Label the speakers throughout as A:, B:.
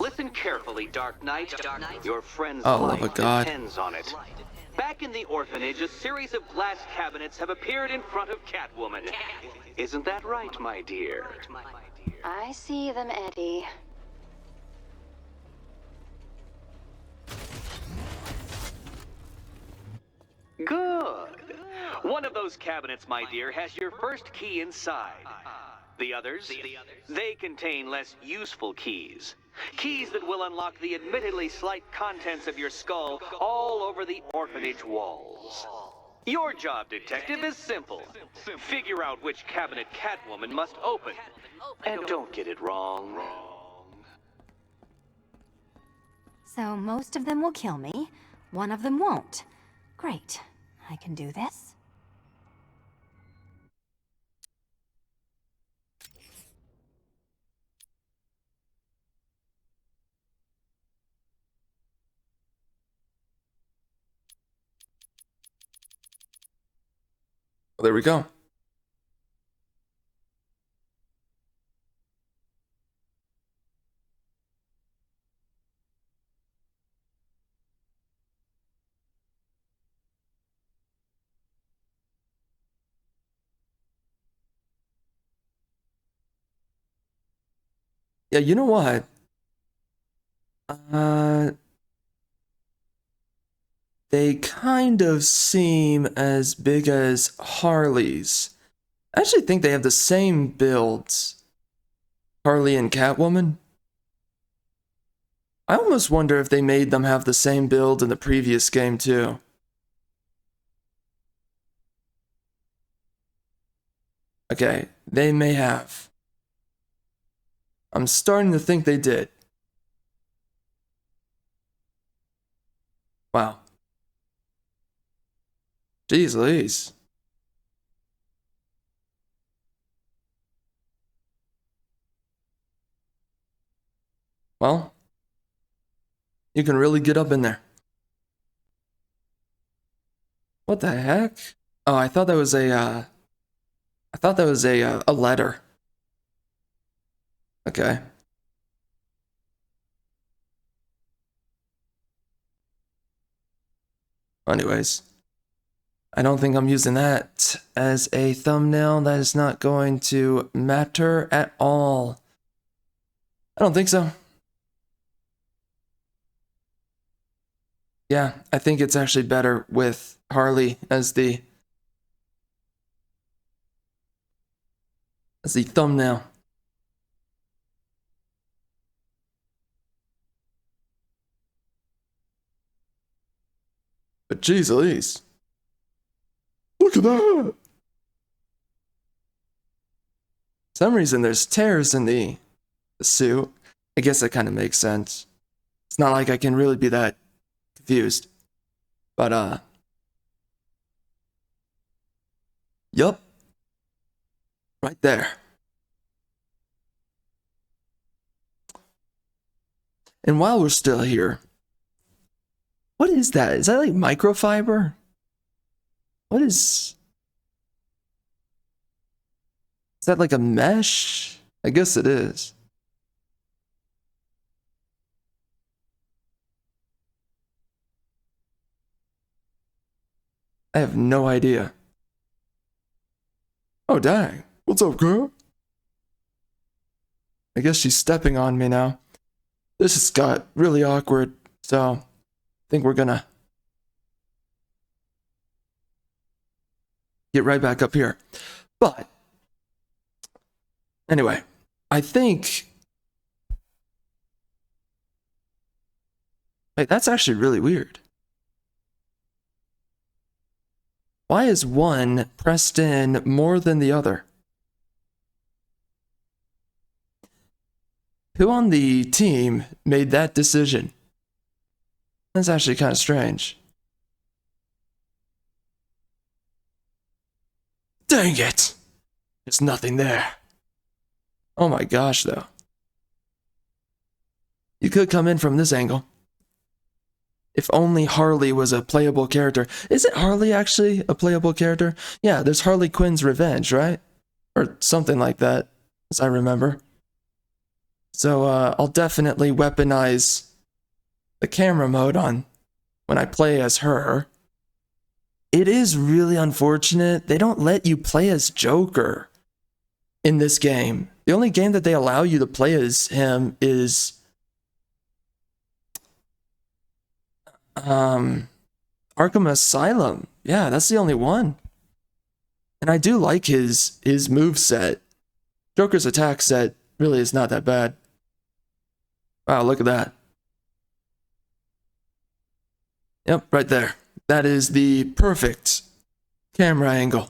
A: Listen carefully, Dark Knight. Your friend's
B: Oh,
A: life
B: my God.
A: depends on it. Back in the orphanage, a series of glass cabinets have appeared in front of Catwoman. Isn't that right, my dear?
C: I see them, Eddie.
A: Good. One of those cabinets, my dear, has your first key inside. The others, they contain less useful keys. Keys that will unlock the admittedly slight contents of your skull all over the orphanage walls. Your job, detective, is simple. Figure out which cabinet Catwoman must open. And don't get it wrong.
C: So most of them will kill me. One of them won't. Great. I can do this.
B: Well, there we go. Yeah, you know what? They kind of seem as big as Harley's. I actually think they have the same builds. Harley and Catwoman. I almost wonder if they made them have the same build in the previous game too. Okay, they may have. I'm starting to think they did. Wow. Jeez Louise. Well, you can really get up in there. What the heck? Oh, I thought that was a letter. Okay. Anyways, I don't think I'm using that as a thumbnail. That is not going to matter at all. I don't think so. Yeah, I think it's actually better with Harley as the thumbnail. But geez Louise. Look at that! For some reason there's tears in the suit. I guess that kind of makes sense. It's not like I can really be that confused. But yup. Right there. And while we're still here, what is that? Is that like microfiber? What is that, like a mesh? I guess it is. I have no idea. Oh, dang. What's up, girl? I guess she's stepping on me now. This just got really awkward, so I think we're gonna get right back up here. But anyway, I think... Wait, that's actually really weird. Why is one pressed in more than the other? Who on the team made that decision? That's actually kind of strange. Dang it! There's nothing there. Oh my gosh, though. You could come in from this angle. If only Harley was a playable character. Isn't Harley actually a playable character? Yeah, there's Harley Quinn's Revenge, right? Or something like that, as I remember. So I'll definitely weaponize the camera mode on when I play as her. It is really unfortunate they don't let you play as Joker in this game. The only game that they allow you to play as him is Arkham Asylum. Yeah, that's the only one. And I do like his move set. Joker's attack set really is not that bad. Wow, look at that. Yep, right there. That is the perfect camera angle.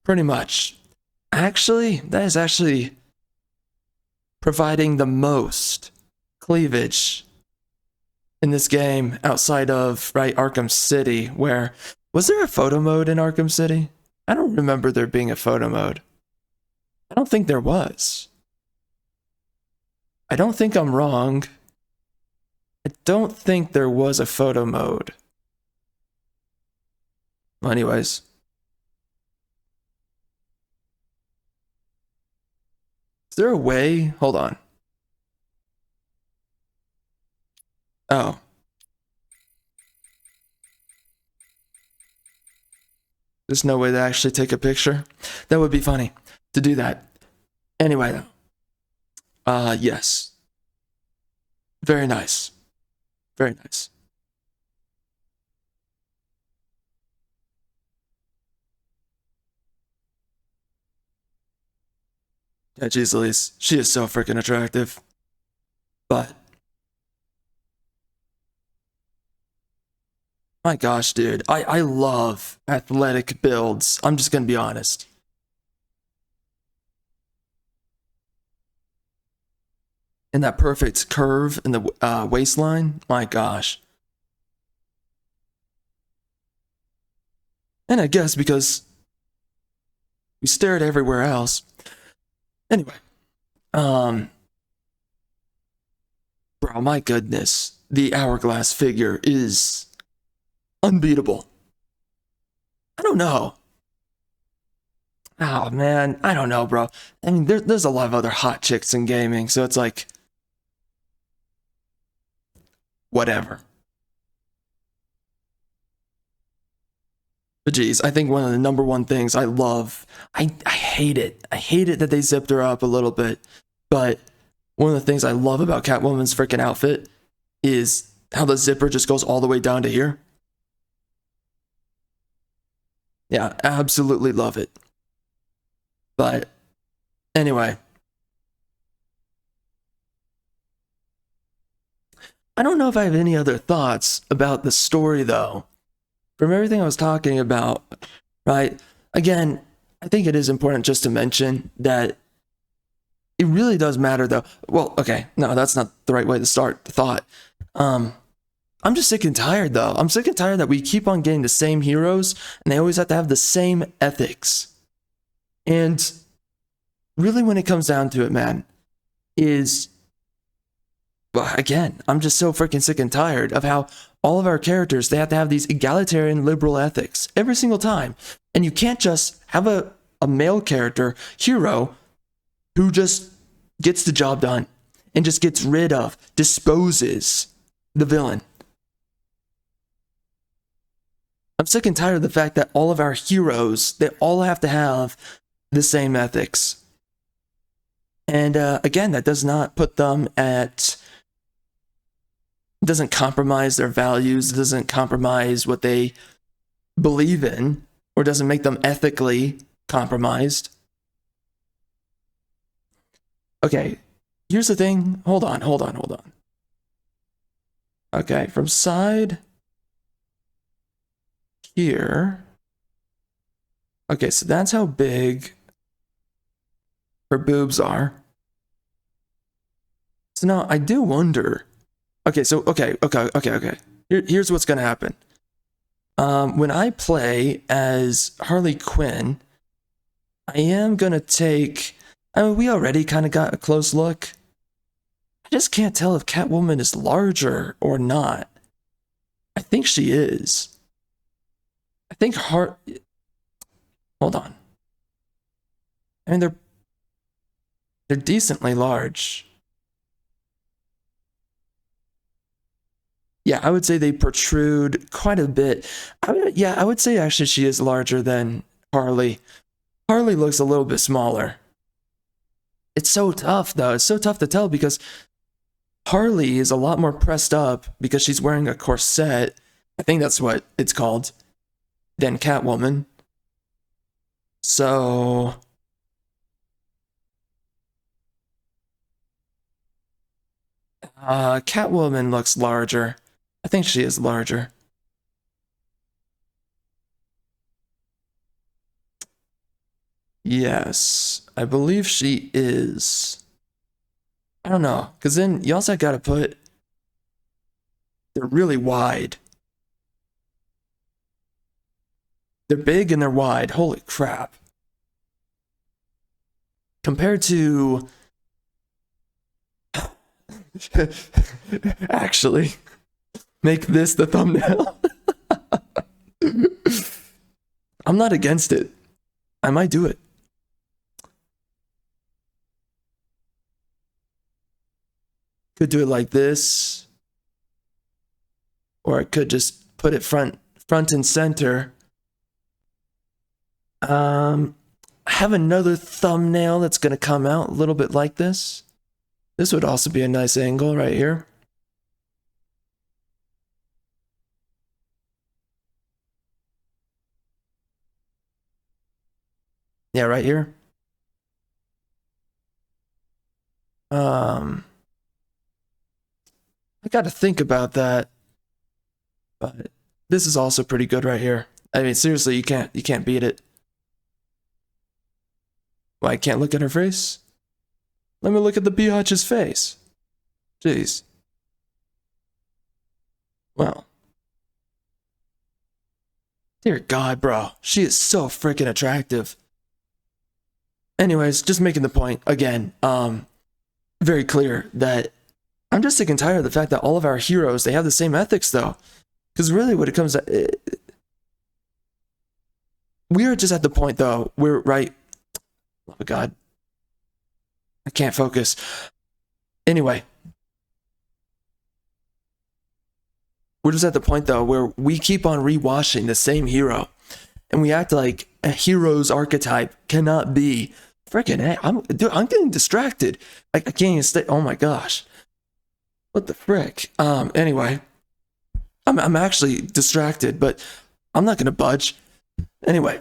B: Pretty much. Actually, that is actually providing the most cleavage in this game outside of, right, Arkham City, where... Was there a photo mode in Arkham City? I don't remember there being a photo mode. I don't think there was. I don't think I'm wrong. I don't think there was a photo mode. Well, anyways. Is there a way? Hold on. Oh. There's no way to actually take a picture? That would be funny to do that. Anyway, yes. Very nice. Very nice. Yeah, geez, Elise. She is so freaking attractive. But... my gosh, dude. I love athletic builds. I'm just gonna be honest. And that perfect curve in the waistline. My gosh. And I guess because we stared everywhere else. Anyway. Bro, my goodness. The hourglass figure is unbeatable. I don't know. Oh, man. I don't know, bro. I mean, there's a lot of other hot chicks in gaming, so it's like... whatever. But geez, I think one of the number one things I love... I hate it. I hate it that they zipped her up a little bit. But one of the things I love about Catwoman's freaking outfit is how the zipper just goes all the way down to here. Yeah, absolutely love it. But anyway. I don't know if I have any other thoughts about the story, though. From everything I was talking about, right? Again, I think it is important just to mention that it really does matter, though. Well, okay, no, that's not the right way to start the thought. I'm just sick and tired, though. I'm sick and tired that we keep on getting the same heroes, and they always have to have the same ethics. And really, when it comes down to it, man, is... well, again, I'm just so freaking sick and tired of how all of our characters, they have to have these egalitarian liberal ethics every single time. And you can't just have a male character, hero, who just gets the job done and just gets rid of, disposes the villain. I'm sick and tired of the fact that all of our heroes, they all have to have the same ethics. And again, that does not put them at... it doesn't compromise their values. It doesn't compromise what they believe in, or doesn't make them ethically compromised. Okay, here's the thing. Hold on. Okay, from side here. Okay, so that's how big her boobs are. So now I do wonder. Okay, so, okay. Here's what's gonna happen. When I play as Harley Quinn, I am gonna take... I mean, we already kind of got a close look. I just can't tell if Catwoman is larger or not. I think she is. I think hold on. I mean, They're decently large. Yeah, I would say they protrude quite a bit. I would say actually she is larger than Harley. Harley looks a little bit smaller. It's so tough, though. It's so tough to tell because Harley is a lot more pressed up because she's wearing a corset. I think that's what it's called. Than Catwoman. So... Catwoman looks larger. I think she is larger. Yes, I believe she is. I don't know, because then you also got to put... They're really wide. They're big and they're wide. Holy crap. Compared to... Actually, make this the thumbnail. I'm not against it. I might do it. Could do it like this. Or I could just put it front and center. I have another thumbnail that's going to come out a little bit like this. This would also be a nice angle right here. Yeah, right here. I got to think about that. But this is also pretty good right here. I mean, seriously, you can't beat it. Why, I can't look at her face? Let me look at the biatch's face. Jeez. Well. Dear God, bro. She is so freaking attractive. Anyways, just making the point, again, very clear that I'm just sick and tired of the fact that all of our heroes, they have the same ethics, though. Because really, when it comes to... we are just at the point, though, where, right... Oh, God. I can't focus. Anyway. We're just at the point, though, where we keep on rewashing the same hero. And we act like a hero's archetype cannot be... Freaking, I'm getting distracted. I can't even stay... Oh, my gosh. What the frick? Anyway. I'm actually distracted, but I'm not going to budge. Anyway.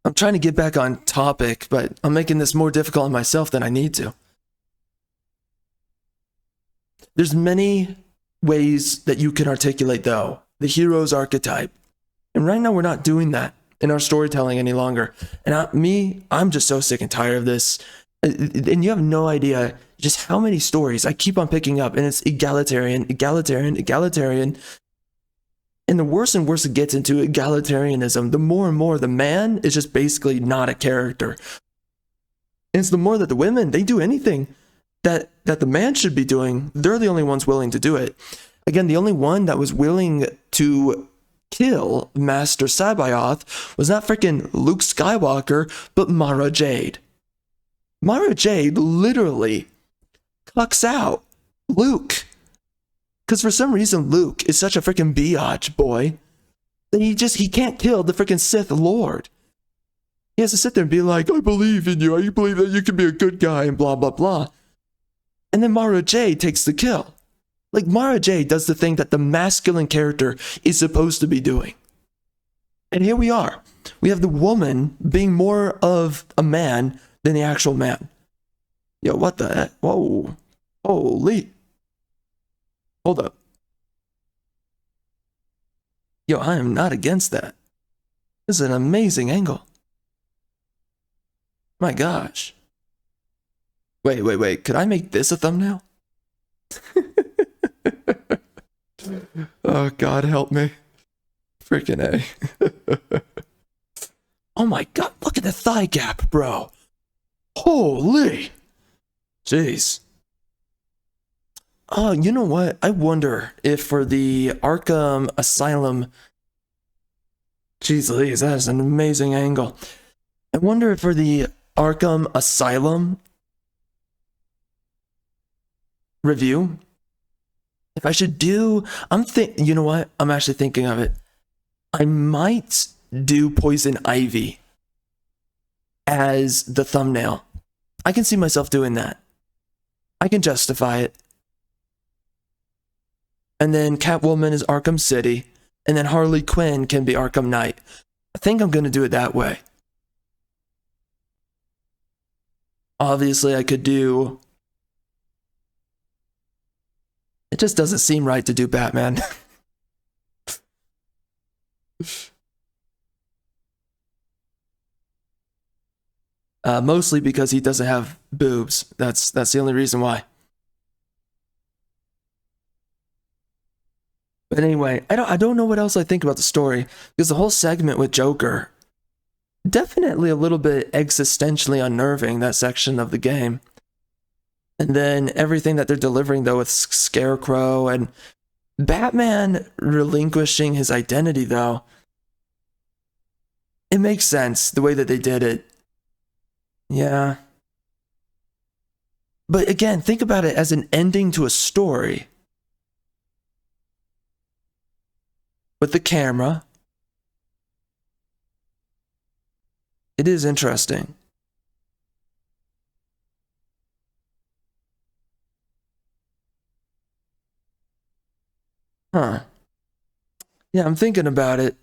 B: I'm trying to get back on topic, but I'm making this more difficult on myself than I need to. There's many ways that you can articulate, though, the hero's archetype. And right now we're not doing that in our storytelling any longer. And I'm just so sick and tired of this. And you have no idea just how many stories I keep on picking up, and it's egalitarian. And the worse and worse it gets into egalitarianism, the more and more the man is just basically not a character. And it's the more that the women, they do anything that the man should be doing, they're the only ones willing to do it. Again, the only one that was willing to kill Master Sabaoth was not freaking Luke Skywalker, but Mara Jade. Mara Jade literally cucks out Luke. Because for some reason, Luke is such a freaking biatch boy that he can't kill the freaking Sith Lord. He has to sit there and be like, I believe in you. I believe that you can be a good guy and blah, blah, blah. And then Mara Jade takes the kill. Like, Mara Jade does the thing that the masculine character is supposed to be doing. And here we are. We have the woman being more of a man than the actual man. Yo, what the heck? Whoa. Holy. Hold up. Yo, I am not against that. This is an amazing angle. My gosh. Wait. Could I make this a thumbnail? Oh, God, help me. Freaking A. Oh my God, look at the thigh gap, bro. Holy. Jeez. Oh, you know what? I wonder if for the Arkham Asylum... Jeez Louise, that is an amazing angle. I wonder if for the Arkham Asylum review. If I should do, you know what? I'm actually thinking of it. I might do Poison Ivy as the thumbnail. I can see myself doing that. I can justify it. And then Catwoman is Arkham City, and then Harley Quinn can be Arkham Knight. I think I'm going to do it that way. Obviously, I could do... It just doesn't seem right to do Batman. Mostly because he doesn't have boobs. That's the only reason why. But anyway, I don't know what else I think about the story, because the whole segment with Joker, definitely a little bit existentially unnerving, that section of the game. And then everything that they're delivering though with Scarecrow and Batman relinquishing his identity though. It makes sense the way that they did it. Yeah. But again, think about it as an ending to a story. With the camera. It is interesting. Huh. Yeah, I'm thinking about it.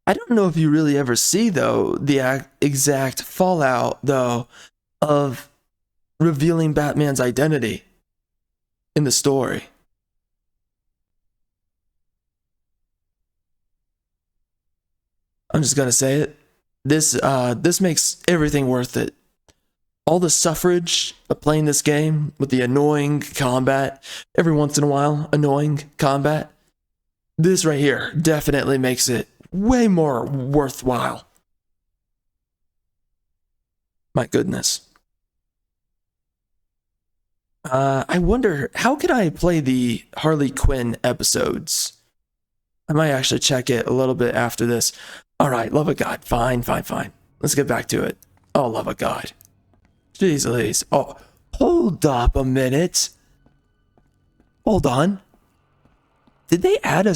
B: I don't know if you really ever see, though, the exact fallout, though, of revealing Batman's identity in the story. I'm just gonna say it. This makes everything worth it. All the suffrage of playing this game with the annoying combat, every once in a while, annoying combat. This right here definitely makes it way more worthwhile. My goodness. I wonder, how could I play the Harley Quinn episodes? I might actually check it a little bit after this. Alright, love of God. Fine. Let's get back to it. Oh, love of God. Jeez Louise. Oh, hold up a minute. Hold on. Did they add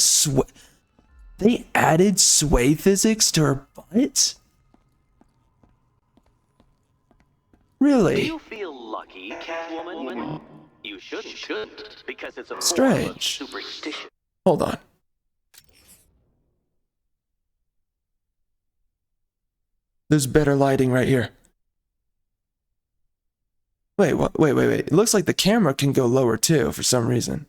B: They added sway physics to her butt? Really?
A: Do you feel lucky, Catwoman? You shouldn't, because it's a
B: Strange.
A: form of superstition.
B: Hold on. There's better lighting right here. Wait. It looks like the camera can go lower too for some reason.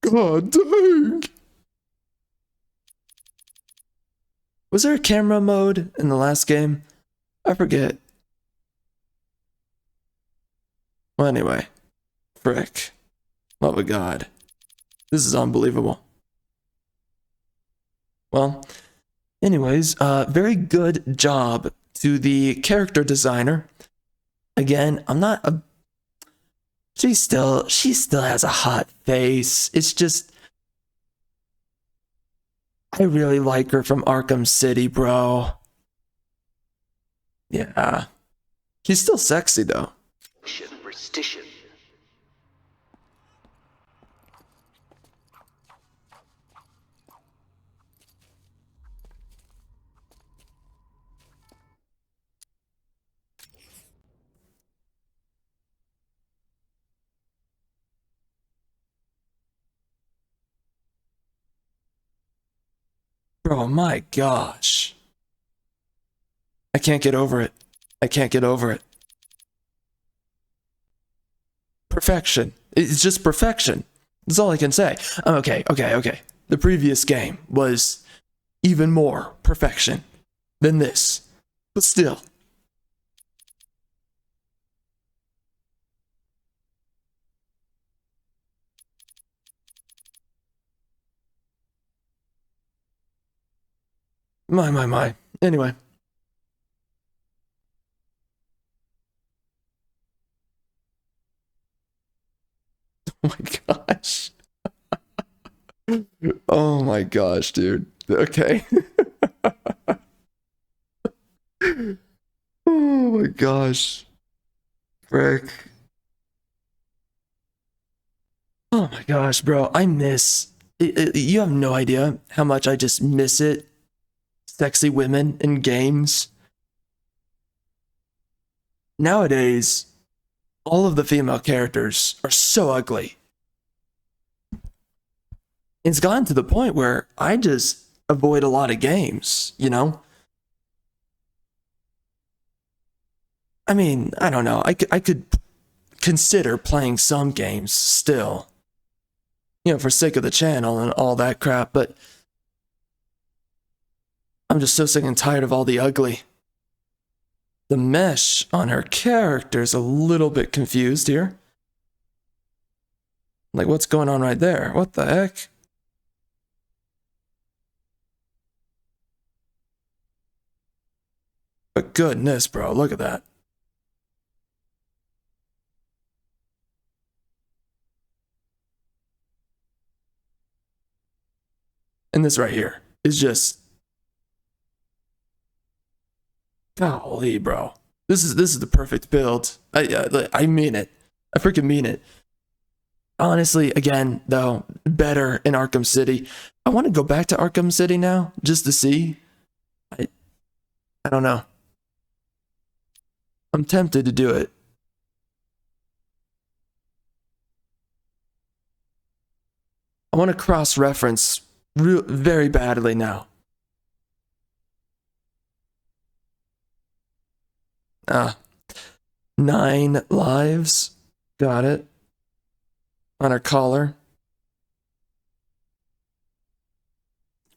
B: God dang! Was there a camera mode in the last game? I forget. Well, anyway. Frick. Love of God. This is unbelievable. Well, anyways, very good job to the character designer. Again, I'm not a... She still has a hot face. It's just... I really like her from Arkham City, bro. Yeah. She's still sexy, though.
A: Superstition.
B: Bro, my gosh. I can't get over it. Perfection. It's just perfection. That's all I can say. Okay. The previous game was even more perfection than this. But still. My. Anyway. Oh my gosh. Oh my gosh, dude. Okay. Oh my gosh. Frick. Oh my gosh, bro. I miss. You have no idea how much I just miss it. Sexy women in games. Nowadays, all of the female characters are so ugly. It's gotten to the point where I just avoid a lot of games, you know? I mean, I don't know. I could consider playing some games still, you know, for sake of the channel and all that crap, but I'm just so sick and tired of all the ugly. The mesh on her character is a little bit confused here. Like, what's going on right there? What the heck? But goodness, bro, look at that. And this right here is just, golly, bro. This is the perfect build. I mean it. I freaking mean it. Honestly, again, though, better in Arkham City. I want to go back to Arkham City now just to see. I don't know. I'm tempted to do it. I want to cross-reference very badly now. 9 lives. Got it. On her collar.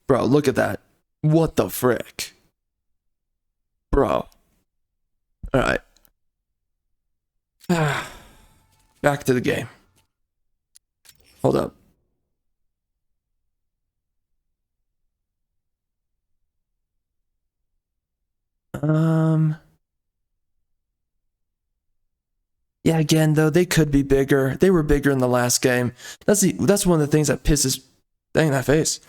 B: Bro, look at that. What the frick? Bro. Alright. Back to the game. Hold up. Yeah, again, though, they could be bigger. They were bigger in the last game. That's one of the things that pisses... Dang, that face.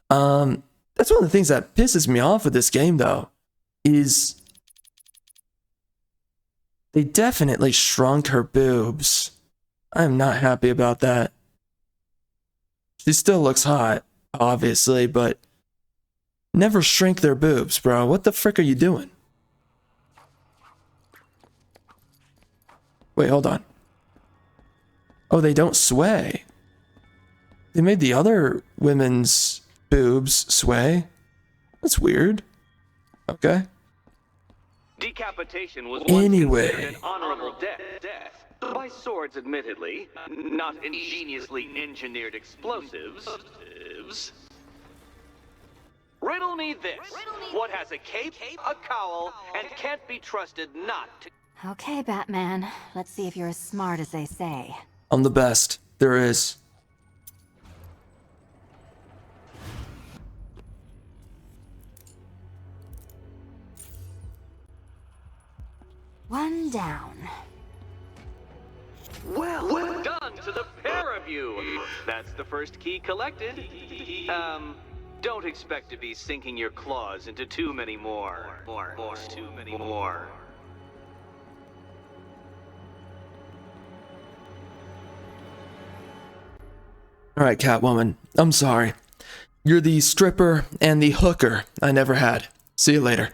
B: That's one of the things that pisses me off with this game, though, is... They definitely shrunk her boobs. I'm not happy about that. She still looks hot, obviously, but... Never shrink their boobs, bro. What the frick are you doing? Wait, hold on. Oh, they don't sway. They made the other women's boobs sway. That's weird. Okay.
A: Decapitation was
B: Anyway.
A: once considered an honorable death. By swords, admittedly, not ingeniously engineered explosives. Riddle me this. What has a cape, a cowl, and can't be trusted not to...
C: Okay, Batman. Let's see if you're as smart as they say.
B: I'm the best there is.
C: One down.
A: Well done to the pair of you. That's the first key collected. Don't expect to be sinking your claws into too many more. Too many more.
B: Alright, Catwoman. I'm sorry. You're the stripper and the hooker I never had. See you later.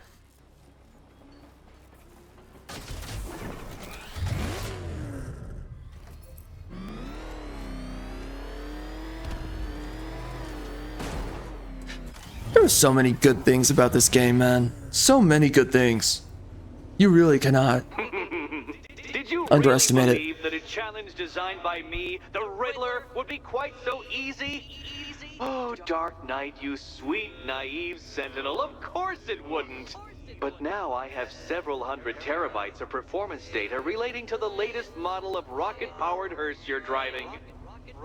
B: There are so many good things about this game, man. So many good things. You really cannot
A: Did you
B: underestimate
A: really believe that a challenge designed by me, the Riddler, would be quite so easy? Oh, Dark Knight, you sweet, naive sentinel, of course it wouldn't. But now I have several hundred terabytes of performance data relating to the latest model of rocket-powered hearse you're driving.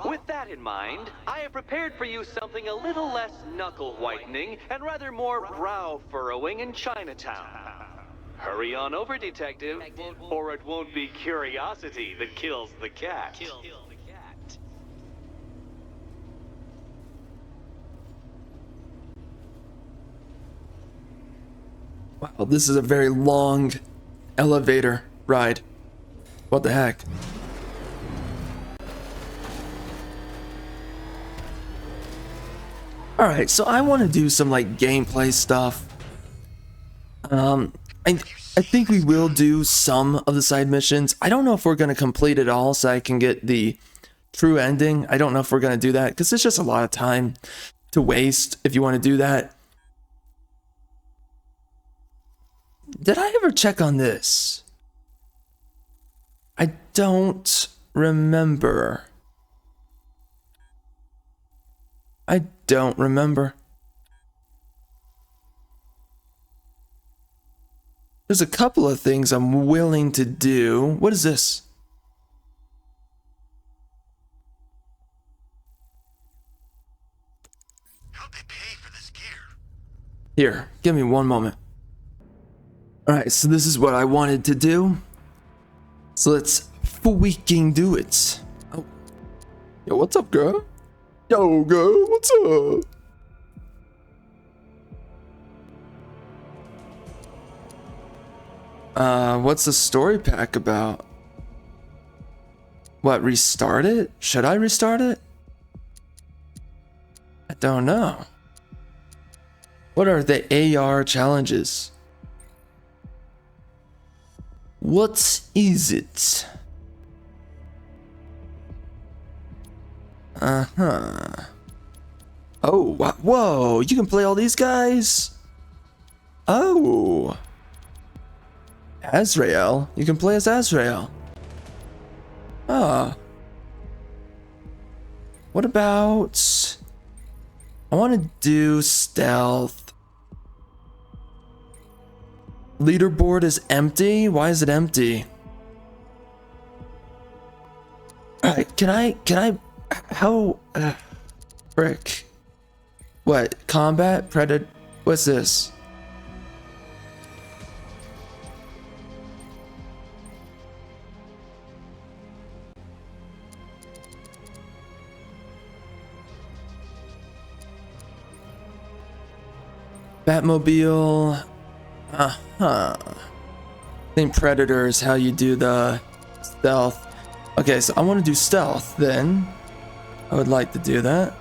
A: With that in mind, I have prepared for you something a little less knuckle-whitening and rather more brow-furrowing in Chinatown. Hurry on over, detective, or it won't be curiosity that kills the cat.
B: Wow, this is a very long elevator ride. What the heck? Alright, so I want to do some like gameplay stuff. I think we will do some of the side missions. I don't know if we're going to complete it all so I can get the true ending. I don't know if we're going to do that because it's just a lot of time to waste if you want to do that. Did I ever check on this? I don't remember. I don't remember. There's a couple of things I'm willing to do. What is this?
D: How'd they pay for this gear?
B: Here, give me one moment. Alright, so this is what I wanted to do. So let's freaking do it. Oh. Yo, what's up, girl? Yo, girl, what's up? What's the story pack about? What, restart it? Should I restart it? I don't know. What are the AR challenges? What is it? Uh-huh. Oh, whoa, you can play all these guys? Oh. Azrael? You can play as Azrael. Ah. What about... I want to do stealth. Leaderboard is empty? Why is it empty? Alright, can I... How... frick. What? Combat? Predator? What's this? Batmobile. I think Predator is how you do the stealth. Okay, so I want to do stealth then. I would like to do that.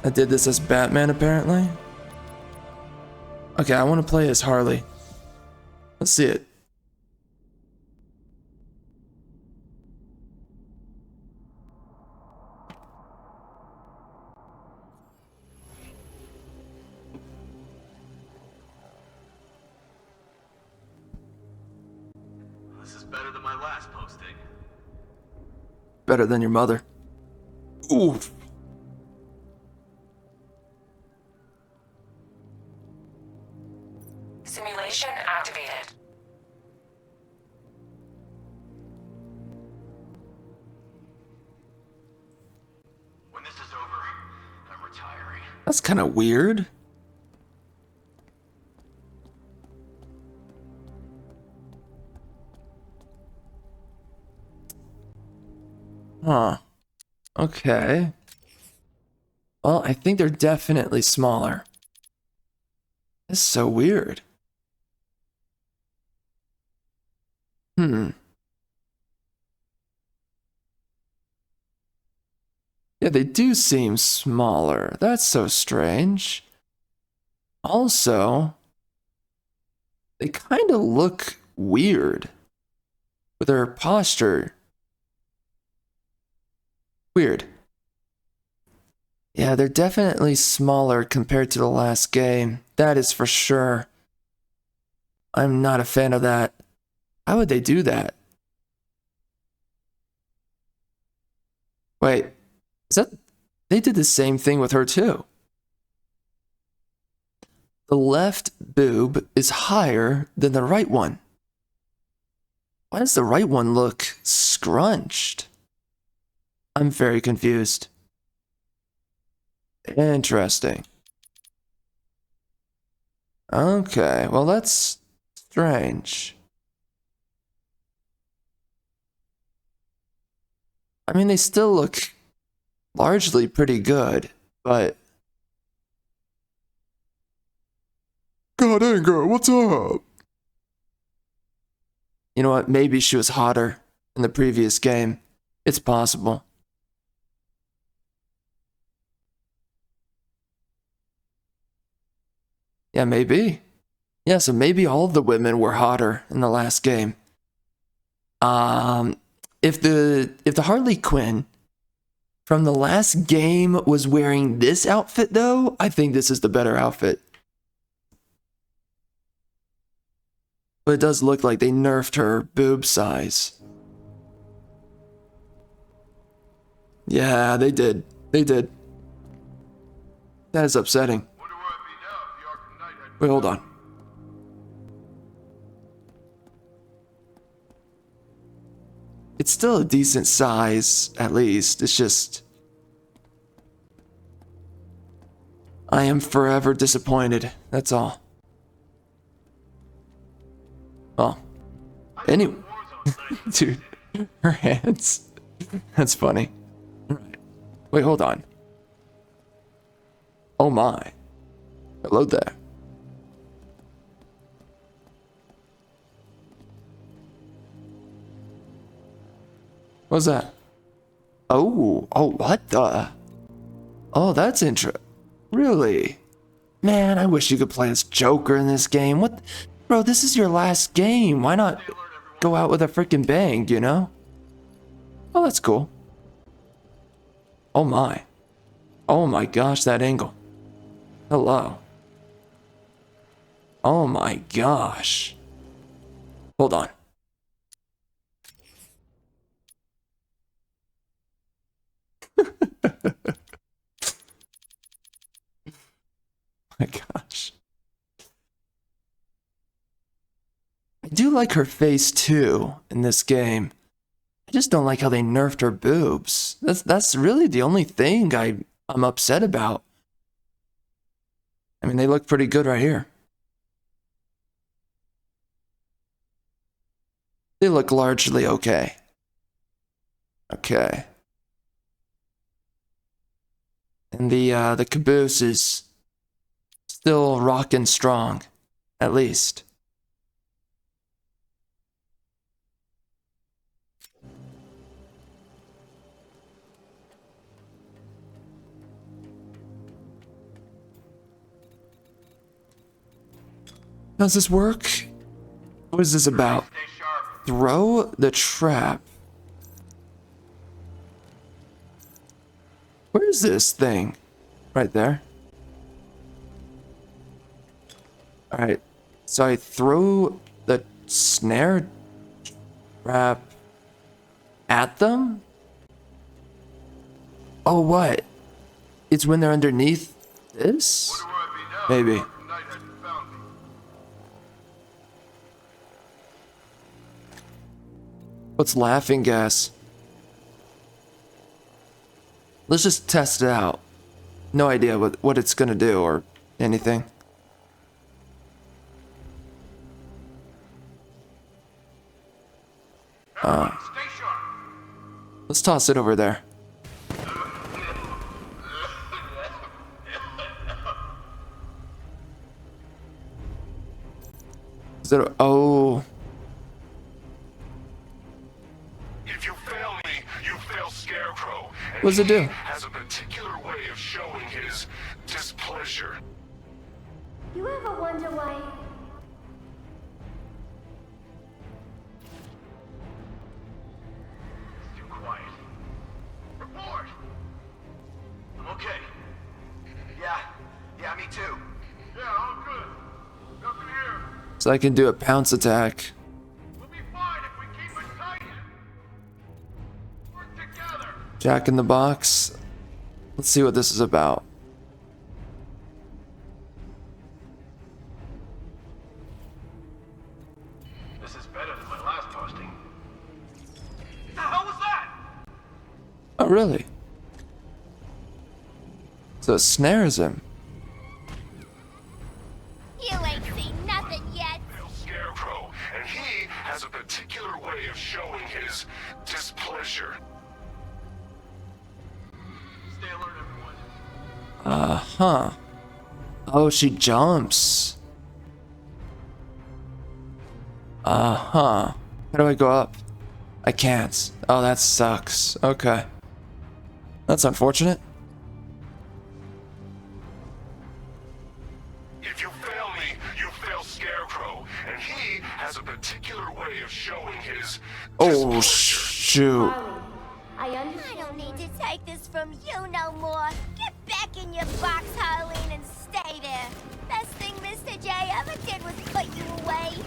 B: I did this as Batman apparently. Okay, I want to play as Harley. Let's see it.
D: This is better than my last posting.
B: Better than your mother. Oof.
E: Simulation activated.
D: When this is over, I'm retiring.
B: That's kind of weird. Huh. Okay. Well, I think they're definitely smaller. That's so weird. Yeah, they do seem smaller. That's so strange. Also, they kind of look weird with their posture. Weird. Yeah, they're definitely smaller compared to the last game. That is for sure. I'm not a fan of that. How would they do that? Wait, is that... They did the same thing with her too. The left boob is higher than the right one. Why does the right one look scrunched? I'm very confused. Interesting. Okay, well that's strange. I mean, they still look largely pretty good, but... God, Anger, what's up? You know what? Maybe she was hotter in the previous game. It's possible. Yeah, maybe. Yeah, so maybe all of the women were hotter in the last game. If the Harley Quinn from the last game was wearing this outfit though, I think this is the better outfit. But it does look like they nerfed her boob size. Yeah, they did. They did. That is upsetting.
D: Wonder where I'd be now if the Arkham Knight had...
B: Wait, hold on. It's still a decent size, at least. It's just... I am forever disappointed. That's all. Well, anyway. Dude, her hands. That's funny. Alright. Wait, hold on. Oh my. Hello there. What's that? Oh, what the? Oh, that's interesting. Really? Man, I wish you could play as Joker in this game. What? Bro, this is your last game. Why not go out with a freaking bang, you know? Oh, that's cool. Oh my. Oh my gosh, that angle. Hello. Oh my gosh. Hold on. My gosh. I do like her face too in this game. I just don't like how they nerfed her boobs. That's really the only thing I'm upset about. I mean, they look pretty good right here. They look largely okay. Okay. And the caboose is still rocking strong, at least. Does this work? What is this about?
D: Stay sharp.
B: Throw the trap. Where is this thing? Right there. Alright. So I throw the snare trap at them? Oh, what? It's when they're underneath this?
D: Wonder where I'd be now
B: Maybe.
D: if the Arkham Knight hadn't found me.
B: What's laughing gas? Let's just test it out. No idea what it's gonna do or anything.
D: Stay sharp.
B: Let's toss it over there. Is it? Oh.
D: If you fail me, you fail Scarecrow. And
B: What does it do?
D: he has a particular way of showing his displeasure.
E: You ever wonder why?
D: It's too quiet. Report! I'm okay. Yeah, me too. Yeah, all good. Nothing here.
B: So I can do a pounce attack.
D: We'll be fine if we keep it tight. Work together.
B: Jack in the Box. Let's see what this is about.
D: This is better than my last posting. The hell was that?
B: Oh, really? So it snares him.
E: You ain't seen nothing yet.
D: Fail Scarecrow, and he has a particular way of showing his displeasure. Stay alert, everyone.
B: Uh-huh. Oh, she jumps. Uh-huh. How do I go up? I can't. Oh, that sucks. Okay. That's unfortunate.
D: If you fail me, you fail Scarecrow, and he has a particular way of showing his
B: Oh,
D: displeasure.
B: shoot.
E: I don't need to take this from you no more. Get back in your box, Harleen, and stay there. Best thing Mr. J ever did was put you away.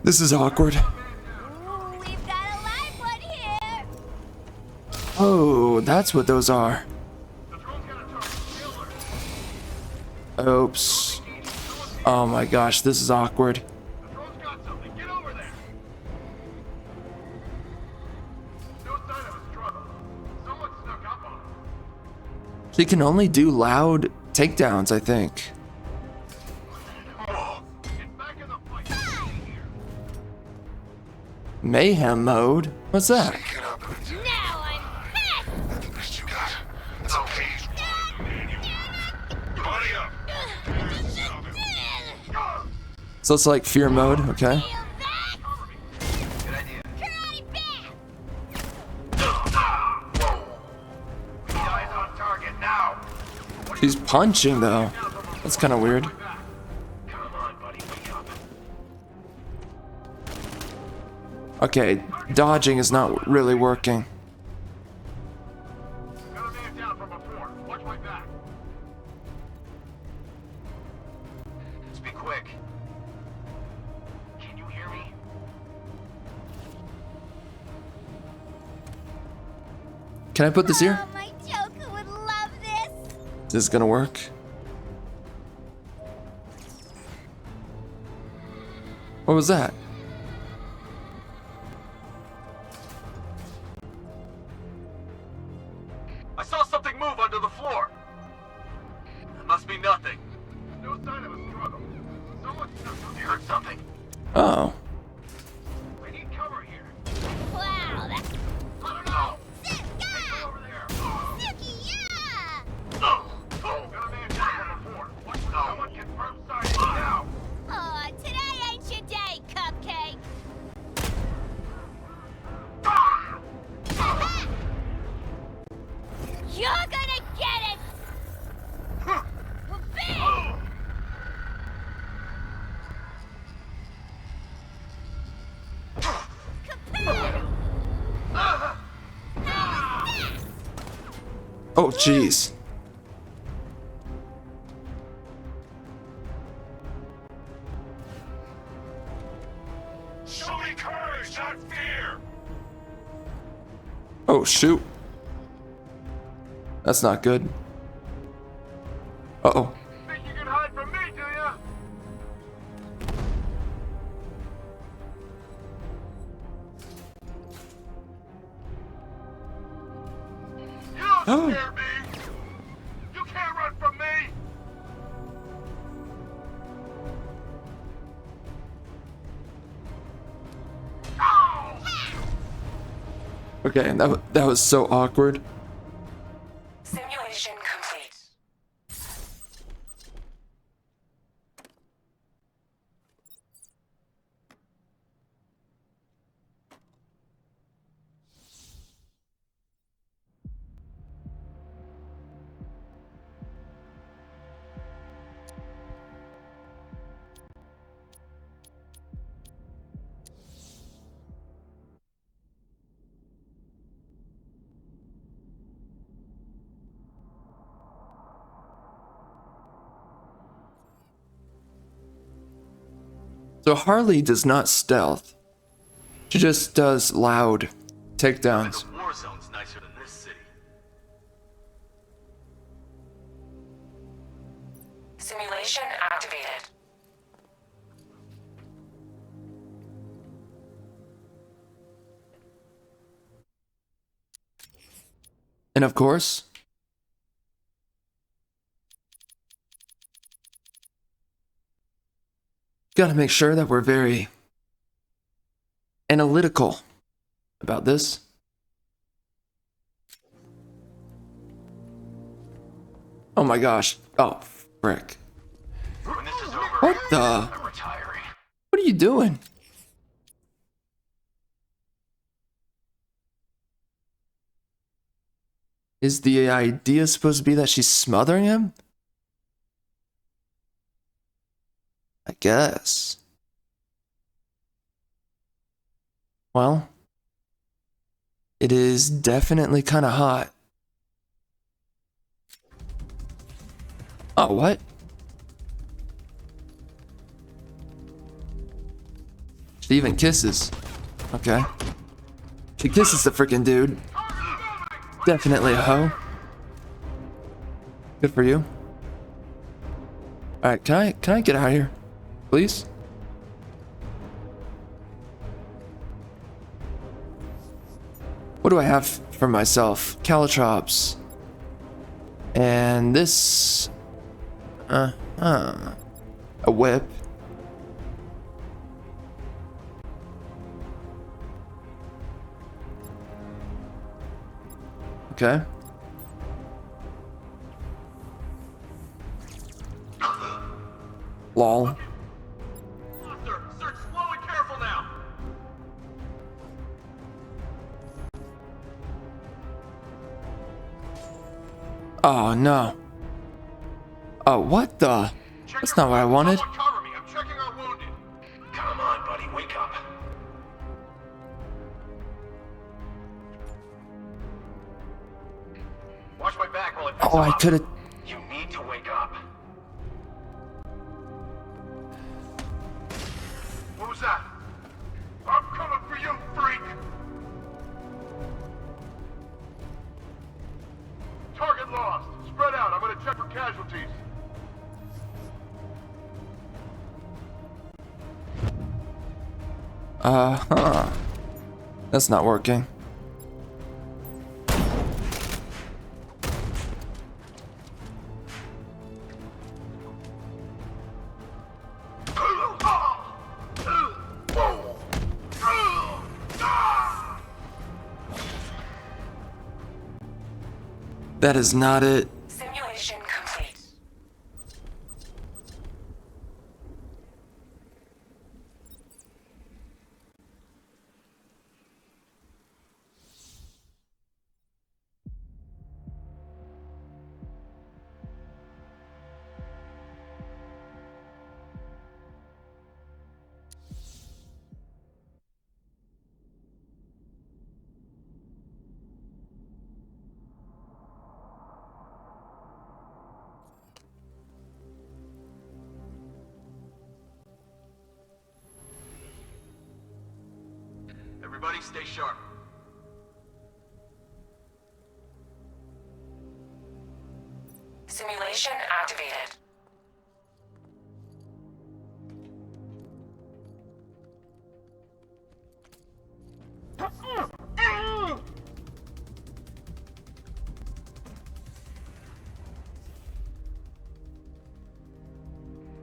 B: This is awkward.
E: Ooh, we've got a live one here.
B: Oh, that's what those are. Oops. Oh my gosh, this is awkward. She can only do loud takedowns, I think. Mayhem mode? What's that?
D: Get up.
E: Now I'm pissed.
D: That's the best you got. It's okay. Buddy up.
B: So it's like fear mode, okay?
E: Feel that?
D: Good idea.
E: Karate back.
D: Eyes on target now.
B: She's punching though. That's kind of weird.
D: Come on, buddy. Wake up.
B: Okay, dodging is not really working.
D: Got a man down from before. Watch my back. Just be quick. Can you hear me?
B: Can I put this here?
E: Oh, my Joker would love this.
B: Is this gonna work? What was that?
F: I saw something move under the floor. It must be nothing.
D: No sign of a struggle. Someone you heard something.
B: Oh.
D: I need cover here.
E: Wow, that's
D: I don't know.
E: sick.
D: Stay over there.
E: Suki, yeah.
D: Got a man down from before. Watch someone confirm sighting now.
E: Oh, today ain't your day, Cupcake. You're gonna get it. Bam! Kapow!
B: Oh, jeez.
D: Show me courage, not fear.
B: Oh, shoot. That's not good. Uh-oh.
D: Think you can hide from me, do ya? You don't
B: Oh.
D: scare me. You can't run from me. Ow!
B: Okay, that was so awkward.
G: Simulation complete.
B: So Harley does not stealth. She just does loud takedowns.
F: The war zone's nicer than this city.
G: Simulation activated.
B: And of course, gotta make sure that we're very analytical about this. Oh my gosh. Oh, frick.
D: When this is over,
B: What the?
D: I'm retiring.
B: What are you doing? Is the idea supposed to be that she's smothering him? I guess. Well, it is definitely kind of hot. Oh, what? She even kisses. Okay. She kisses the freaking dude. Definitely a hoe. Good for you. Alright, can I get out of here? Please? What do I have for myself? Caltrops. And this... a whip. Okay. Lol.
F: Sir, search slow and careful now.
B: Oh no. Oh, what the? That's not what I wanted.
F: Someone cover me. I'm checking our wounded.
D: Come on, buddy, wake up.
F: Watch my back while I fix
B: Oh, I
F: him up.
B: could have.
D: You need to wake up.
F: What was that? I'm coming for you, freak! Target lost. Spread out. I'm gonna check for casualties.
B: That's not working. That is not it.
G: Simulation complete.
F: Everybody stay sharp.
G: Simulation activated.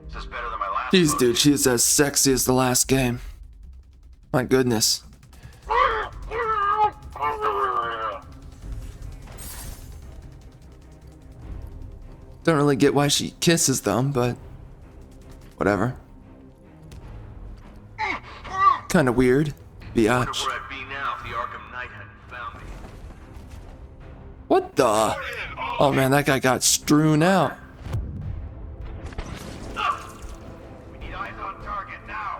F: Is this better than my last
B: Jeez,
F: book?
B: dude, she is as sexy as the last game. My goodness. Don't really get why she kisses them, but whatever. Kind of weird. Biatch.
F: Where I'd be now if the Arkham Knight hadn't found me.
B: What the? Oh man, that guy got strewn out.
F: We need eyes on target now.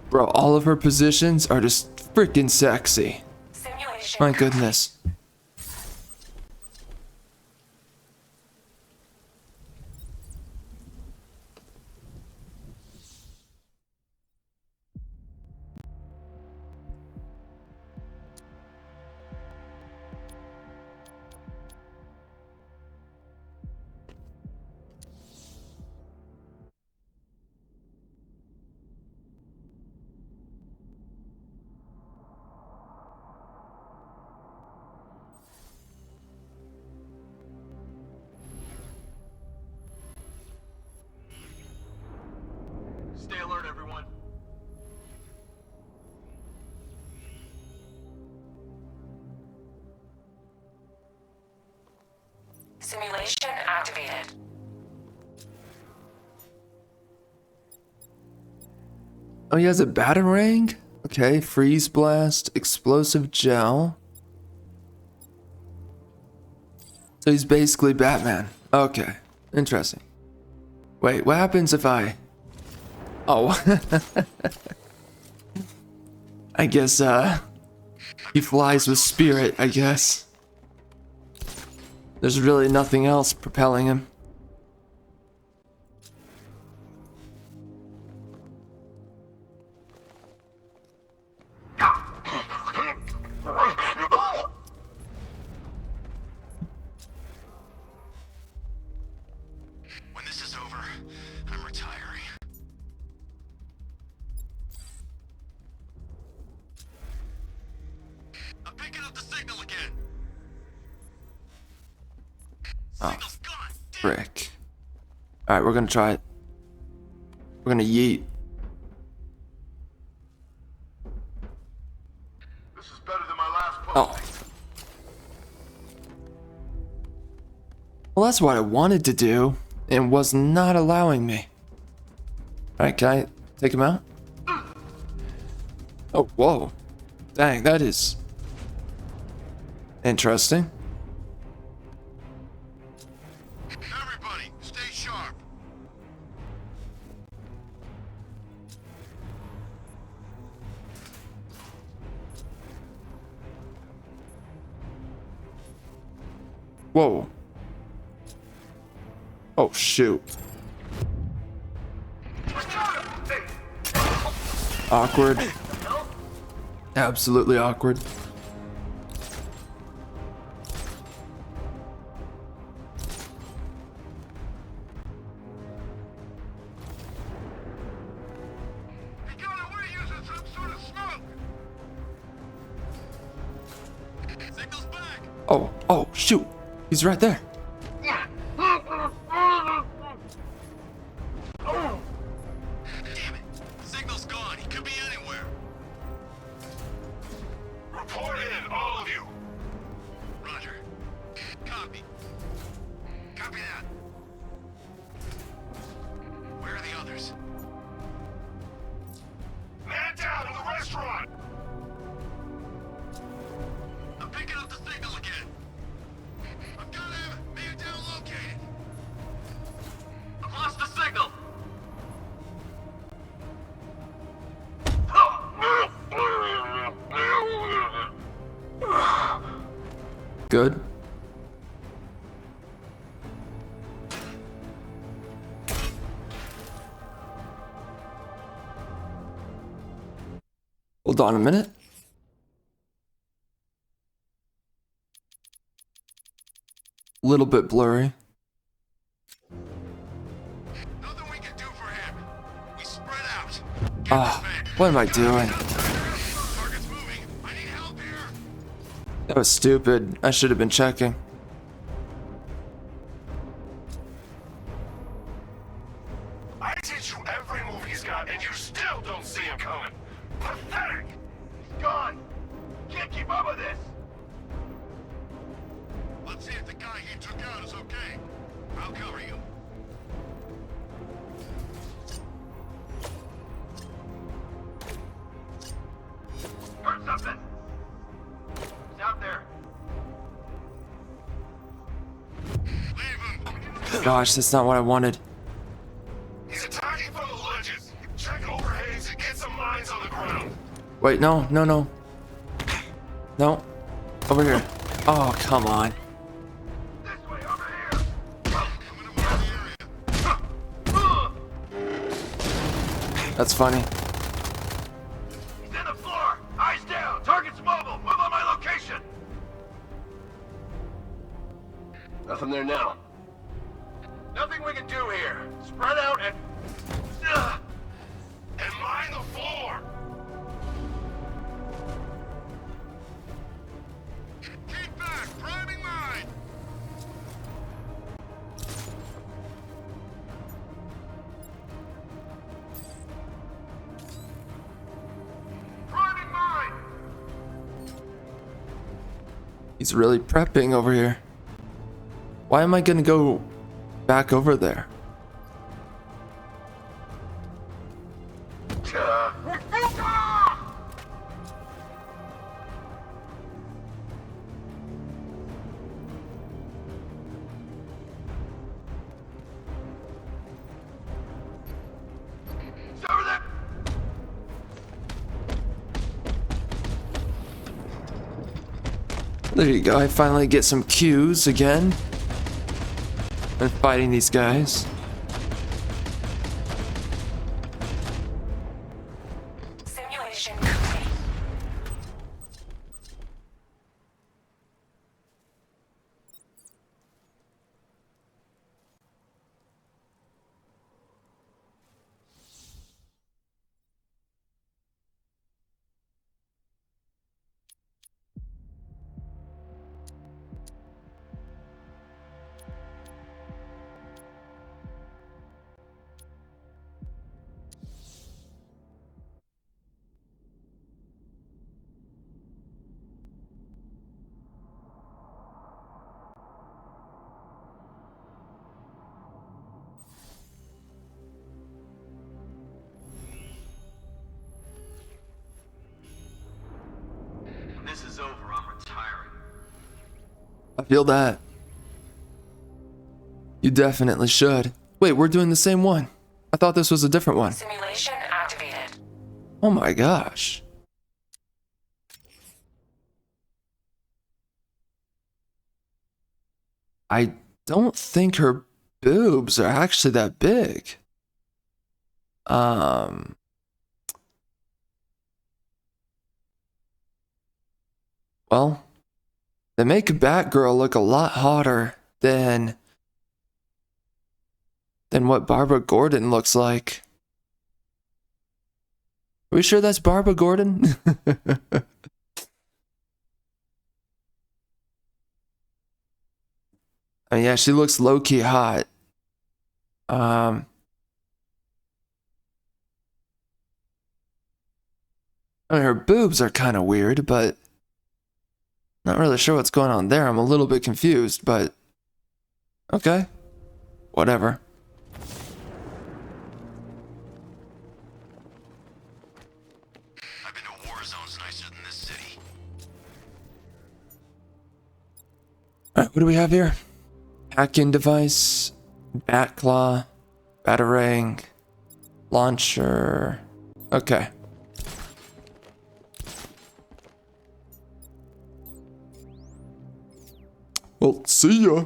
B: Bro, all of her positions are just freaking sexy.
G: Simulation
B: My
G: complete.
B: goodness.
G: Simulation activated.
B: Oh, he has a batarang? Okay, freeze blast, explosive gel. So he's basically Batman. Okay, interesting. Wait, what happens if I... Oh. I guess, he flies with spirit, I guess. There's really nothing else propelling him.
D: When this is over, I'm retiring. I'm picking up the signal again. Signal's gone.
B: Frick. Alright, we're gonna try it. We're gonna yeet.
D: This is better than my last
B: Oh. Well, that's what I wanted to do, and was not allowing me. Alright, can I take him out? Oh, whoa. Dang, that is... interesting.
D: Everybody, stay sharp.
B: Whoa. Oh, shoot. Awkward. Absolutely awkward.
D: He got away using some sort of smoke. Signal's back.
B: Oh, shoot. He's right there.
D: Damn it. Signal's gone. He could be anywhere. Report in, all of you. Roger. Copy. Copy that. Where are the others? Man down in the restaurant! I'm picking up the signal again. I've got him. Man down located. I've lost the signal.
B: Good. Hold on a minute. Little bit blurry.
D: Nothing we can do for him. We spread out.
B: Ah, what am I doing?
D: Target's moving. I need help here.
B: That was stupid. I should have been checking.
D: I teach you every move he's got, and you still don't see him coming. Pathetic. He's gone. Can't keep up with this. Let's see if the guy he took out is okay. I'll cover you. Heard something. He's out there. Leave him.
B: Gosh, that's not what I wanted.
D: He's attacking from the ledges. Check overhangs and get some mines on the ground.
B: Wait, no. No. Over here. Oh, come on.
D: This way, over here. Coming to mark the area.
B: That's funny.
D: He's in the floor. Eyes down. Target's mobile. Move on my location. Nothing there now. Nothing we can do here. Spread out and mine the floor. Keep back. Priming mine. Priming mine.
B: He's really prepping over here. Why am I gonna go back over there? There you go, I finally get some cues again. And fighting these guys.
G: Simulation complete.
F: When this is over, I'm retiring.
B: I feel that. You definitely should. Wait, we're doing the same one. I thought this was a different one.
G: Simulation activated.
B: Oh my gosh. I don't think her boobs are actually that big. Well, they make Batgirl look a lot hotter than what Barbara Gordon looks like. Are we sure that's Barbara Gordon? I mean, yeah, she looks low-key hot. I mean, her boobs are kind of weird, but not really sure what's going on there. I'm a little bit confused, but okay. Whatever.
D: I've been to war zones nicer than this city.
B: Alright, what do we have here? Hack-in device, Batclaw, Batarang, launcher. Okay. Well, see ya.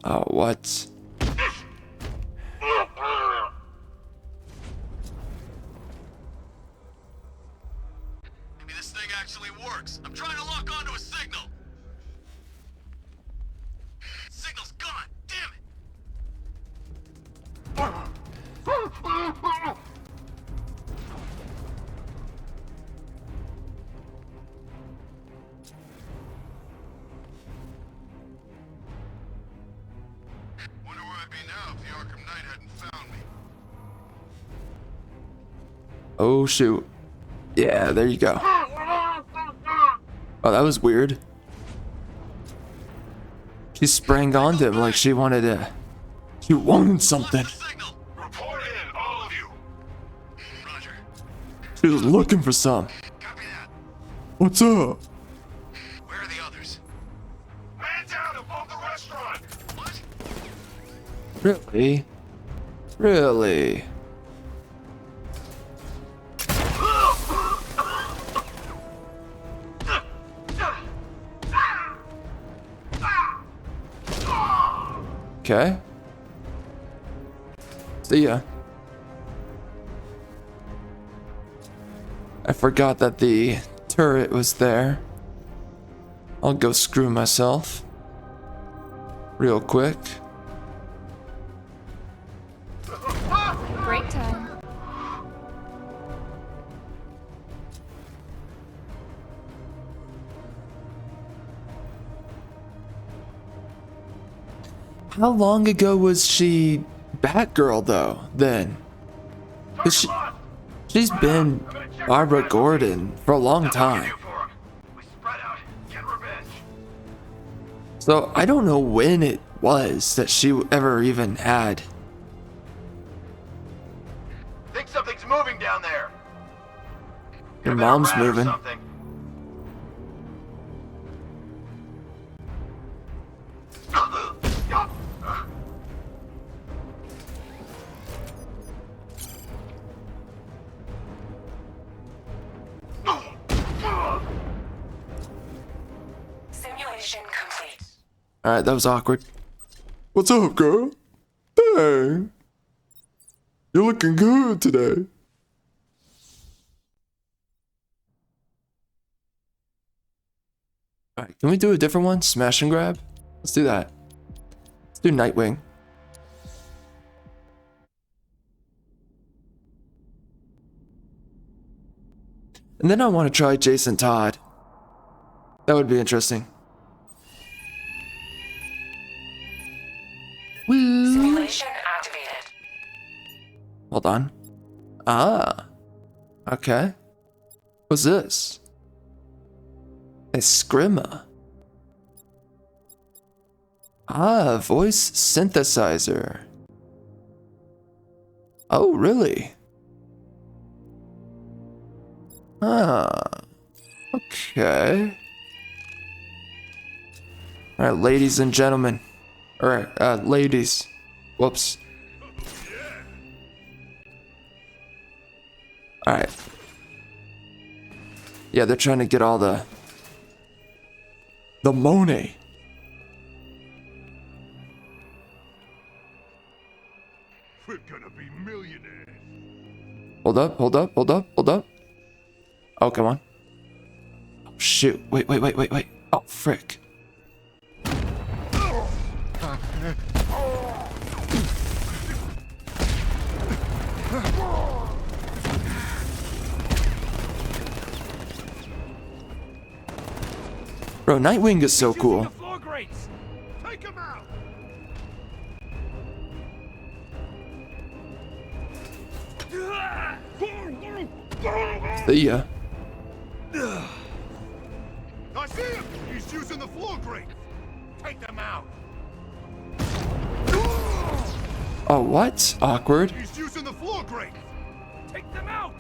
B: Oh, what?
D: Maybe this thing actually works. I'm trying to lock onto a signal. Signal's gone. Damn it. Wonder where I'd be now if the Arkham Knight hadn't found me.
B: Oh, shoot. Yeah, there you go. Oh, that was weird. She sprang onto him like she wanted to. She wanted something.
D: Signal. Report in, all of you. Roger.
B: She was looking for some.
D: Copy that.
B: What's up?
D: Where are the others? Man down above the restaurant. What?
B: Really? Really? Okay. See ya. I forgot that the turret was there. I'll go screw myself. Real quick.
C: Break time.
B: How long ago was she Batgirl though, then? 'Cause she's been Barbara Gordon for a long time.
D: We spread out, get revenge.
B: So I don't know when it was that she ever even had.
D: Think something's moving down there.
B: Your
D: Could have been a
B: mom's
D: rat or
B: moving.
D: something.
G: Simulation complete.
B: Alright, that was awkward. What's up, girl? Hey. You're looking good today. Alright, can we do a different one? Smash and grab? Let's do that. Let's do Nightwing. And then I want to try Jason Todd. That would be interesting. Woo!
G: Simulation activated.
B: Hold on. Ah. Okay. What's this? A scrimmer. Ah, voice synthesizer. Oh, really? Ah. Okay. Alright, ladies and gentlemen. Alright, ladies. Whoops. Alright. Yeah, they're trying to get all the money.
D: We're gonna be millionaires.
B: Hold up, hold up, hold up, hold up. Oh, come on. Oh, shoot. Wait. Oh, frick. Bro, Nightwing is so cool.
D: Floor grates. Take him out.
B: See ya.
D: I see him. He's using the floor grate. Take them out.
B: Oh, what? Awkward.
D: He's using the floor grate. Take them out.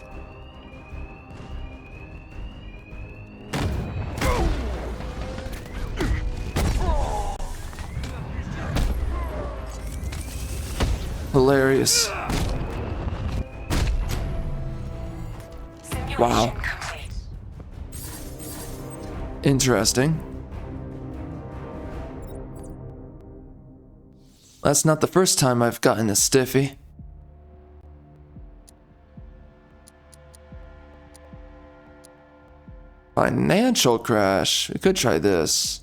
B: Hilarious.
G: Simulation
B: Wow.
G: complete.
B: Interesting. That's not the first time I've gotten a stiffy. Financial crash. We could try this.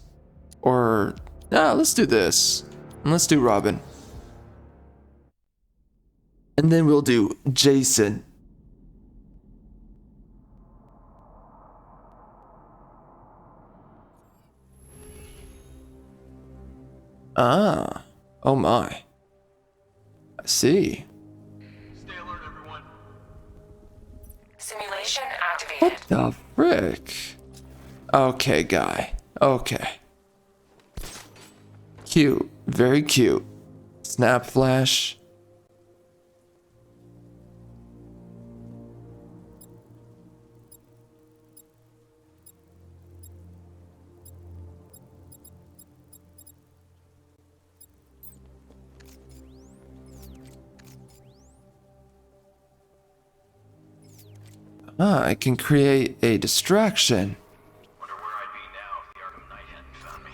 B: Or, nah, let's do this. And let's do Robin. And then we'll do Jason. Ah. Oh my. I see.
F: Stay alert, everyone.
G: Simulation
B: What
G: activated.
B: the frick? Okay, guy. Okay. Cute. Very cute. Snap flash. Ah, I can create a distraction.
F: Wonder where I'd be now if the Arkham Knight hadn't found me.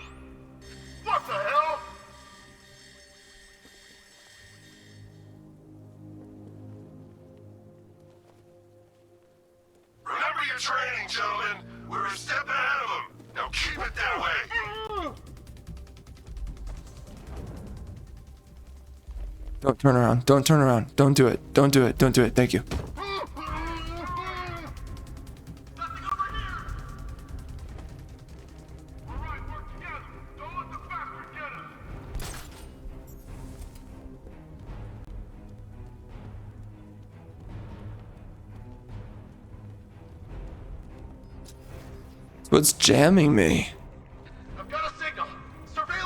D: What the hell?
F: Remember your training, gentlemen. We're a step ahead of them. Now keep it that way.
B: Don't turn around. Don't turn around. Don't do it. Don't do it. Don't do it. Thank you.
D: Nothing over here. All right, work together. Don't let the bastard get us.
B: What's jamming me?
D: I've got a signal. Surveillance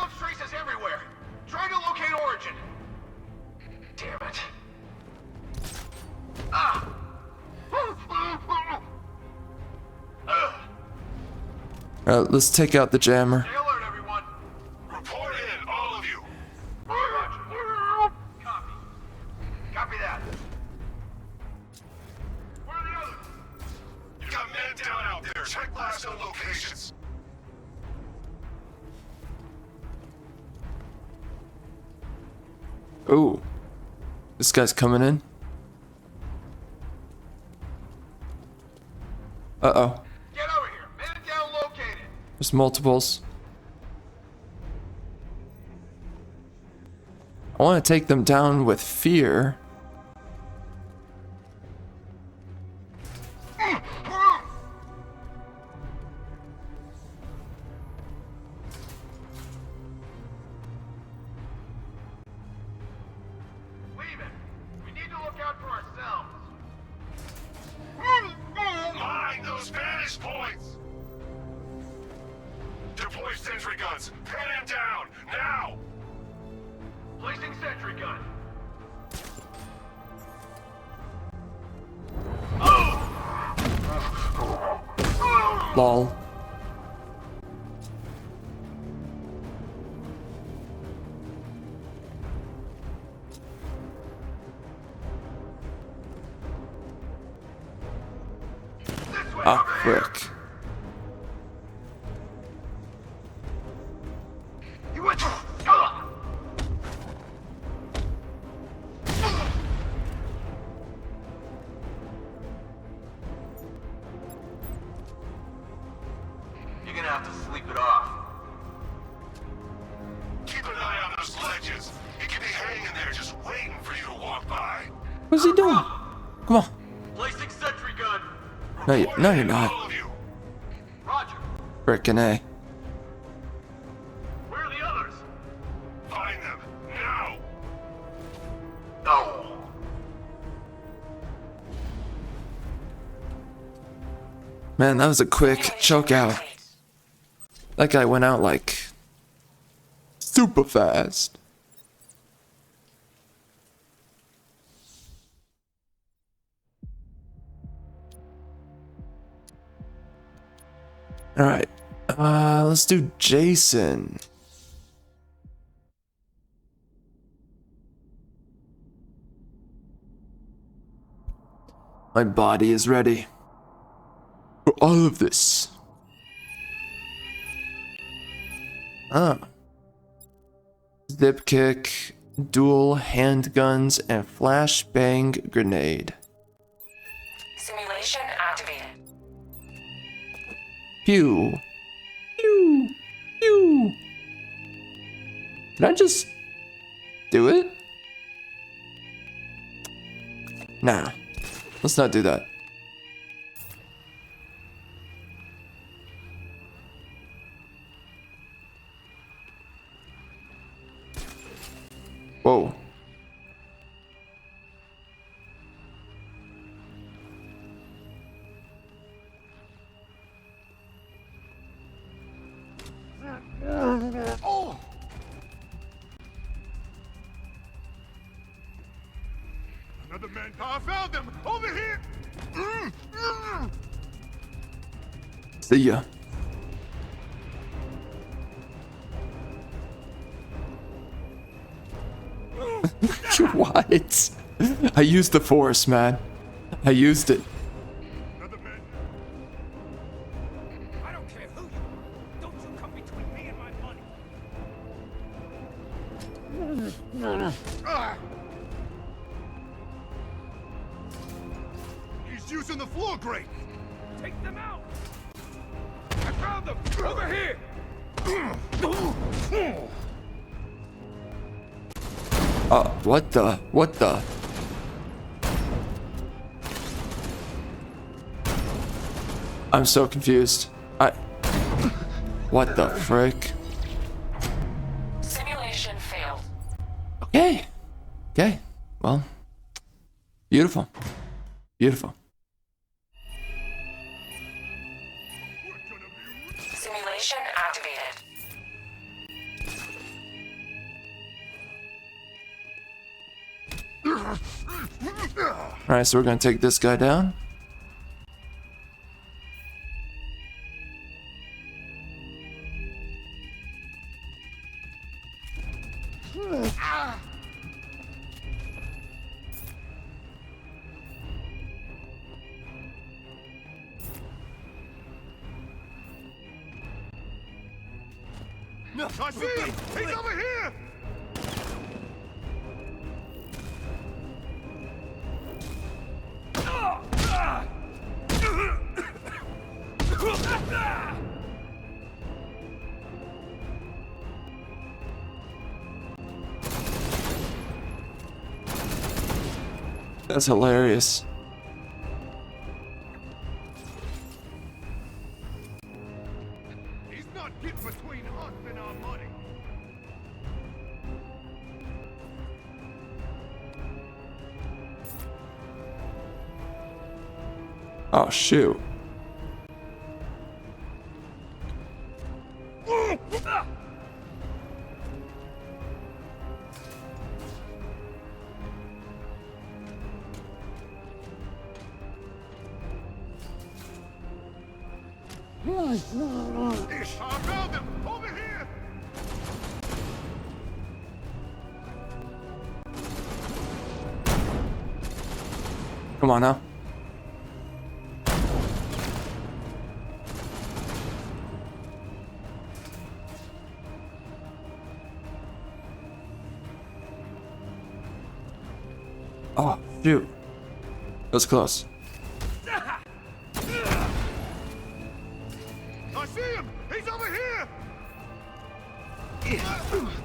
B: Alright, let's take out the jammer.
D: Stay alert, everyone.
F: Report in, all of you.
D: Roger. Copy. Copy that. Where are the others?
F: You got men down out there. Check last known locations.
B: Oh, this guy's coming in. Uh-oh.
D: Get over here. Man down located.
B: There's multiples. I want to take them down with fear.
D: Leave it. We need to look out for ourselves.
F: Mind those vantage points. Deploy sentry guns. Pin him down, now.
D: Placing sentry gun.
B: Lol.
D: This way,
B: Ah,
D: over here.
B: frick.
D: You went. You're gonna have to sleep it off.
F: Keep an eye on those ledges. He could be hanging there just waiting for you to walk by.
B: What's he doing? Come on.
D: Placing sentry gun.
B: No, no, you're
F: All
B: not.
F: of you.
D: Roger.
B: Frickin' A.
D: Where are the others?
F: Find them, now.
D: No.
B: Man, that was a quick choke out. That guy went out like super fast. All right, let's do Jason. My body is ready for all of this. Ah. Zip kick, dual handguns, and flashbang grenade.
G: Simulation activated.
B: Pew. Pew. Pew. Did I just do it? Nah. Let's not do that. Whoa.
D: Another manpower found them! Over here!
B: See ya. What? I used the force, man. I used it.
D: Another man. I don't care who you are. Don't you come between me and my money. He's using the floor grate. Take them out. I found them. Over here.
B: What the? What the? I'm so confused. What the frick?
G: Simulation failed.
B: Okay. Okay. Well. Beautiful. Beautiful.
G: Simulation activated.
B: Alright, so we're gonna take this guy down.
D: No, I see him! He's over here!
B: That's hilarious.
D: He's not getting between us and our money.
B: Oh, shoot.
D: I found him! Over here!
B: Come on now. Oh, shoot. That was close.
D: I see him! He's over here!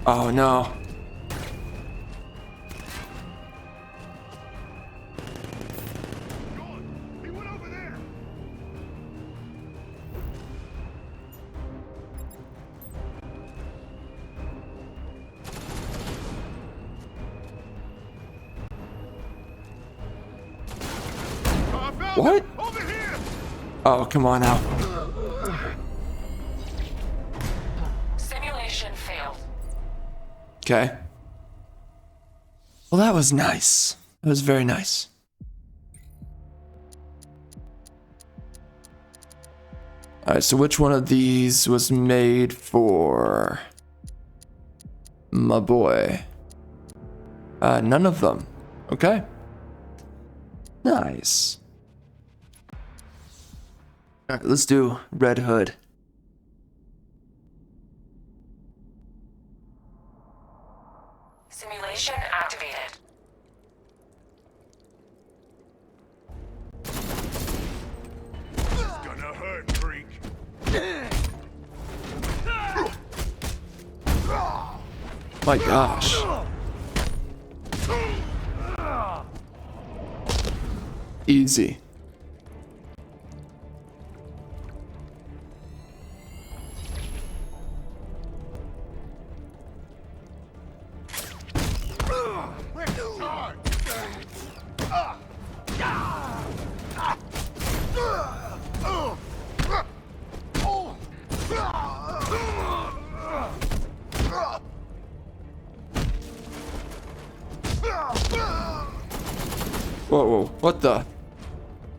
B: Oh, no.
D: Gone! He went over there! I found
B: What?
D: him! Over here!
B: Oh, come on now.
G: Simulation failed.
B: Okay. Well, that was nice. That was very nice. Alright, so which one of these was made for my boy? None of them. Okay. Nice. Alright, let's do Red Hood.
G: Simulation activated.
D: It's gonna hurt, freak.
B: My gosh. Easy. Whoa, whoa, what the?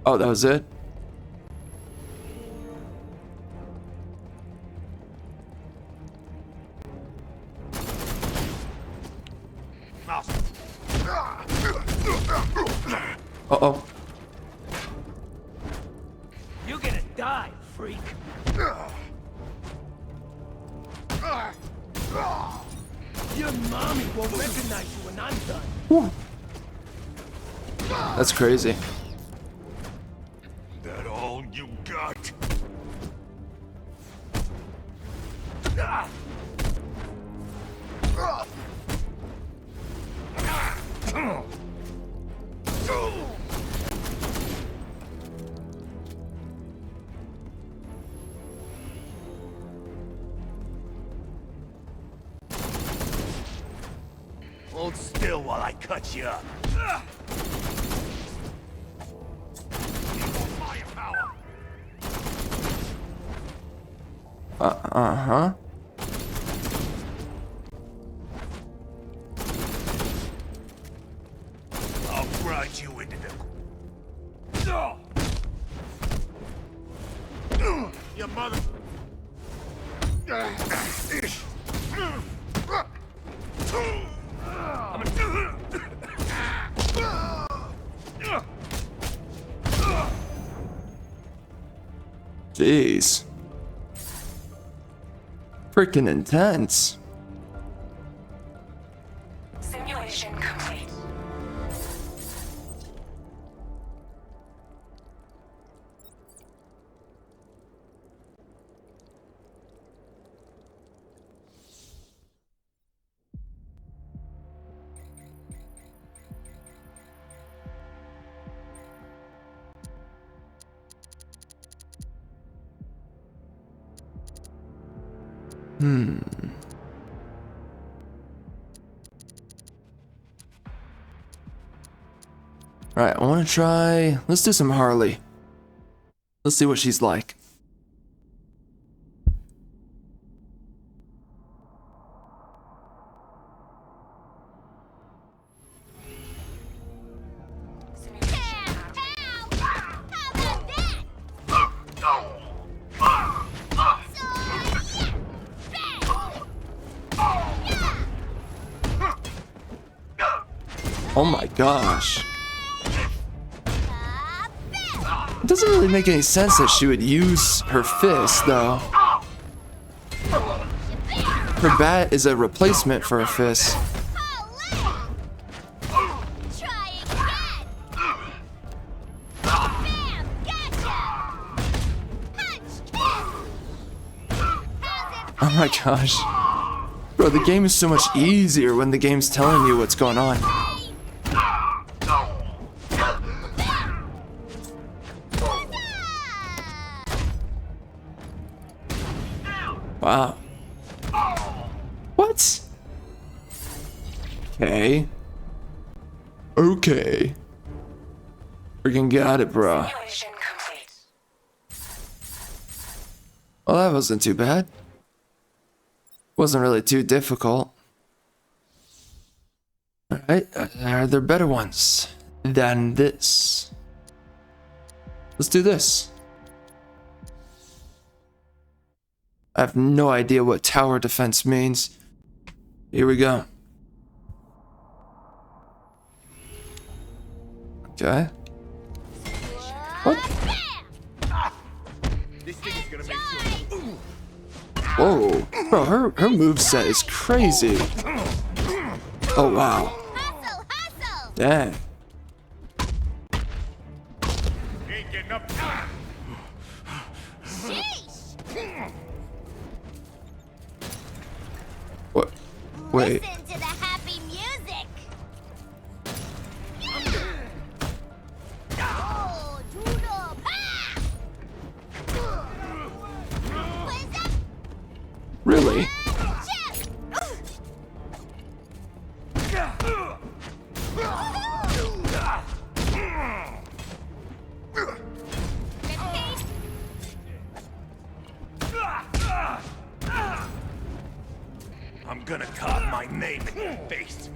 B: Oh, that was it? Uh-oh.
H: You're gonna die, freak. Your mommy won't recognize you when I'm done.
B: Whew. That's crazy.
D: That all you got? Hold still while I cut you up. Firepower.
B: Uh-huh.
D: I'll grind you into the... Your mother...
B: Jeez. Freaking intense.
G: Simulation complete.
B: Alright, I want to try... Let's do some Harley. Let's see what she's like. Oh my gosh. It doesn't really make any sense that she would use her fist, though. Her bat is a replacement for a fist. Oh my gosh. Bro, the game is so much easier when the game's telling you what's going on. Wow. What? Okay. Okay. Freaking got it, bro.
G: Simulation complete.
B: Well, that wasn't too bad. Wasn't really too difficult. Alright, are there better ones than this? Let's do this. I have no idea what tower defense means. Here we go. Okay. What?
H: This thing is gonna make you.
B: Whoa. Bro, her moveset is crazy. Oh, wow.
E: Hustle, hustle!
B: Dang.
H: Ain't getting up.
E: Sheesh!
B: What? Wait.
E: Listen to the happy music! Oh, doodle, pa! What is that?
B: Really?
E: Chip!
H: I'm gonna carve my name in your face.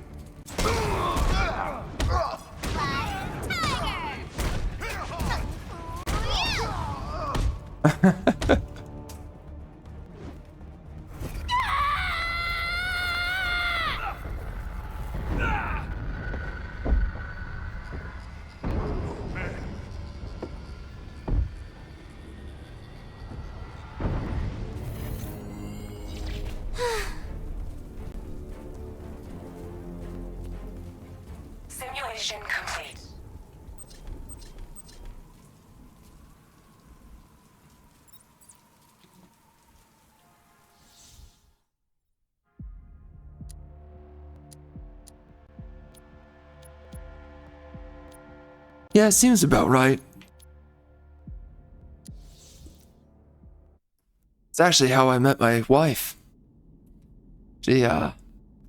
G: Simulation complete.
B: Yeah, it seems about right. It's actually how I met my wife. She,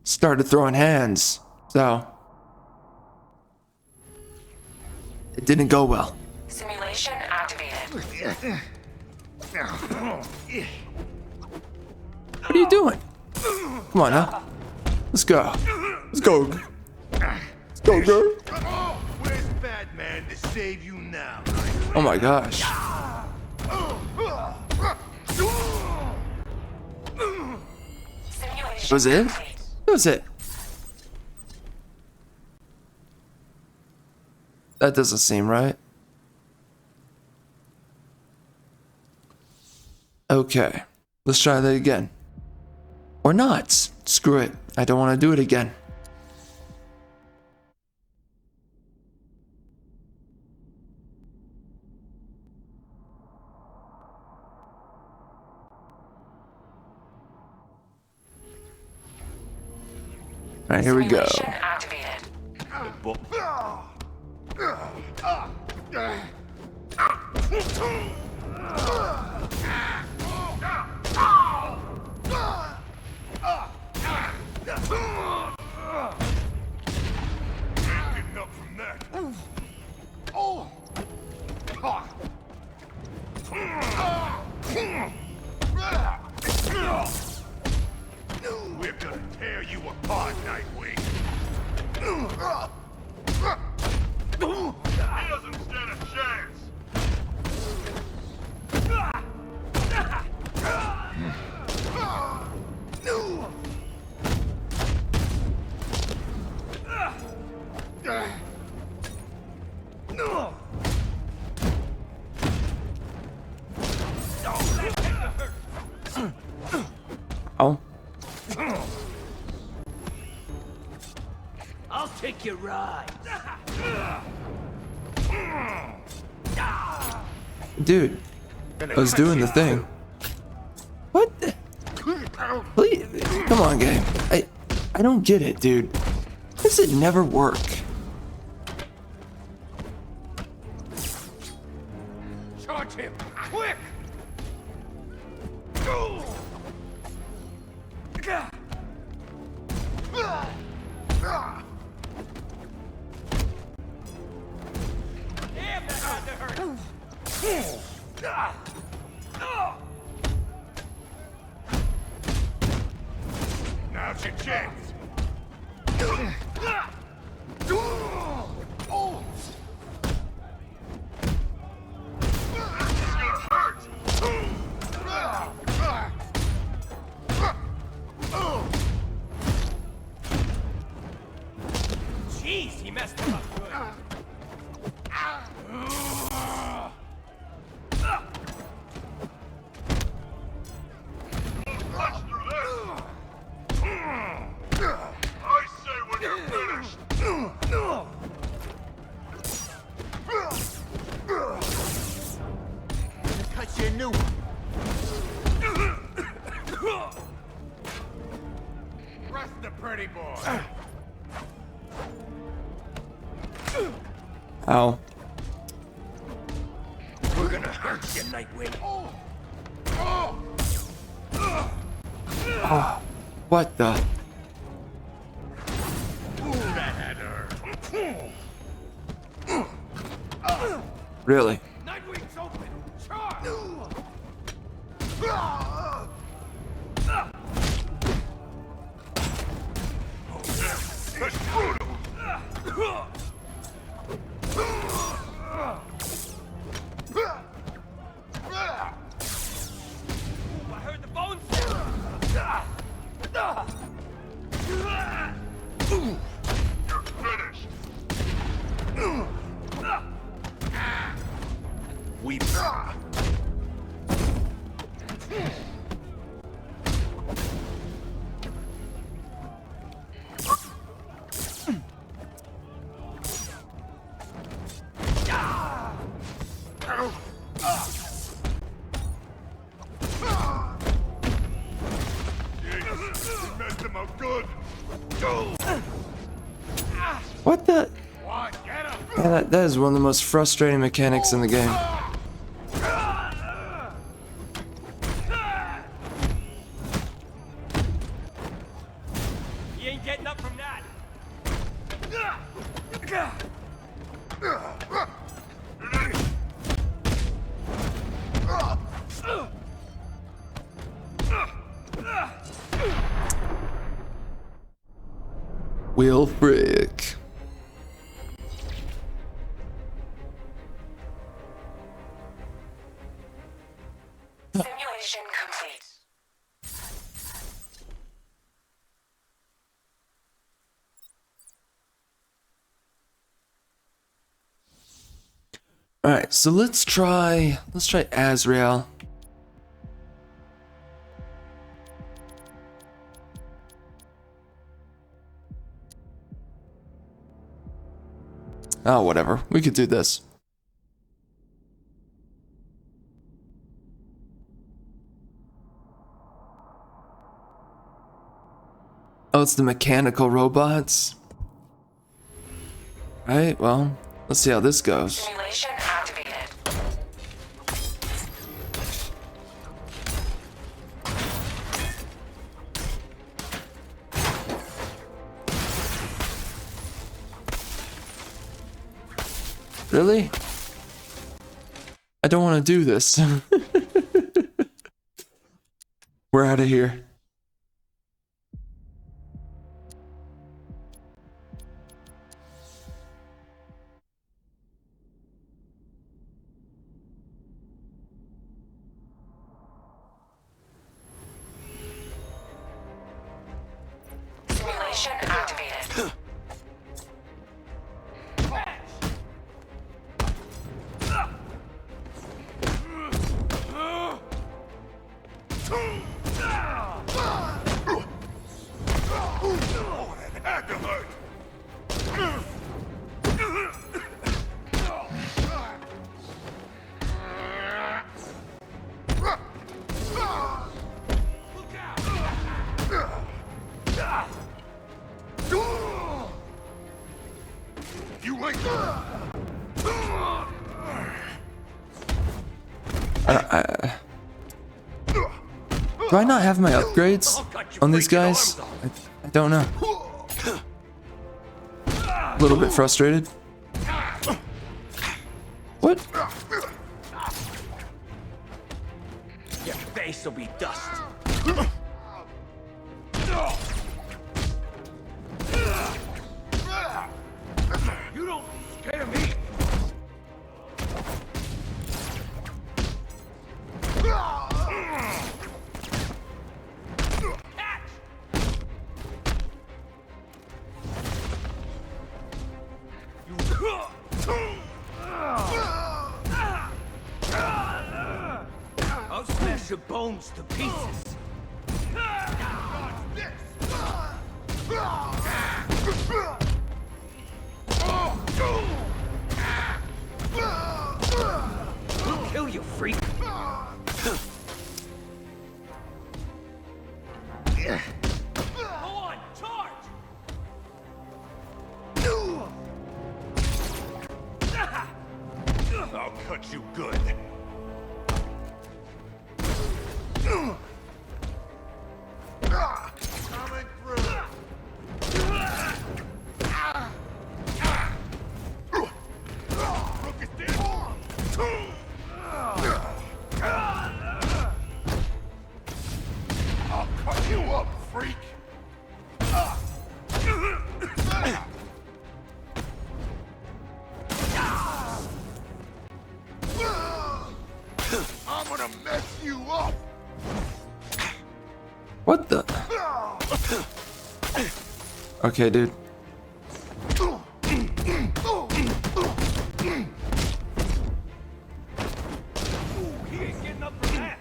B: started throwing hands, so... It didn't go well.
G: Simulation activated.
B: What are you doing? Come on, huh? Let's go. Let's go. Let's go, girl.
H: Where's Batman to save you now?
B: Oh my gosh.
G: Simulation
B: Was it?
G: complete.
B: That was it. That doesn't seem right. Okay, let's try that again. Or not. Screw it. I don't want to do it again. All right, here we go.
G: Simulation activated.
D: Getting up from that. We're gonna tear you apart, Nightwing. He doesn't stand a chance.
B: Oh,
H: I'll take your ride.
B: dude, I was doing the thing. What? Please, come on, game. I don't get it, dude. Why does it never work?
D: Charge him, quick!
H: Damn, that had to hurt.
D: Now's your chance.
H: Jeez, he messed him up good.
D: Punch through this. I say when you're finished.
H: Cut you a new one.
D: Rest the pretty boy.
B: Ow.
H: We're gonna hurt you, Nightwing.
B: What the?
D: That had her.
B: Really?
H: Nightwing's open. Charge.
D: That's brutal.
H: I heard the bones.
D: You're finished.
H: We.
D: You messed him up good.
B: What the?
D: What? Get him.
B: Yeah, that is one of the most frustrating mechanics in the game.
H: He ain't getting up from that.
B: Will Frick.
G: Simulation complete.
B: All right, so let's try Azrael. Oh, whatever. We could do this. Oh, it's the mechanical robots. Right, well, let's see how this goes.
G: Simulation activated.
B: Really? I don't want to do this. We're out of here.
G: Simulation activated.
D: You ain't.
B: Do I not have my upgrades on these guys? I don't know. A little bit frustrated. What?
H: Your face will be dust. You don't scare me. I'll smash your bones to pieces. We'll kill you, freak. Go on, charge!
D: I'll cut you good. Coming through. Rook is dead. I'll cut you up, freak. I'm gonna mess you up.
B: What the? Okay, dude.
H: He ain't getting up for that.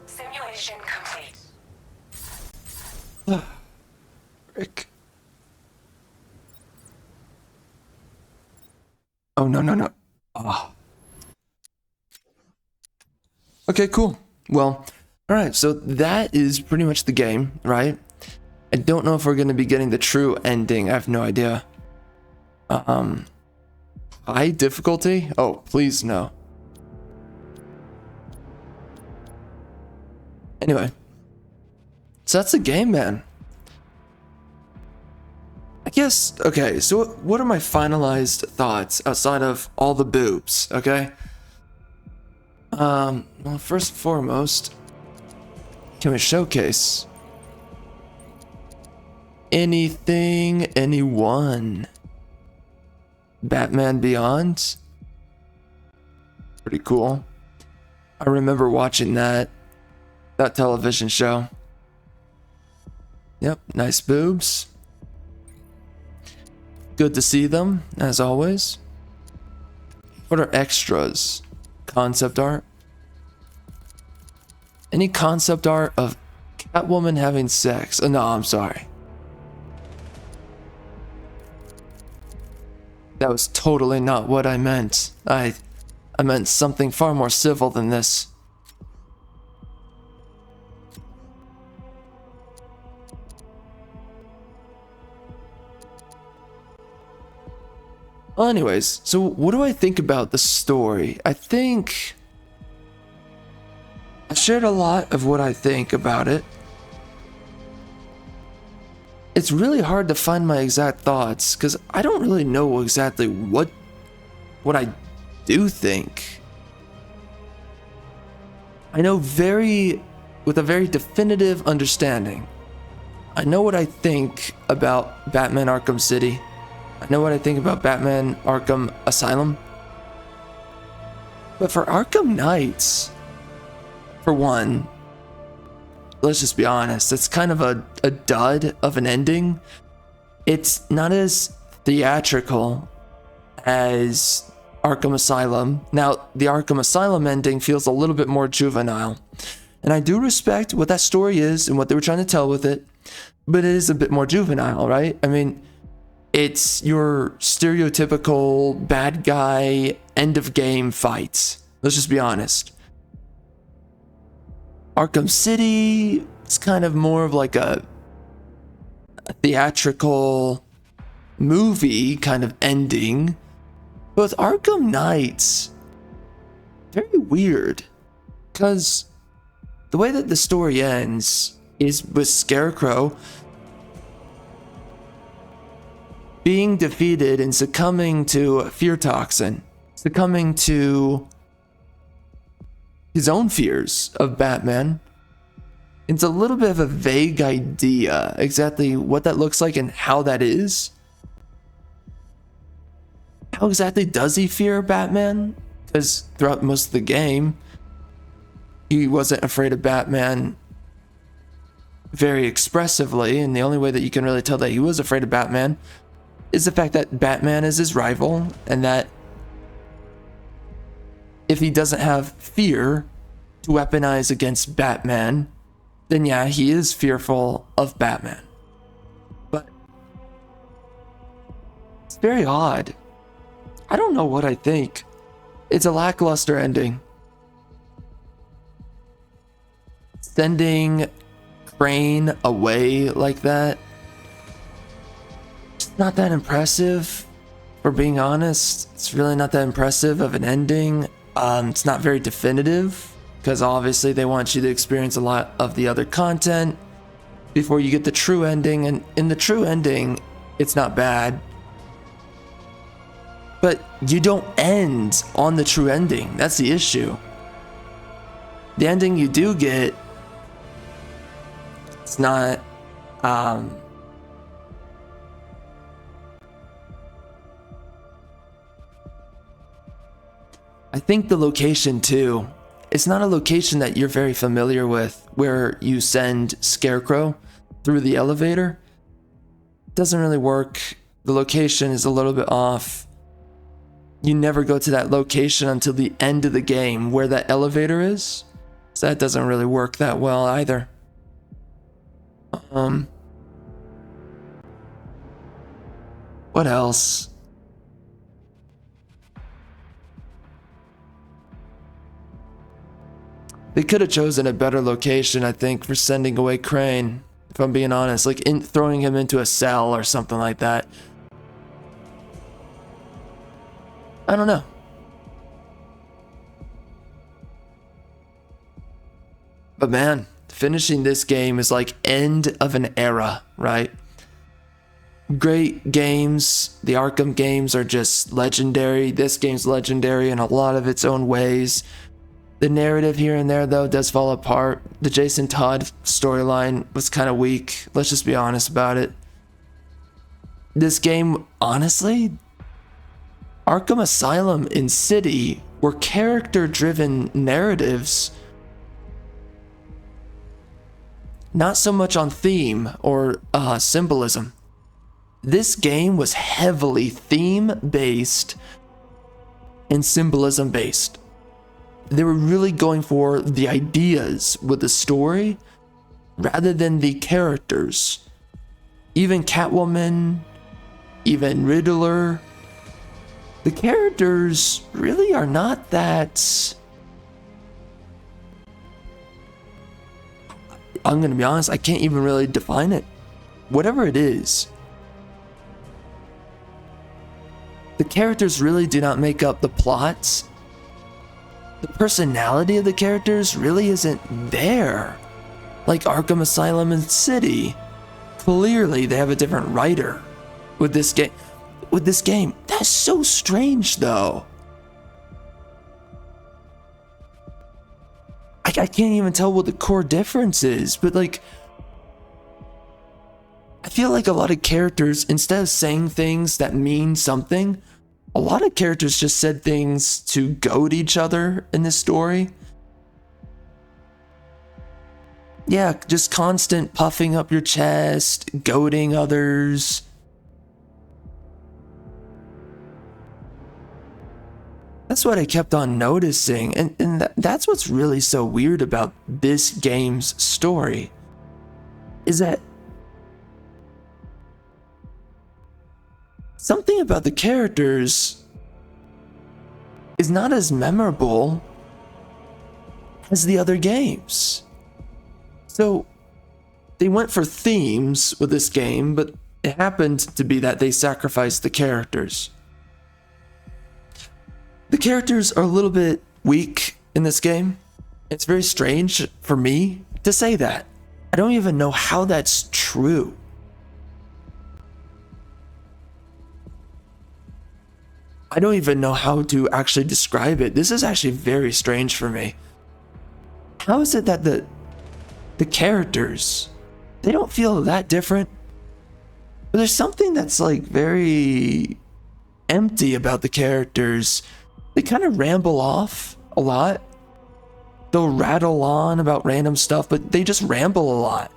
G: Simulation complete.
B: Rick. Oh, no, no, no. Ah. Okay, cool. Well, alright, so that is pretty much the game, right? I don't know if we're going to be getting the true ending. I have no idea. High difficulty? Oh, please, no. Anyway. So that's the game, man. I guess, okay, so what are my finalized thoughts outside of all the boobs, okay? Well, first and foremost, can we showcase anything, anyone? Batman Beyond? Pretty cool. I remember watching that television show. Yep, nice boobs. Good to see them, as always. What are extras? Concept art? Any concept art of That woman having sex. Oh, no, I'm sorry. That was totally not what I meant. I meant something far more civil than this. Well, anyways, so what do I think about the story? I think I shared a lot of what I think about it. It's really hard to find my exact thoughts because I don't really know exactly what I do think. I know with a very definitive understanding. I know what I think about Batman Arkham City. I know what I think about Batman Arkham Asylum. But for Arkham Knights, for one, let's just be honest, it's kind of a dud of an ending. It's not as theatrical as Arkham Asylum. Now, the Arkham Asylum ending feels a little bit more juvenile. And I do respect what that story is and what they were trying to tell with it, but it is a bit more juvenile, right? I mean, it's your stereotypical bad guy end of game fights. Let's just be honest. Arkham City, it's kind of more of like a theatrical movie kind of ending. But with Arkham Knights, very weird. Because the way that the story ends is with Scarecrow being defeated and succumbing to a fear toxin, succumbing to his own fears of Batman. It's a little bit of a vague idea exactly what that looks like and how that is. How exactly does he fear Batman? Because throughout most of the game, he wasn't afraid of Batman very expressively, and the only way that you can really tell that he was afraid of Batman is the fact that Batman is his rival, and that if he doesn't have fear to weaponize against Batman, then yeah, he is fearful of Batman. But it's very odd. I don't know what I think. It's a lackluster ending. Sending Crane away like that, it's not that impressive, for being honest. It's really not that impressive of an ending. It's not very definitive, because obviously they want you to experience a lot of the other content before you get the true ending, and in the true ending, it's not bad. But you don't end on the true ending. That's the issue. The ending you do get, it's not I think the location too, it's not a location that you're very familiar with, where you send Scarecrow through the elevator. It doesn't really work. The location is a little bit off. You never go to that location until the end of the game where that elevator is. So that doesn't really work that well either. What else? They could have chosen a better location, I think, for sending away Crane, if I'm being honest, like throwing him into a cell or something like that. I don't know. But man, finishing this game is like end of an era, right? Great games. The Arkham games are just legendary. This game's legendary in a lot of its own ways. The narrative here and there, though, does fall apart. The Jason Todd storyline was kind of weak. Let's just be honest about it. This game, honestly, Arkham Asylum and City were character-driven narratives. Not so much on theme or symbolism. This game was heavily theme-based and symbolism-based. They were really going for the ideas with the story rather than the characters. Even Catwoman, even Riddler, the characters really are not that... I'm gonna be honest, I can't even really define it. Whatever it is, the characters really do not make up the plots. The personality of the characters really isn't there. Like Arkham Asylum and City. Clearly they have a different writer with this game. That's so strange though. I can't even tell what the core difference is, but like, I feel like a lot of characters, instead of saying things that mean something, a lot of characters just said things to goad each other in this story. Yeah, just constant puffing up your chest, goading others. That's what I kept on noticing, and that's what's really so weird about this game's story, is that something about the characters is not as memorable as the other games. So they went for themes with this game, but it happened to be that they sacrificed the characters. The characters are a little bit weak in this game. It's very strange for me to say that. I don't even know how that's true. I don't even know how to actually describe it. This is actually very strange for me. How is it that the characters, they don't feel that different? But there's something that's like very empty about the characters. They kind of ramble off a lot. They'll rattle on about random stuff, but they just ramble a lot.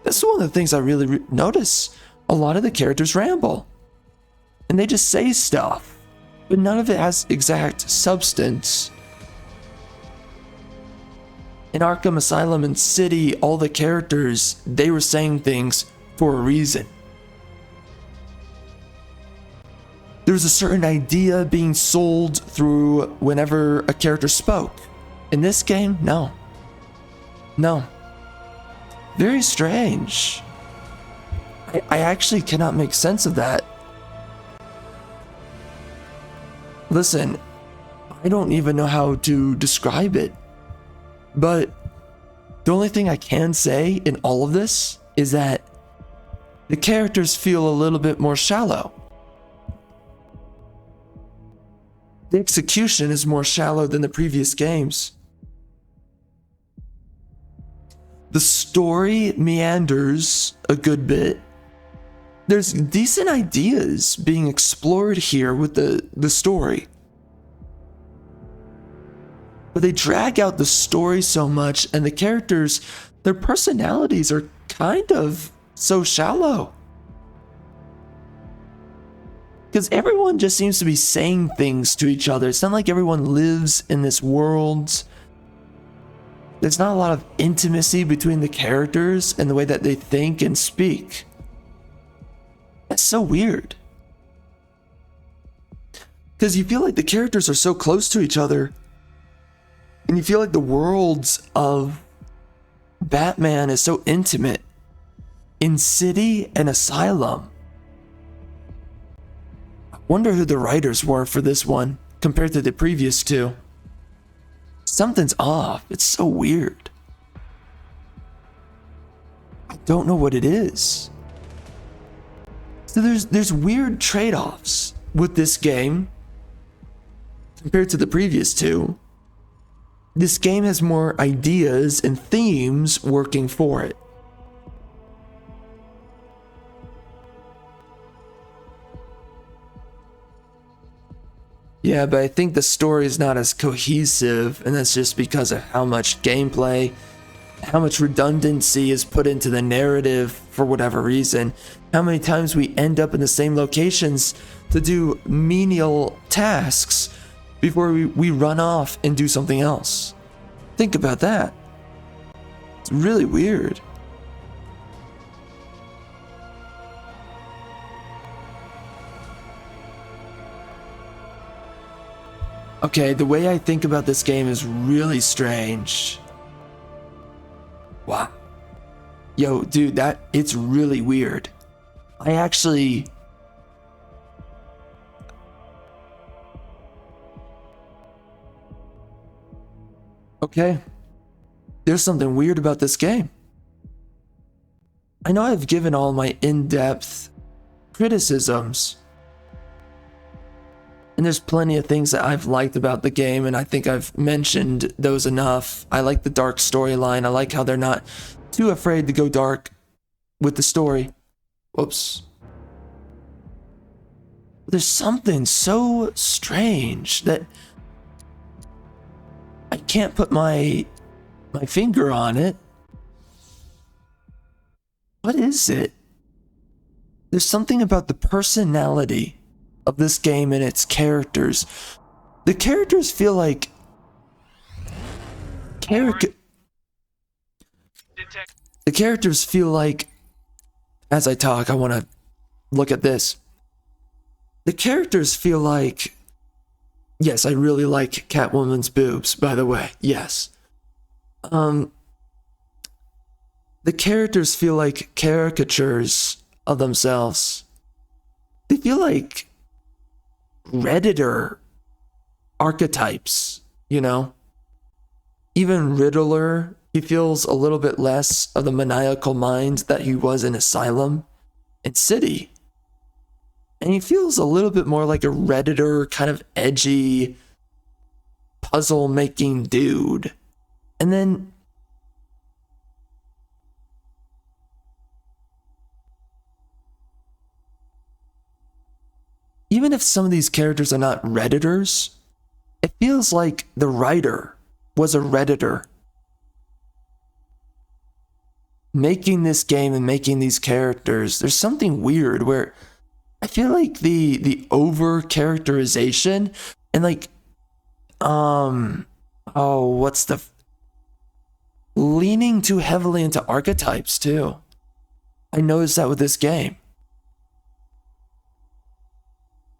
B: That's one of the things I really notice. A lot of the characters ramble. And they just say stuff, but none of it has exact substance. In Arkham Asylum and City, all the characters, they were saying things for a reason. There's a certain idea being sold through whenever a character spoke. In this game, no. No. Very strange. I actually cannot make sense of that. Listen, I don't even know how to describe it. But the only thing I can say in all of this is that the characters feel a little bit more shallow. The execution is more shallow than the previous games. The story meanders a good bit. There's decent ideas being explored here with the story. But they drag out the story so much, and the characters, their personalities are kind of so shallow. Because everyone just seems to be saying things to each other. It's not like everyone lives in this world. There's not a lot of intimacy between the characters and the way that they think and speak. That's so weird. Because you feel like the characters are so close to each other. And you feel like the worlds of Batman is so intimate. In City and Asylum, wonder who the writers were for this one compared to the previous two. Something's off. It's so weird. I don't know what it is. So there's weird trade-offs with this game compared to the previous two. This game has more ideas and themes working for it. Yeah, but I think the story is not as cohesive, and that's just because of how much gameplay, how much redundancy is put into the narrative for whatever reason. How many times we end up in the same locations to do menial tasks before we run off and do something else. Think about that. It's really weird. Okay, the way I think about this game is really strange. Wow. Yo, dude, it's really weird. I actually... Okay. There's something weird about this game. I know I've given all my in-depth criticisms, and there's plenty of things that I've liked about the game, and I think I've mentioned those enough. I like the dark storyline. I like how they're not too afraid to go dark with the story. Whoops. There's something so strange that I can't put my finger on it. What is it? There's something about the personality of this game and its characters. The characters feel like the characters feel like, as I talk, I want to look at this. The characters feel like, yes, I really like Catwoman's boobs, by the way. Yes. The characters feel like caricatures of themselves. They feel like Redditor archetypes, you know? Even Riddler, he feels a little bit less of the maniacal mind that he was in Asylum and City. And he feels a little bit more like a Redditor, kind of edgy, puzzle-making dude. And then even if some of these characters are not Redditors, it feels like the writer was a Redditor. Making this game and making these characters, there's something weird where I feel like the over characterization and like, leaning too heavily into archetypes too. I noticed that with this game.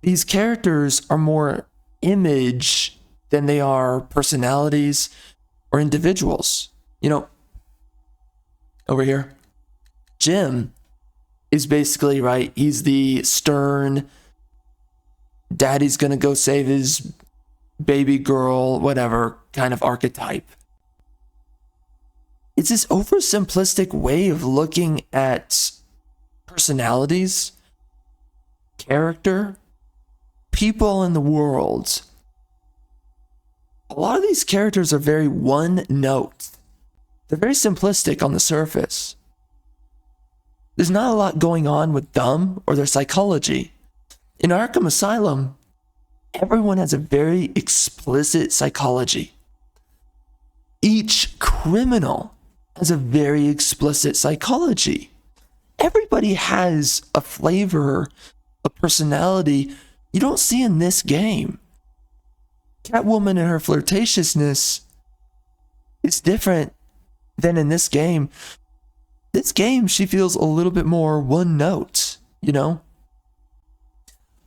B: These characters are more image than they are personalities or individuals. You know, over here, Jim is basically, right, he's the stern, daddy's gonna go save his baby girl, whatever kind of archetype. It's this oversimplistic way of looking at personalities, character, people in the world. A lot of these characters are very one note. They're very simplistic on the surface. There's not a lot going on with them or their psychology. In Arkham Asylum, everyone has a very explicit psychology. Each criminal has a very explicit psychology. Everybody has a flavor, a personality you don't see in this game. Catwoman and her flirtatiousness is different than in this game. This game, she feels a little bit more one note, you know?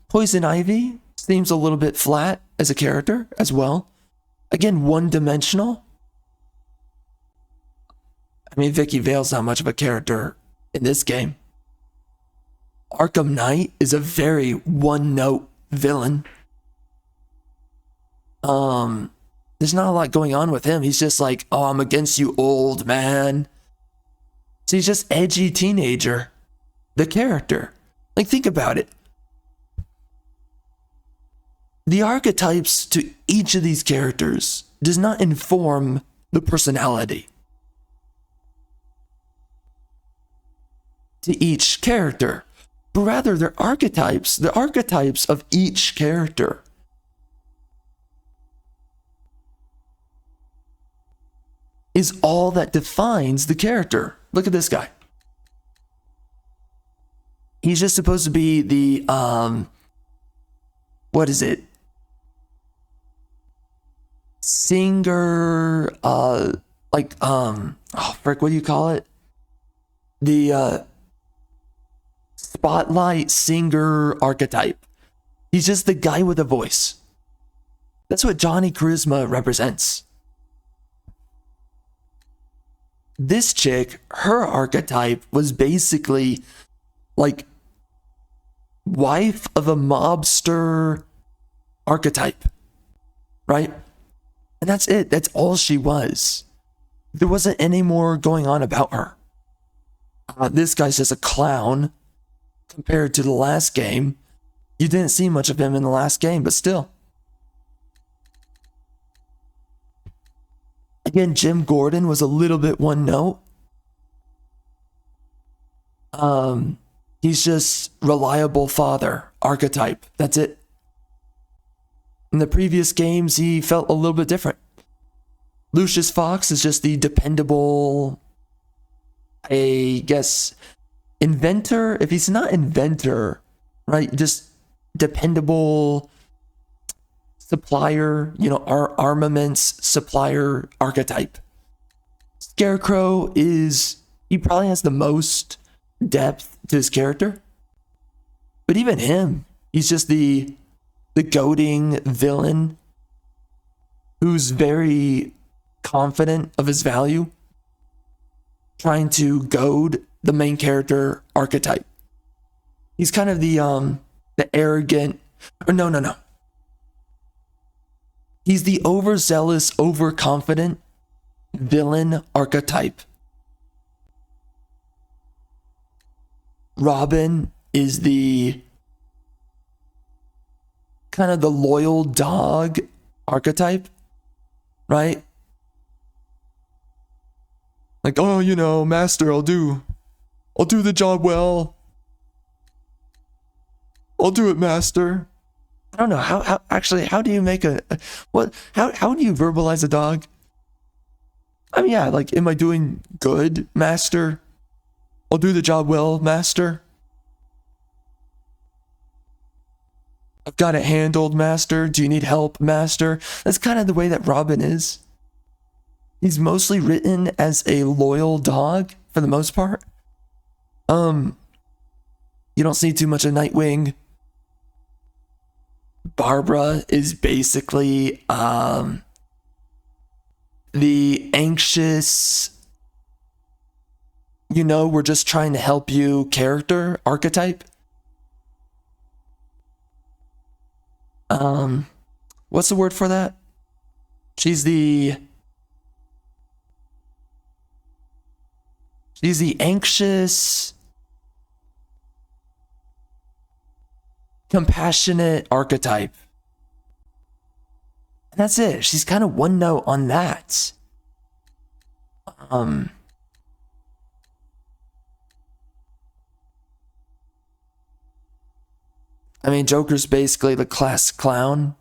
B: Poison Ivy seems a little bit flat as a character as well. Again, one-dimensional. I mean, Vicky Vale's not much of a character in this game. Arkham Knight is a very one-note villain. There's not a lot going on with him. He's just like, oh, I'm against you, old man. So he's just edgy teenager, the character. Like, think about it. The archetypes to each of these characters does not inform the personality to each character, but rather they're archetypes, the archetypes of each character. Is all that defines the character. Look at this guy. He's just supposed to be the, what is it? Singer, oh frick, what do you call it? The, spotlight singer archetype. He's just the guy with a voice. That's what Johnny Charisma represents. This chick, her archetype was basically like wife of a mobster archetype, right? And that's it. That's all she was. There wasn't any more going on about her. This guy's just a clown compared to the last game. You didn't see much of him in the last game, but still. Again, Jim Gordon was a little bit one note. He's just reliable father archetype. That's it. In the previous games, he felt a little bit different. Lucius Fox is just the dependable, I guess, inventor. If he's not inventor, right? Just dependable supplier, our armaments supplier archetype. Scarecrow he probably has the most depth to his character. But even him, he's just the goading villain who's very confident of his value, trying to goad the main character archetype. He's kind of the arrogant, or no. He's the overzealous, overconfident villain archetype. Robin is the kind of the loyal dog archetype, right? Like, oh, master, I'll do the job well. I'll do it, master. I don't know how do you make how do you verbalize a dog? I mean, yeah, like, am I doing good, master? I'll do the job well, master. I've got it handled, master. Do you need help, master? That's kind of the way that Robin is. He's mostly written as a loyal dog for the most part. You don't see too much of Nightwing. Barbara is basically the anxious, we're just trying to help you character archetype. What's the word for that? She's the anxious, compassionate archetype. And that's it. She's kind of one note on that. I mean, Joker's basically the class clown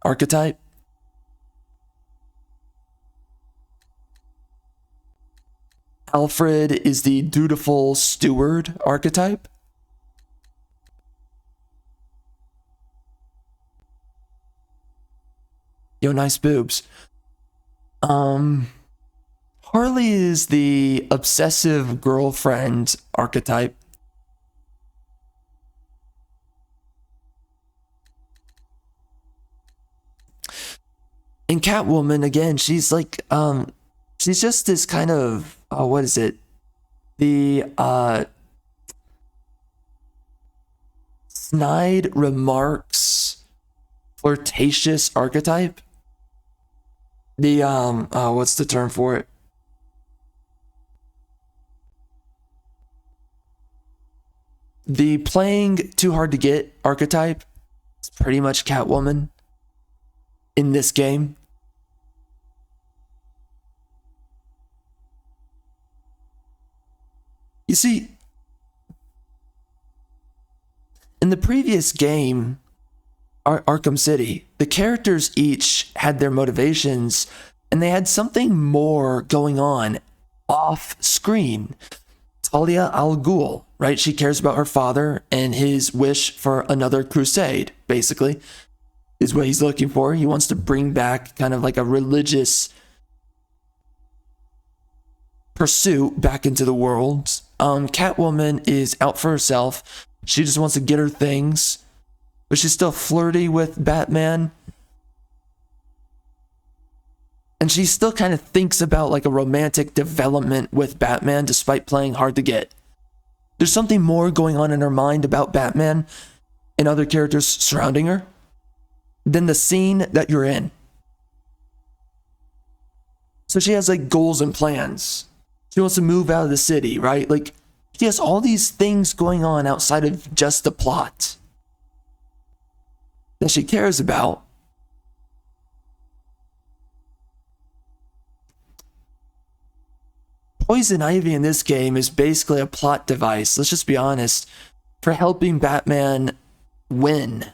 B: archetype. Alfred is the dutiful steward archetype. Yo, nice boobs. Harley is the obsessive girlfriend archetype. And Catwoman, again, she's like, she's just this kind of, what is it? The, snide remarks, flirtatious archetype. The, what's the term for it? The playing too hard to get archetype. It's pretty much Catwoman in this game. You see, in the previous game, Arkham City, the characters each had their motivations and they had something more going on off screen. Talia al Ghul, right? She cares about her father and his wish for another crusade, basically, is what he's looking for. He wants to bring back kind of like a religious pursuit back into the world. Catwoman is out for herself. She just wants to get her things, but she's still flirty with Batman. And she still kind of thinks about like a romantic development with Batman despite playing hard to get. There's something more going on in her mind about Batman and other characters surrounding her than the scene that you're in. So she has like goals and plans. She wants to move out of the city, right? Like she has all these things going on outside of just the plot that she cares about. Poison Ivy in this game is basically a plot device, let's just be honest, for helping Batman win.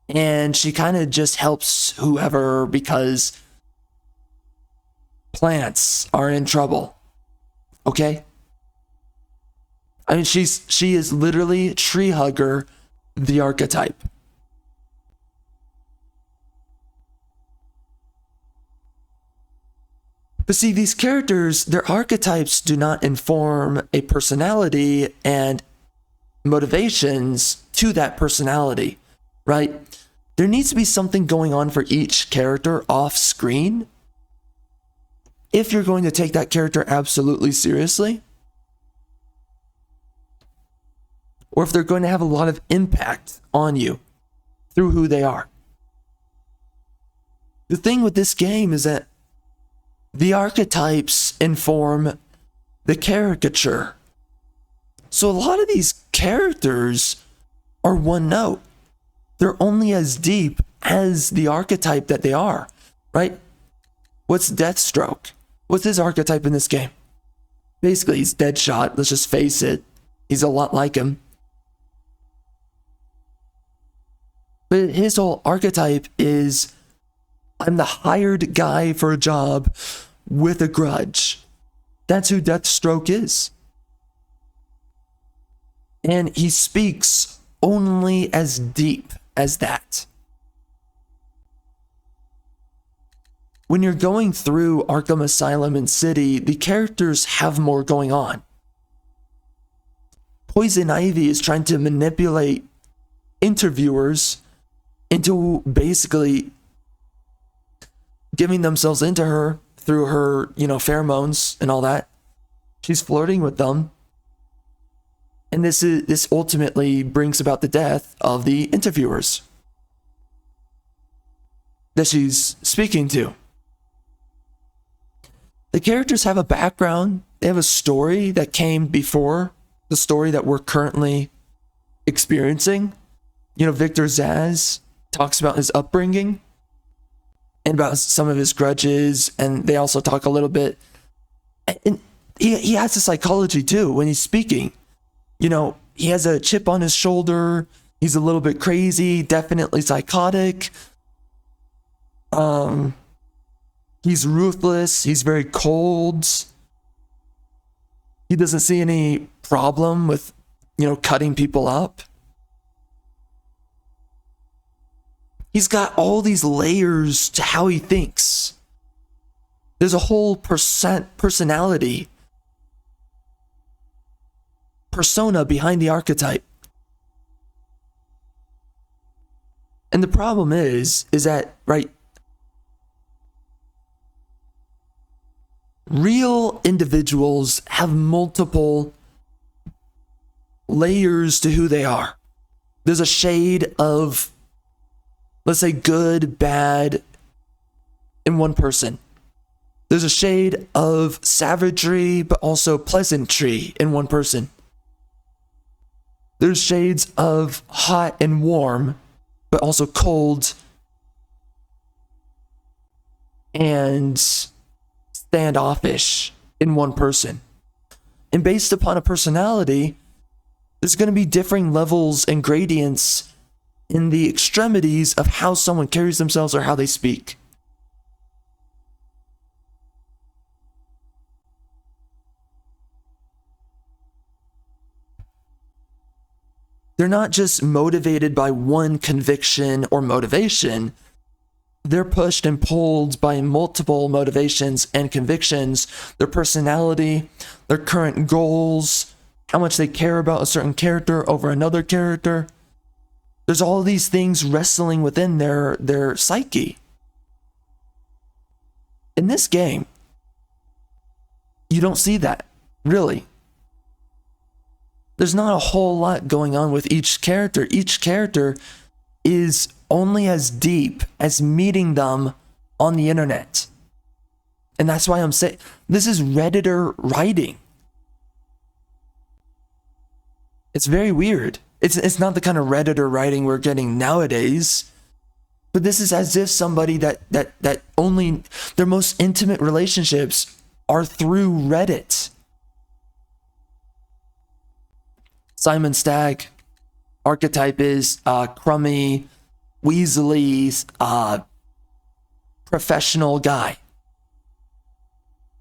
B: And she kind of just helps whoever because plants are in trouble. Okay? I mean, she is literally Tree Hugger, the archetype. But see, these characters, their archetypes do not inform a personality and motivations to that personality, right? There needs to be something going on for each character off screen if you're going to take that character absolutely seriously, or if they're going to have a lot of impact on you through who they are. The thing with this game is that the archetypes inform the caricature. So a lot of these characters are one note. They're only as deep as the archetype that they are, right? What's Deathstroke? What's his archetype in this game? Basically, he's Deadshot. Let's just face it. He's a lot like him. But his whole archetype is, I'm the hired guy for a job with a grudge. That's who Deathstroke is. And he speaks only as deep as that. When you're going through Arkham Asylum and City, the characters have more going on. Poison Ivy is trying to manipulate interviewers into basically giving themselves into her through her, pheromones and all that. She's flirting with them. And this ultimately brings about the death of the interviewers that she's speaking to. The characters have a background. They have a story that came before the story that we're currently experiencing. Victor Zsasz talks about his upbringing and about some of his grudges, and they also talk a little bit. And he has a psychology too when he's speaking. He has a chip on his shoulder. He's a little bit crazy, definitely psychotic. He's ruthless. He's very cold. He doesn't see any problem with, cutting people up. He's got all these layers to how he thinks. There's a whole personality, persona behind the archetype. And the problem is that, right, real individuals have multiple layers to who they are. There's a shade of, let's say, good, bad in one person. There's a shade of savagery, but also pleasantry in one person. There's shades of hot and warm, but also cold and standoffish in one person. And based upon a personality, there's going to be differing levels and gradients in the extremities of how someone carries themselves or how they speak. They're not just motivated by one conviction or motivation. They're pushed and pulled by multiple motivations and convictions, their personality, their current goals, how much they care about a certain character over another character. There's all of these things wrestling within their psyche. In this game, you don't see that, really. There's not a whole lot going on with each character. Each character is only as deep as meeting them on the internet. And that's why I'm saying this is Redditor writing. It's very weird. It's not the kind of Redditor writing we're getting nowadays. But this is as if somebody that only their most intimate relationships are through Reddit. Simon Stagg archetype is crummy, weaselly, professional guy.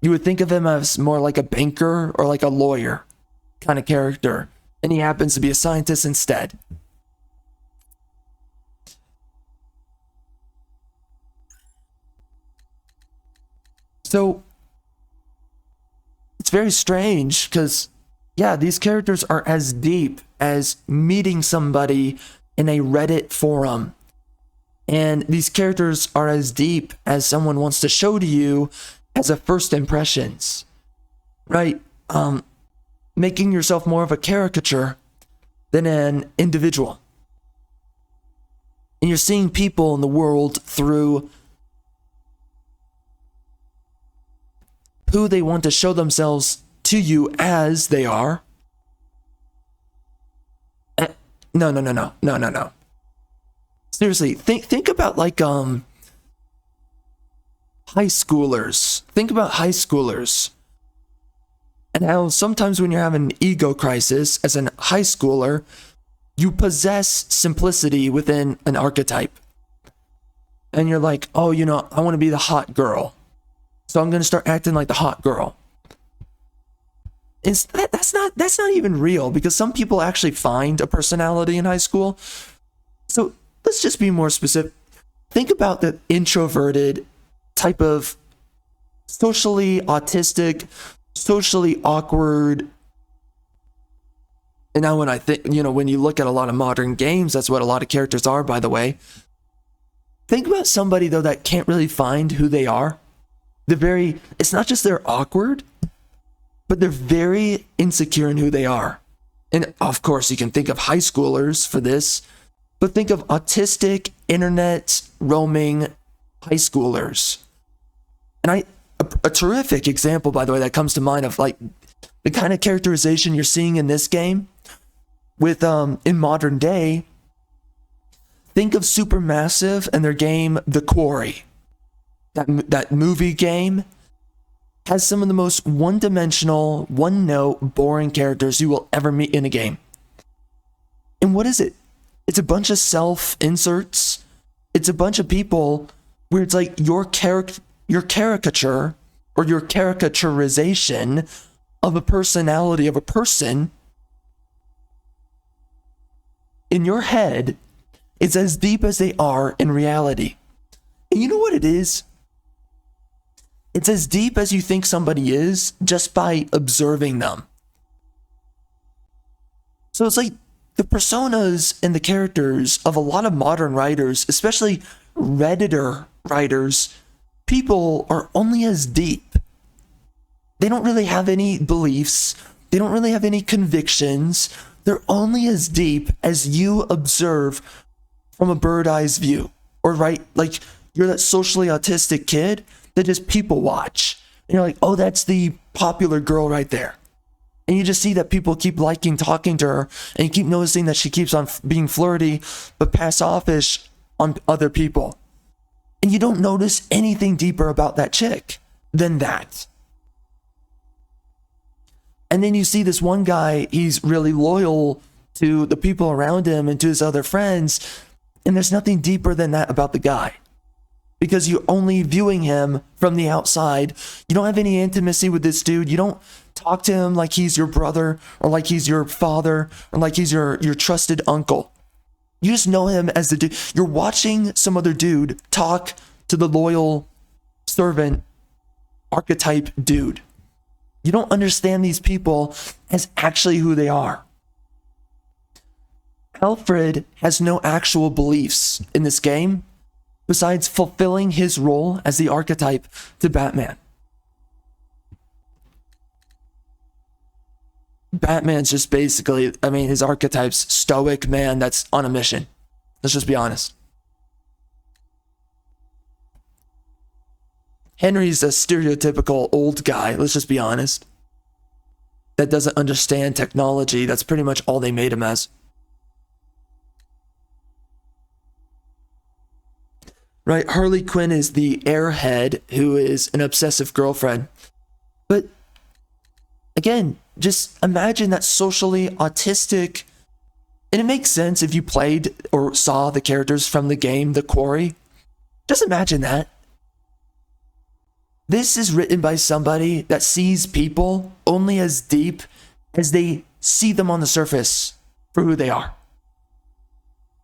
B: You would think of him as more like a banker or like a lawyer kind of character, and he happens to be a scientist instead. So it's very strange because, yeah, these characters are as deep as meeting somebody in a Reddit forum. And these characters are as deep as someone wants to show to you as a first impressions, right? Making yourself more of a caricature than an individual. And you're seeing people in the world through who they want to show themselves to you as they are. No. Seriously, think about like high schoolers. Think about high schoolers. And how sometimes when you're having an ego crisis as a high schooler, you possess simplicity within an archetype. And you're like, oh, you know, I want to be the hot girl. So I'm going to start acting like the hot girl. That's not even real, because some people actually find a personality in high school. So let's just be more specific. Think about the introverted type of socially autistic, socially awkward. And now when I think, you know, when you look at a lot of modern games, that's what a lot of characters are, by the way. Think about somebody, though, that can't really find who they are. It's not just they're awkward, but they're very insecure in who they are. And of course, you can think of high schoolers for this, but think of autistic, internet roaming high schoolers. And a terrific example, by the way, that comes to mind of like the kind of characterization you're seeing in this game with in modern day. Think of Supermassive and their game The Quarry. That movie game has some of the most one-dimensional, one-note, boring characters you will ever meet in a game. And what is it? It's a bunch of self-inserts. It's a bunch of people where it's like your caricature or your caricaturization of a personality of a person in your head is as deep as they are in reality. And you know what it is? It's as deep as you think somebody is just by observing them. So it's like the personas and the characters of a lot of modern writers, especially Redditor writers, people are only as deep. They don't really have any beliefs. They don't really have any convictions. They're only as deep as you observe from a bird eye's view. Or right, like you're that socially autistic kid that just people watch. And you're like, oh, that's the popular girl right there. And you just see that people keep talking to her, and you keep noticing that she keeps on being flirty, but pass offish on other people. And you don't notice anything deeper about that chick than that. And then you see this one guy, he's really loyal to the people around him and to his other friends, and there's nothing deeper than that about the guy. Because you're only viewing him from the outside. You don't have any intimacy with this dude. You don't talk to him like he's your brother, or like he's your father, or like he's your trusted uncle. You just know him as the dude. You're watching some other dude talk to the loyal servant archetype dude. You don't understand these people as actually who they are. Alfred has no actual beliefs in this game. besides fulfilling his role as the archetype to Batman. Batman's just basically, I mean, his archetype's stoic man that's on a mission. Let's just be honest. Henry's a stereotypical old guy, let's just be honest, that doesn't understand technology. That's pretty much all they made him as. Right, Harley Quinn is the airhead who is an obsessive girlfriend. But again, just imagine that socially autistic, and it makes sense if you played or saw the characters from the game, The Quarry. Just imagine that. This is written by somebody that sees people only as deep as they see them on the surface for who they are.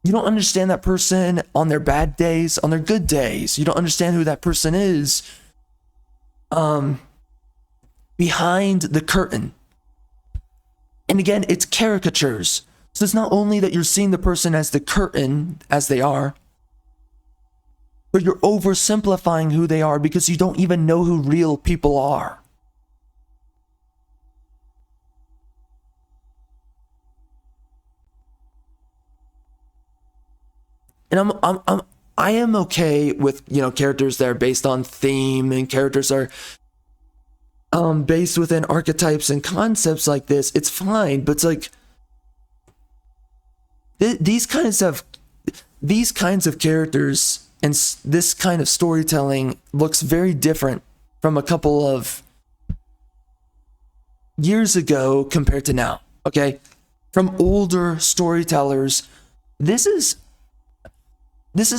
B: You don't understand that person on their bad days, on their good days. You don't understand who that person is behind the curtain. And again, it's caricatures. So it's not only that you're seeing the person as the curtain, as they are, but you're oversimplifying who they are because you don't even know who real people are. And I am okay with, you know, characters that are based on theme and characters are based within archetypes and concepts like this. It's fine, but it's like these kinds of characters and this kind of storytelling looks very different from a couple of years ago compared to now. Okay, from older storytellers, this is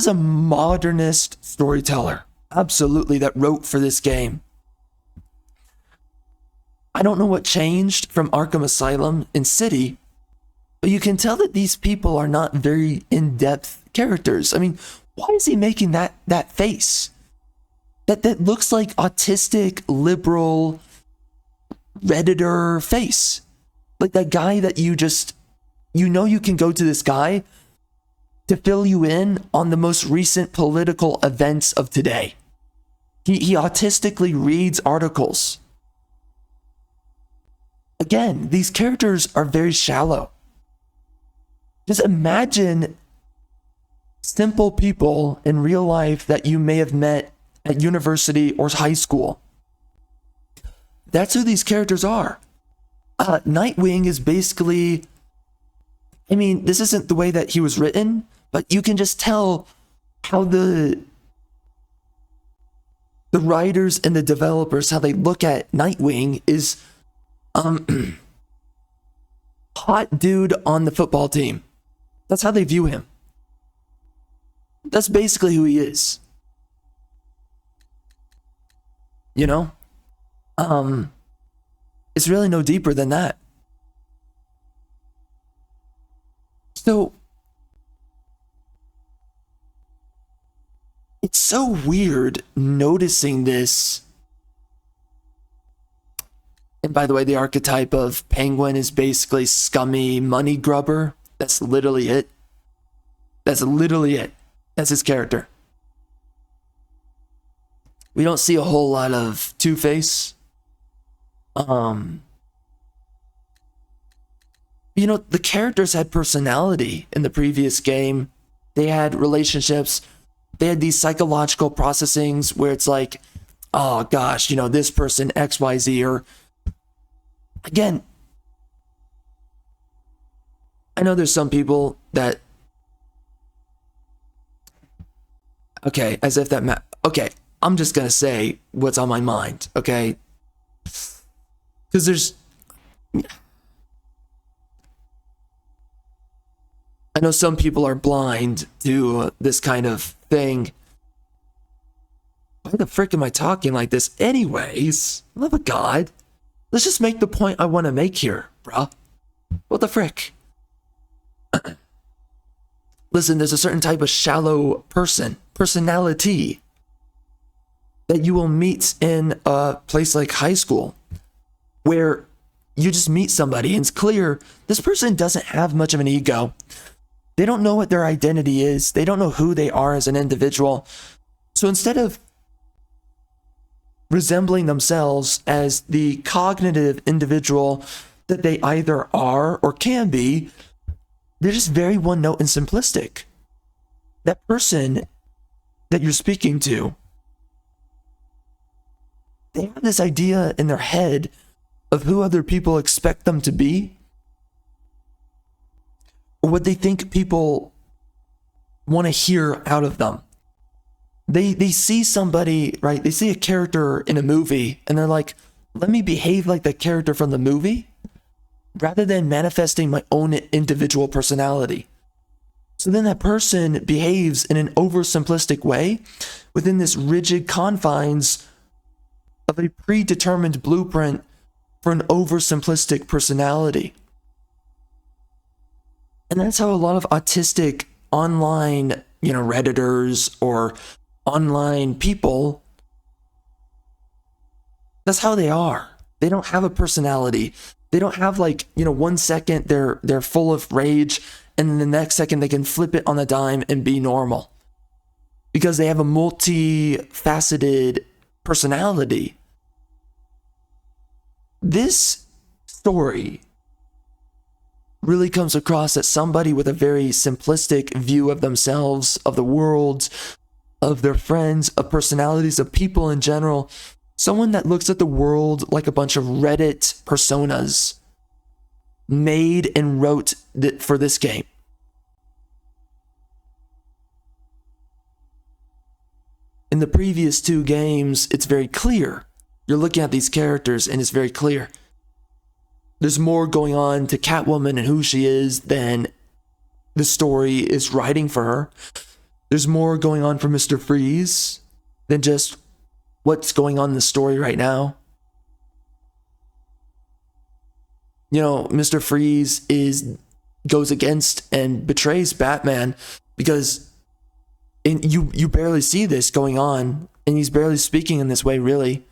B: a modernist storyteller, absolutely, that wrote for this game. I don't know what changed from Arkham Asylum and City, but you can tell that these people are not very in-depth characters. I mean, why is he making that face? That looks like autistic, liberal, Redditor face. Like that guy that you can go to this guy to fill you in on the most recent political events of today. He autistically reads articles. Again, these characters are very shallow. Just imagine simple people in real life that you may have met at university or high school. That's who these characters are. Nightwing is basically, I mean, this isn't the way that he was written, but you can just tell how the writers and the developers, how they look at Nightwing is hot dude on the football team. That's how they view him. That's basically who he is. You know? It's really no deeper than that. So it's so weird noticing this. And by the way, the archetype of Penguin is basically scummy money grubber. That's literally it. That's literally it. That's his character. We don't see a whole lot of Two-Face. You know, the characters had personality in the previous game. They had relationships. They had these psychological processings where it's like, oh gosh, you know, this person XYZ, or again, I know there's some people that, okay, as if that okay, I'm just gonna say what's on my mind, okay? Because there's, I know some people are blind to this kind of thing. Why the frick am I talking like this anyways? Love of God. Let's just make the point I want to make here, bruh. What the frick? Listen, there's a certain type of shallow personality that you will meet in a place like high school, where you just meet somebody and it's clear this person doesn't have much of an ego. They don't know what their identity is. They don't know who they are as an individual. So instead of resembling themselves as the cognitive individual that they either are or can be, they're just very one note and simplistic. That person that you're speaking to, they have this idea in their head of who other people expect them to be, or what they think people want to hear out of them. They see somebody, right? They see a character in a movie and they're like, let me behave like the character from the movie rather than manifesting my own individual personality. So then that person behaves in an oversimplistic way within this rigid confines of a predetermined blueprint for an oversimplistic personality. And that's how a lot of autistic online, Redditors or online people, that's how they are. They don't have a personality. They don't have 1 second they're full of rage and then the next second they can flip it on a dime and be normal. Because they have a multifaceted personality. This story really comes across as somebody with a very simplistic view of themselves, of the world, of their friends, of personalities, of people in general. Someone that looks at the world like a bunch of Reddit personas made and wrote for this game. In the previous two games, it's very clear. You're looking at these characters and it's very clear. There's more going on to Catwoman and who she is than the story is writing for her. There's more going on for Mr. Freeze than just what's going on in the story right now. Mr. Freeze goes against and betrays Batman because you barely see this going on, and he's barely speaking in this way, really.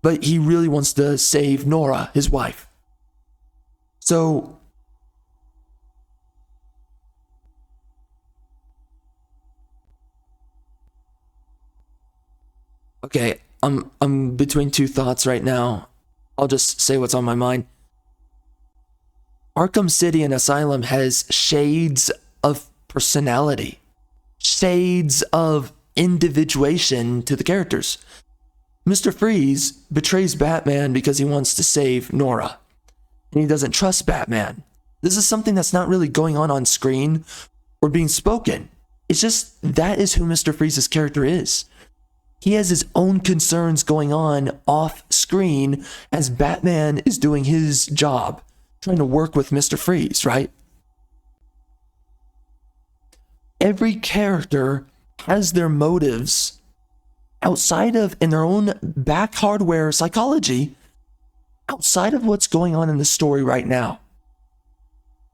B: But he really wants to save Nora, his wife. So okay, I'm between two thoughts right now. I'll just say what's on my mind. Arkham City and Asylum has shades of personality, shades of individuation to the characters. Mr. Freeze betrays Batman because he wants to save Nora, and he doesn't trust Batman. This is something that's not really going on screen or being spoken. It's just that is who Mr. Freeze's character is. He has his own concerns going on off screen as Batman is doing his job, trying to work with Mr. Freeze, right? Every character has their motives outside of, in their own back hardware psychology, outside of what's going on in the story right now.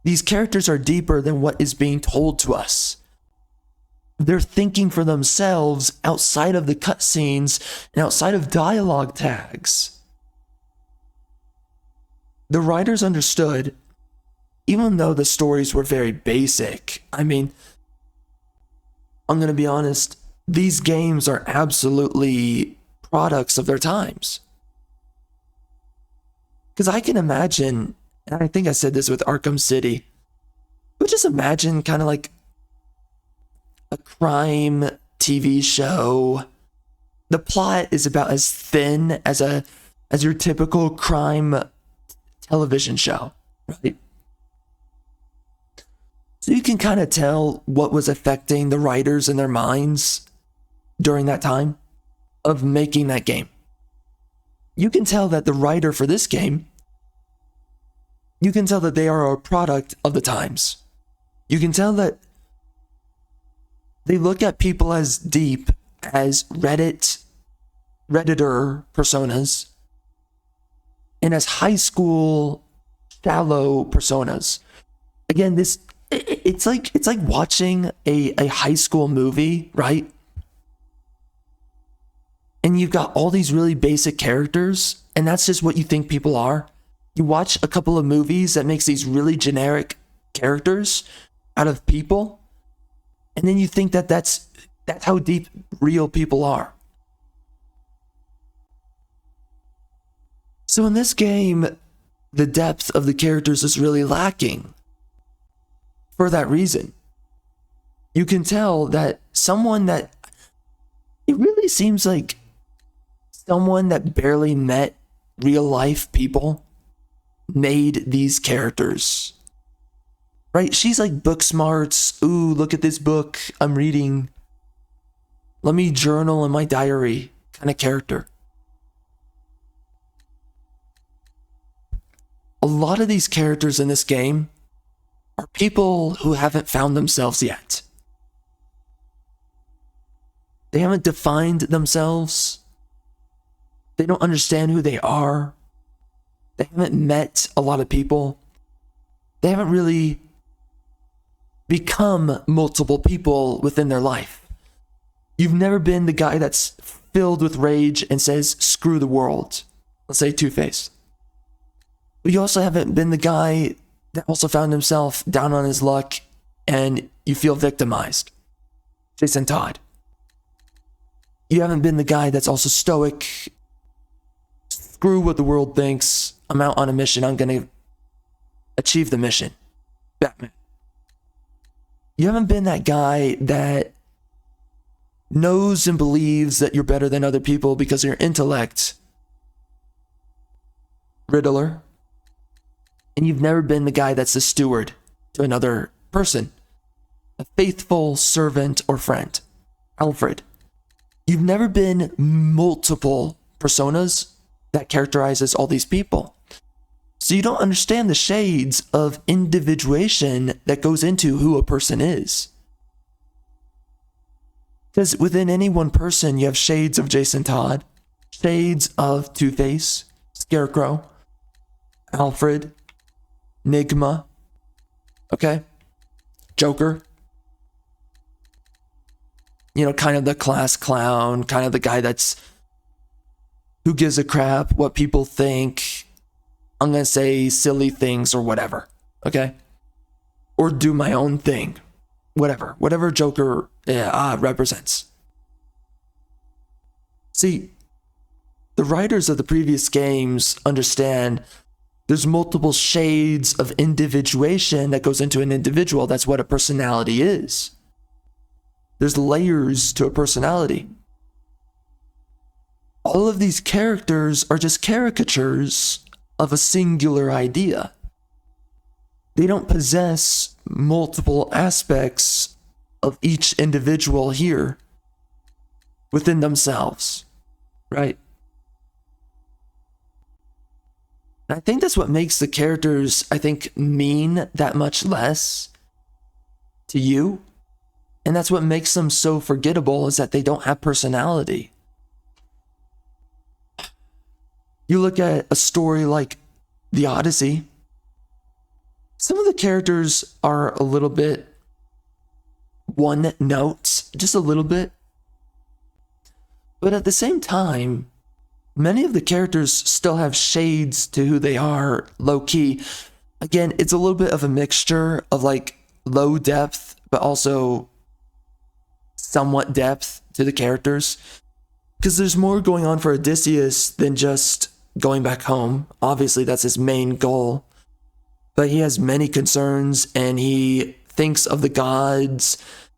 B: These characters are deeper than what is being told to us. They're thinking for themselves outside of the cutscenes and outside of dialogue tags. The writers understood, even though the stories were very basic. I mean, I'm going to be honest, these games are absolutely products of their times. Because I can imagine, and I think I said this with Arkham City, but just imagine kind of like a crime TV show. The plot is about as thin as your typical crime television show, right? So you can kind of tell what was affecting the writers in their minds during that time of making that game. You can tell that the writer for this game, you can tell that they are a product of the times. You can tell that they look at people as deep as Redditor personas and as high school shallow personas. Again, it's like watching a high school movie, right? And you've got all these really basic characters, and that's just what you think people are. You watch a couple of movies that makes these really generic characters, out of people, and then you think that that's how deep real people are. So in this game, the depth of the characters is really lacking. For that reason, you can tell that it really seems like someone that barely met real life people made these characters. Right? She's like book smarts. Ooh, look at this book I'm reading. Let me journal in my diary kind of character. A lot of these characters in this game are people who haven't found themselves yet. They haven't defined themselves. They don't understand who they are. They haven't met a lot of people. They haven't really become multiple people within their life. You've never been the guy that's filled with rage and says, screw the world. Let's say Two-Face. But you also haven't been the guy that also found himself down on his luck and you feel victimized. Jason Todd. You haven't been the guy that's also stoic. Screw what the world thinks. I'm out on a mission. I'm going to achieve the mission. Batman. You haven't been that guy that knows and believes that you're better than other people because of your intellect. Riddler. And you've never been the guy that's a steward to another person. A faithful servant or friend. Alfred. You've never been multiple personas that characterizes all these people. So you don't understand the shades of individuation that goes into who a person is. Because within any one person, you have shades of Jason Todd, shades of Two-Face, Scarecrow, Alfred, Nigma, okay? Joker. You know, kind of the class clown, kind of the guy who gives a crap what people think. I'm going to say silly things or whatever, okay? Or do my own thing, whatever Joker represents. See, the writers of the previous games understand there's multiple shades of individuation that goes into an individual. That's what a personality is. There's layers to a personality. All of these characters are just caricatures of a singular idea. They don't possess multiple aspects of each individual here within themselves, right? And I think that's what makes the characters, I think, mean that much less to you. And that's what makes them so forgettable, is that they don't have personality. You look at a story like The Odyssey, some of the characters are a little bit one note, just a little bit. But at the same time, many of the characters still have shades to who they are low key. Again, it's a little bit of a mixture of like low depth, but also somewhat depth to the characters. Because there's more going on for Odysseus than just going back home. Obviously, that's his main goal. But he has many concerns and he thinks of the gods.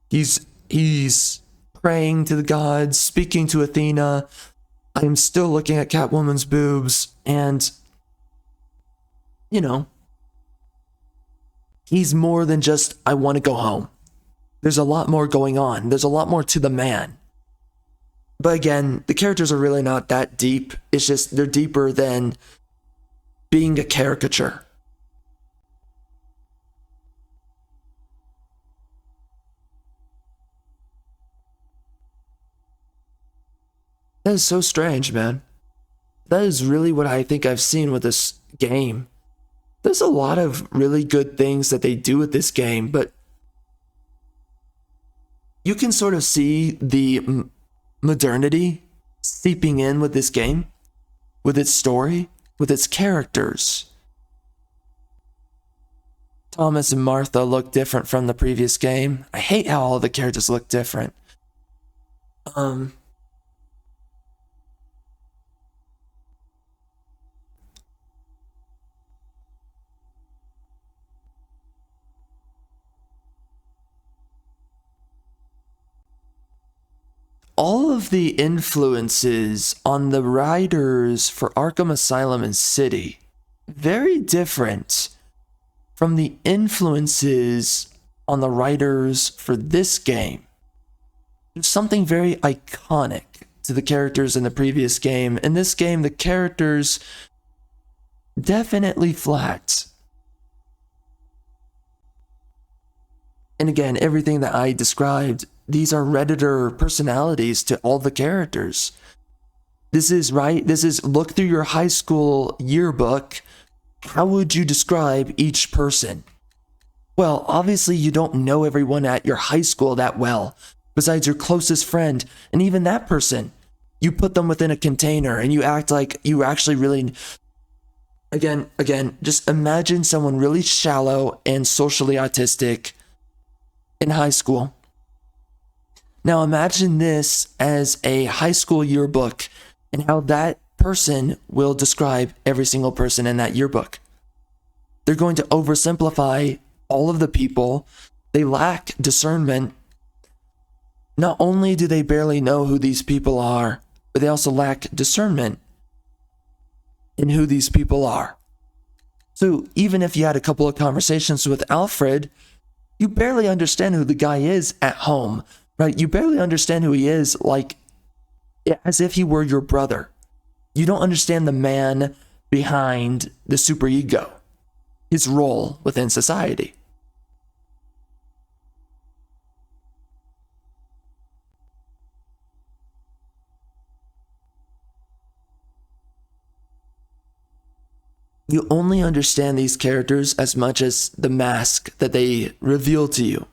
B: He's praying to the gods, speaking to Athena. I'm still looking at Catwoman's boobs, and you know, he's more than just, I want to go home. There's a lot more going on. There's a lot more to the man. But again, the characters are really not that deep. It's just they're deeper than being a caricature. That is so strange, man. That is really what I think I've seen with this game. There's a lot of really good things that they do with this game, but you can sort of see the modernity seeping in with this game, with its story, with its characters. Thomas and Martha look different from the previous game. I hate how all the characters look different. All of the influences on the writers for Arkham Asylum and City, very different from the influences on the writers for this game. There's something very iconic to the characters in the previous game. In this game, the characters definitely flat. And again, everything that I described, these are Redditor personalities to all the characters. This is look through your high school yearbook. How would you describe each person? Well, obviously you don't know everyone at your high school that well, besides your closest friend, and even that person. You put them within a container and you act like you actually really... Again, just imagine someone really shallow and socially autistic in high school. Now imagine this as a high school yearbook and how that person will describe every single person in that yearbook. They're going to oversimplify all of the people. They lack discernment. Not only do they barely know who these people are, but they also lack discernment in who these people are. So even if you had a couple of conversations with Alfred, you barely understand who the guy is at home, right? You barely understand who he is, like as if he were your brother. You don't understand the man behind the superego, his role within society. You only understand these characters as much as the mask that they reveal to you.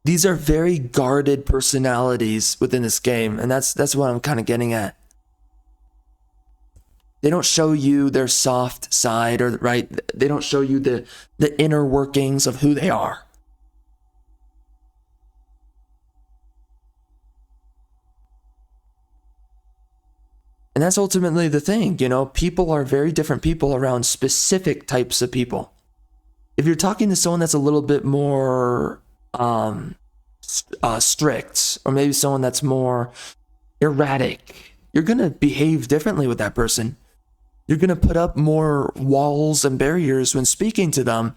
B: These are very guarded personalities within this game, and that's what I'm kind of getting at. They don't show you their soft side, or right? They don't show you the inner workings of who they are. And that's ultimately the thing, you know, people are very different people around specific types of people. If you're talking to someone that's a little bit more strict, or maybe someone that's more erratic, you're going to behave differently with that person. You're going to put up more walls and barriers when speaking to them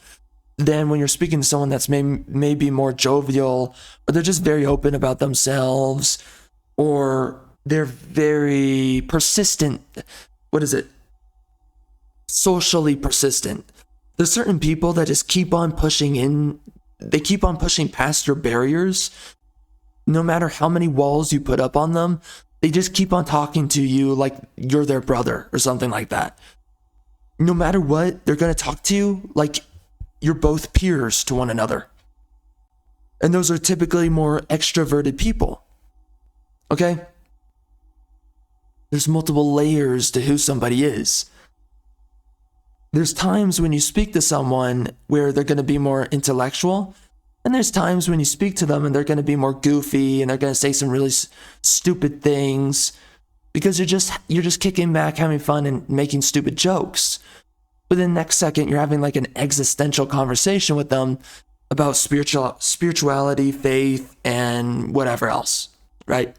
B: than when you're speaking to someone that's maybe more jovial, or they're just very open about themselves, or they're very persistent. What is it? Socially persistent. There's certain people that just keep on pushing in. They keep on pushing past your barriers. No matter how many walls you put up on them, they just keep on talking to you like you're their brother or something like that. No matter what, they're going to talk to you like you're both peers to one another. And those are typically more extroverted people. Okay? There's multiple layers to who somebody is. There's times when you speak to someone where they're going to be more intellectual, and there's times when you speak to them and they're going to be more goofy and they're going to say some really stupid things because you're just kicking back, having fun, and making stupid jokes. But then the next second, you're having like an existential conversation with them about spirituality, faith, and whatever else, right?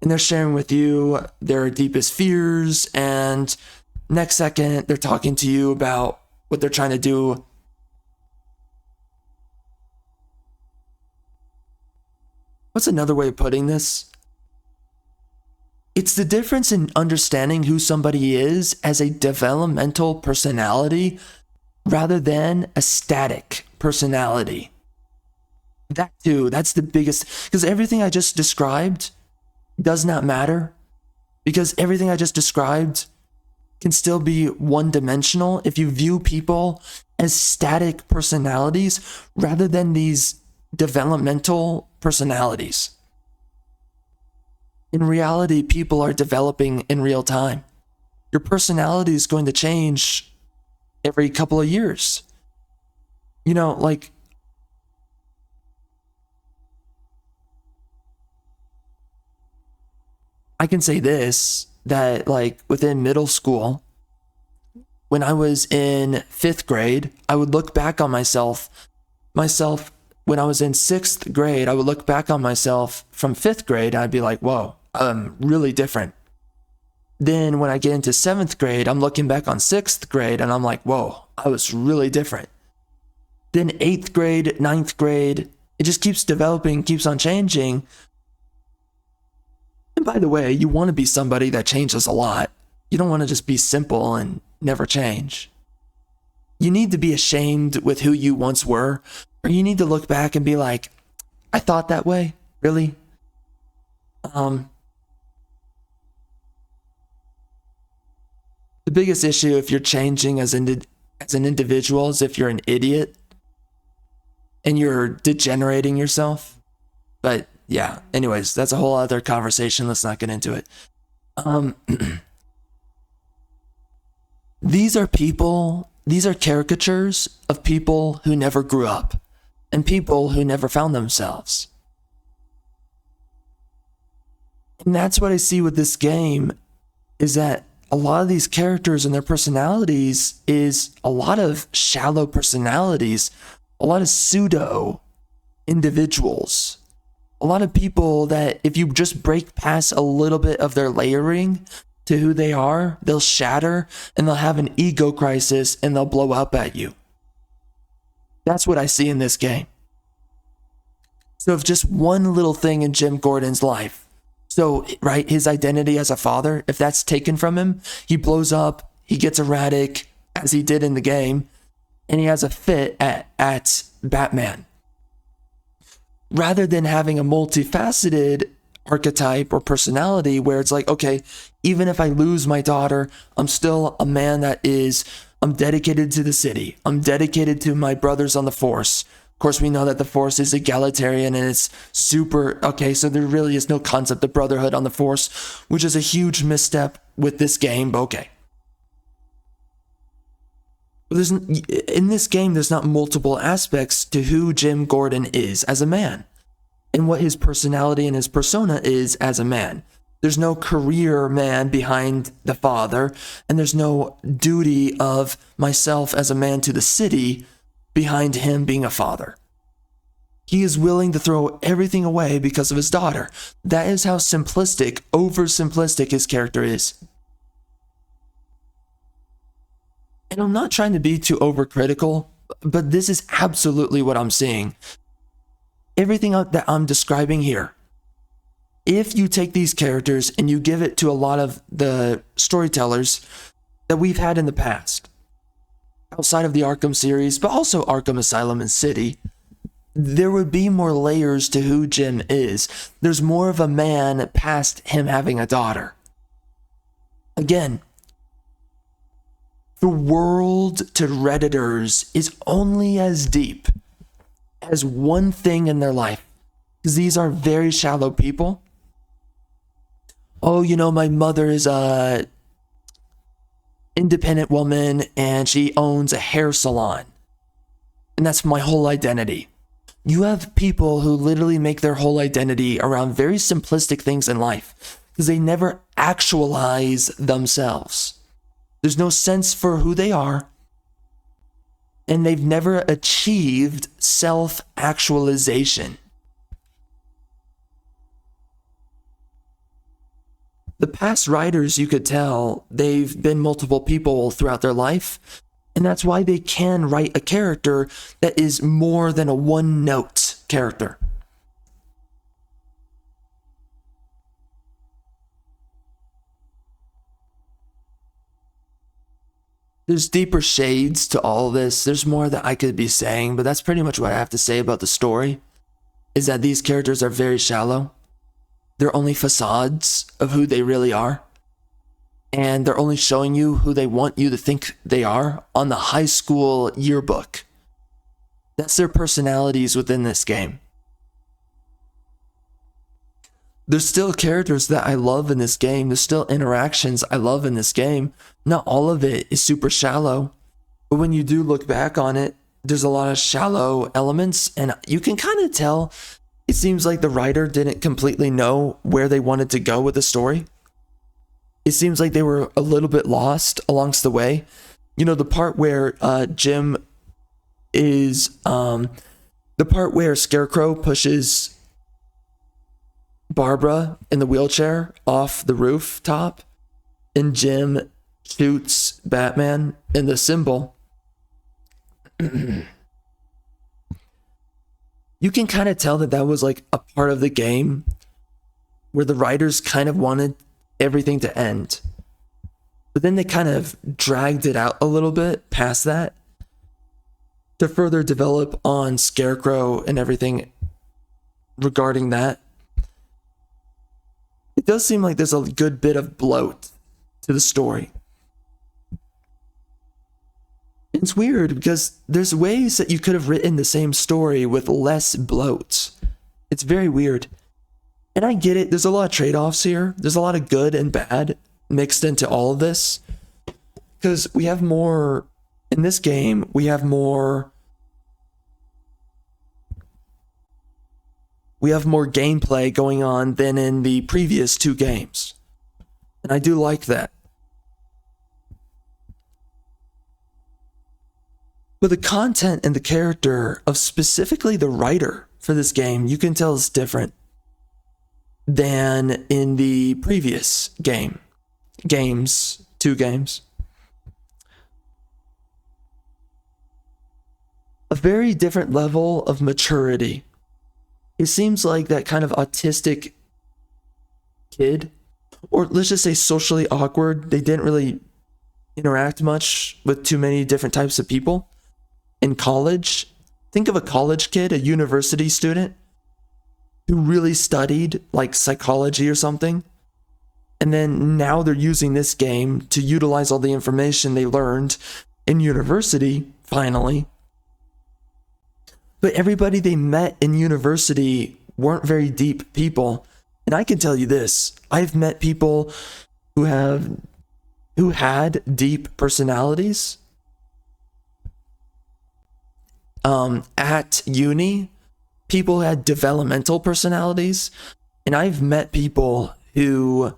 B: And they're sharing with you their deepest fears, and next second, they're talking to you about what they're trying to do. What's another way of putting this? It's the difference in understanding who somebody is as a developmental personality rather than a static personality. That too, that's the biggest, because everything I just described does not matter, because everything I just described can still be one-dimensional if you view people as static personalities rather than these developmental personalities. In reality, people are developing in real time. Your personality is going to change every couple of years. You know, like, I can say this, that like within middle school, when I was in 5th grade, I would look back on myself when I was in 6th grade, I would look back on myself from 5th grade, and I'd be like, whoa, I'm really different. Then when I get into 7th grade, I'm looking back on 6th grade, and I'm like, whoa, I was really different. Then 8th grade, 9th grade, it just keeps developing, keeps on changing. And by the way, you want to be somebody that changes a lot. You don't want to just be simple and never change. You need to be ashamed with who you once were, or you need to look back and be like, I thought that way? Really? The biggest issue if you're changing as an individual is if you're an idiot and you're degenerating yourself. But yeah, anyways, that's a whole other conversation. Let's not get into it. These are caricatures of people who never grew up and people who never found themselves. And that's what I see with this game, is that a lot of these characters and their personalities is a lot of shallow personalities, a lot of pseudo individuals, a lot of people that if you just break past a little bit of their layering to who they are, they'll shatter and they'll have an ego crisis and they'll blow up at you. That's what I see in this game. So if just one little thing in Jim Gordon's life, so, right, his identity as a father, if that's taken from him, he blows up, he gets erratic, as he did in the game, and he has a fit at Batman. Rather than having a multifaceted archetype or personality where it's like, okay, even if I lose my daughter, I'm still a man I'm dedicated to the city. I'm dedicated to my brothers on the force. Of course, we know that the force is egalitarian and it's super, okay, so there really is no concept of brotherhood on the force, which is a huge misstep with this game, but okay. In this game, there's not multiple aspects to who Jim Gordon is as a man and what his personality and his persona is as a man. There's no career man behind the father, and there's no duty of myself as a man to the city behind him being a father. He is willing to throw everything away because of his daughter. That is how simplistic, oversimplistic his character is. And I'm not trying to be too overcritical, but this is absolutely what I'm seeing. Everything that I'm describing here, if you take these characters and you give it to a lot of the storytellers that we've had in the past, outside of the Arkham series, but also Arkham Asylum and City, there would be more layers to who Jim is. There's more of a man past him having a daughter. Again, the world to Redditors is only as deep as one thing in their life, because these are very shallow people. Oh, my mother is a independent woman and she owns a hair salon, and that's my whole identity. You have people who literally make their whole identity around very simplistic things in life because they never actualize themselves. There's no sense for who they are, and they've never achieved self-actualization. The past writers, you could tell, they've been multiple people throughout their life, and that's why they can write a character that is more than a one-note character. There's deeper shades to all of this. There's more that I could be saying, but that's pretty much what I have to say about the story, is that these characters are very shallow. They're only facades of who they really are. And they're only showing you who they want you to think they are on the high school yearbook. That's their personalities within this game. There's still characters that I love in this game. There's still interactions I love in this game. Not all of it is super shallow, but when you do look back on it, there's a lot of shallow elements, and you can kind of tell it seems like the writer didn't completely know where they wanted to go with the story. It seems like they were a little bit lost along the way. You know, the part where Jim is, the part where Scarecrow pushes Barbara in the wheelchair off the rooftop, and Jim shoots Batman in the symbol. You can kind of tell that that was like a part of the game where the writers kind of wanted everything to end, but then they kind of dragged it out a little bit past that to further develop on Scarecrow and everything regarding that. It does seem like there's a good bit of bloat to the story. It's weird because there's ways that you could have written the same story with less bloat. It's very weird. And I get it, there's a lot of trade-offs here. There's a lot of good and bad mixed into all of this. Because we have more, in this game, we have more gameplay going on than in the previous two games. And I do like that. But the content and the character of specifically the writer for this game, you can tell is different than in the previous two games. A very different level of maturity. It seems like that kind of autistic kid, or let's just say socially awkward, they didn't really interact much with too many different types of people. In college, think of a college kid, a university student, who really studied like psychology or something. And then now they're using this game to utilize all the information they learned in university, finally. But everybody they met in university weren't very deep people. And I can tell you this, I've met people who had deep personalities at uni. People had developmental personalities, and I've met people who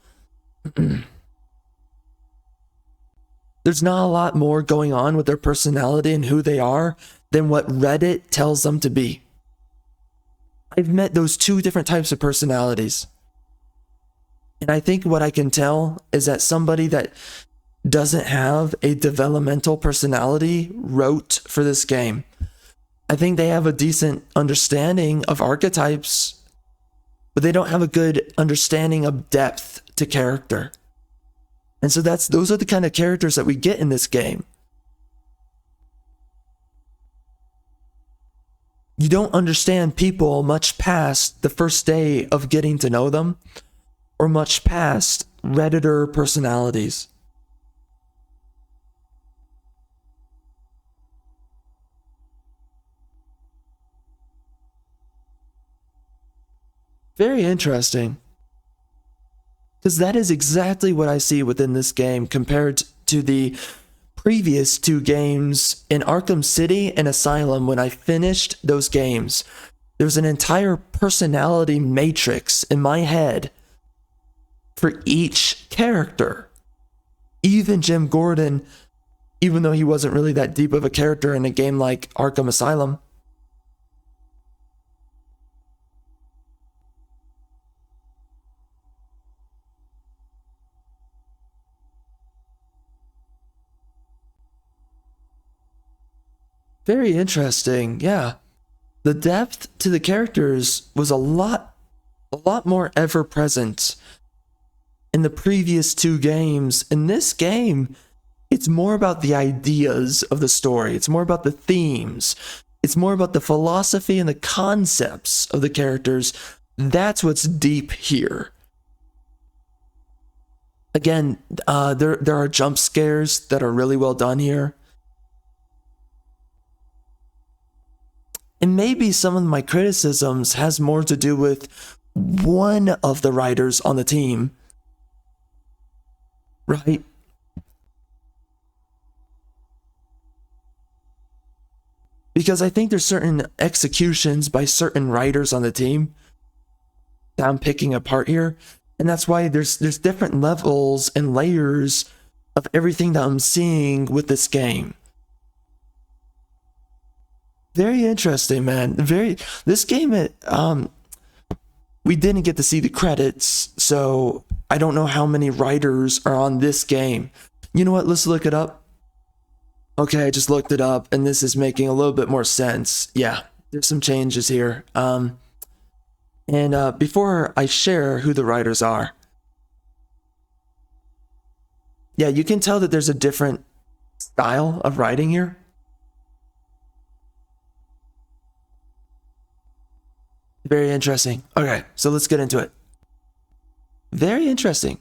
B: there's not a lot more going on with their personality and who they are than what Reddit tells them to be. I've met those two different types of personalities. And I think what I can tell is that somebody that doesn't have a developmental personality wrote for this game. I think they have a decent understanding of archetypes, but they don't have a good understanding of depth to character. And so those are the kind of characters that we get in this game. You don't understand people much past the first day of getting to know them, or much past Redditor personalities. Very interesting. Because that is exactly what I see within this game compared to the previous two games in Arkham City and Asylum. When I finished those games, there was an entire personality matrix in my head for each character. Even Jim Gordon, even though he wasn't really that deep of a character in a game like Arkham Asylum. Very interesting, yeah. The depth to the characters was a lot more ever present in the previous two games. In this game, it's more about the ideas of the story. It's more about the themes. It's more about the philosophy and the concepts of the characters. That's what's deep here. Again, there are jump scares that are really well done here. And maybe some of my criticisms has more to do with one of the writers on the team, right? Because I think there's certain executions by certain writers on the team that I'm picking apart here. And that's why there's different levels and layers of everything that I'm seeing with this game. Very interesting, man. This game, we didn't get to see the credits, so I don't know how many writers are on this game. You know what? Let's look it up. Okay, I just looked it up, and this is making a little bit more sense. Yeah, there's some changes here. Before I share who the writers are, yeah, you can tell that there's a different style of writing here. Very interesting. Okay, so let's get into it. Very interesting.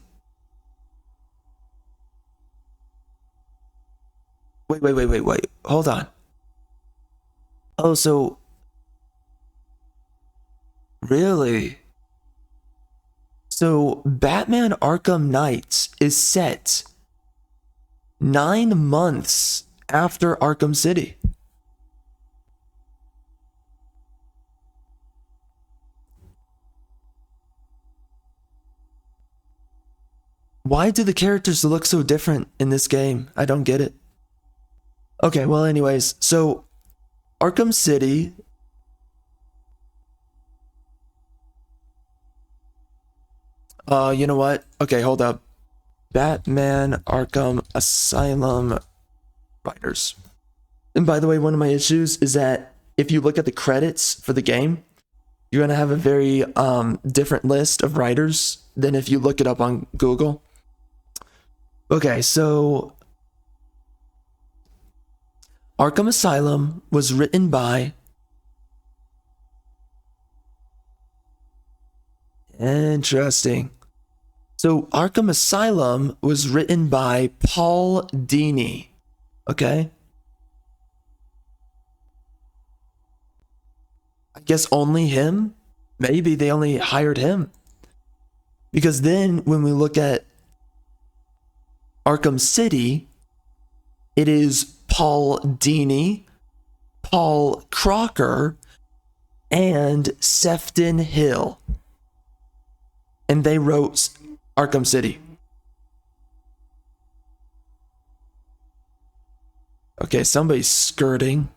B: Wait. Hold on. Oh, so... Really? So, Batman Arkham Knight is set 9 months after Arkham City. Why do the characters look so different in this game? I don't get it. Okay, well, anyways, so Arkham City. You know what? Okay, hold up. Batman Arkham Asylum writers. And by the way, one of my issues is that if you look at the credits for the game, you're going to have a very different list of writers than if you look it up on Google. Okay, so Arkham Asylum was written by... Interesting. So Arkham Asylum was written by Paul Dini. Okay? I guess only him? Maybe they only hired him. Because then when we look at Arkham City, it is Paul Dini, Paul Crocker, and Sefton Hill. And they wrote Arkham City. Okay, somebody's skirting.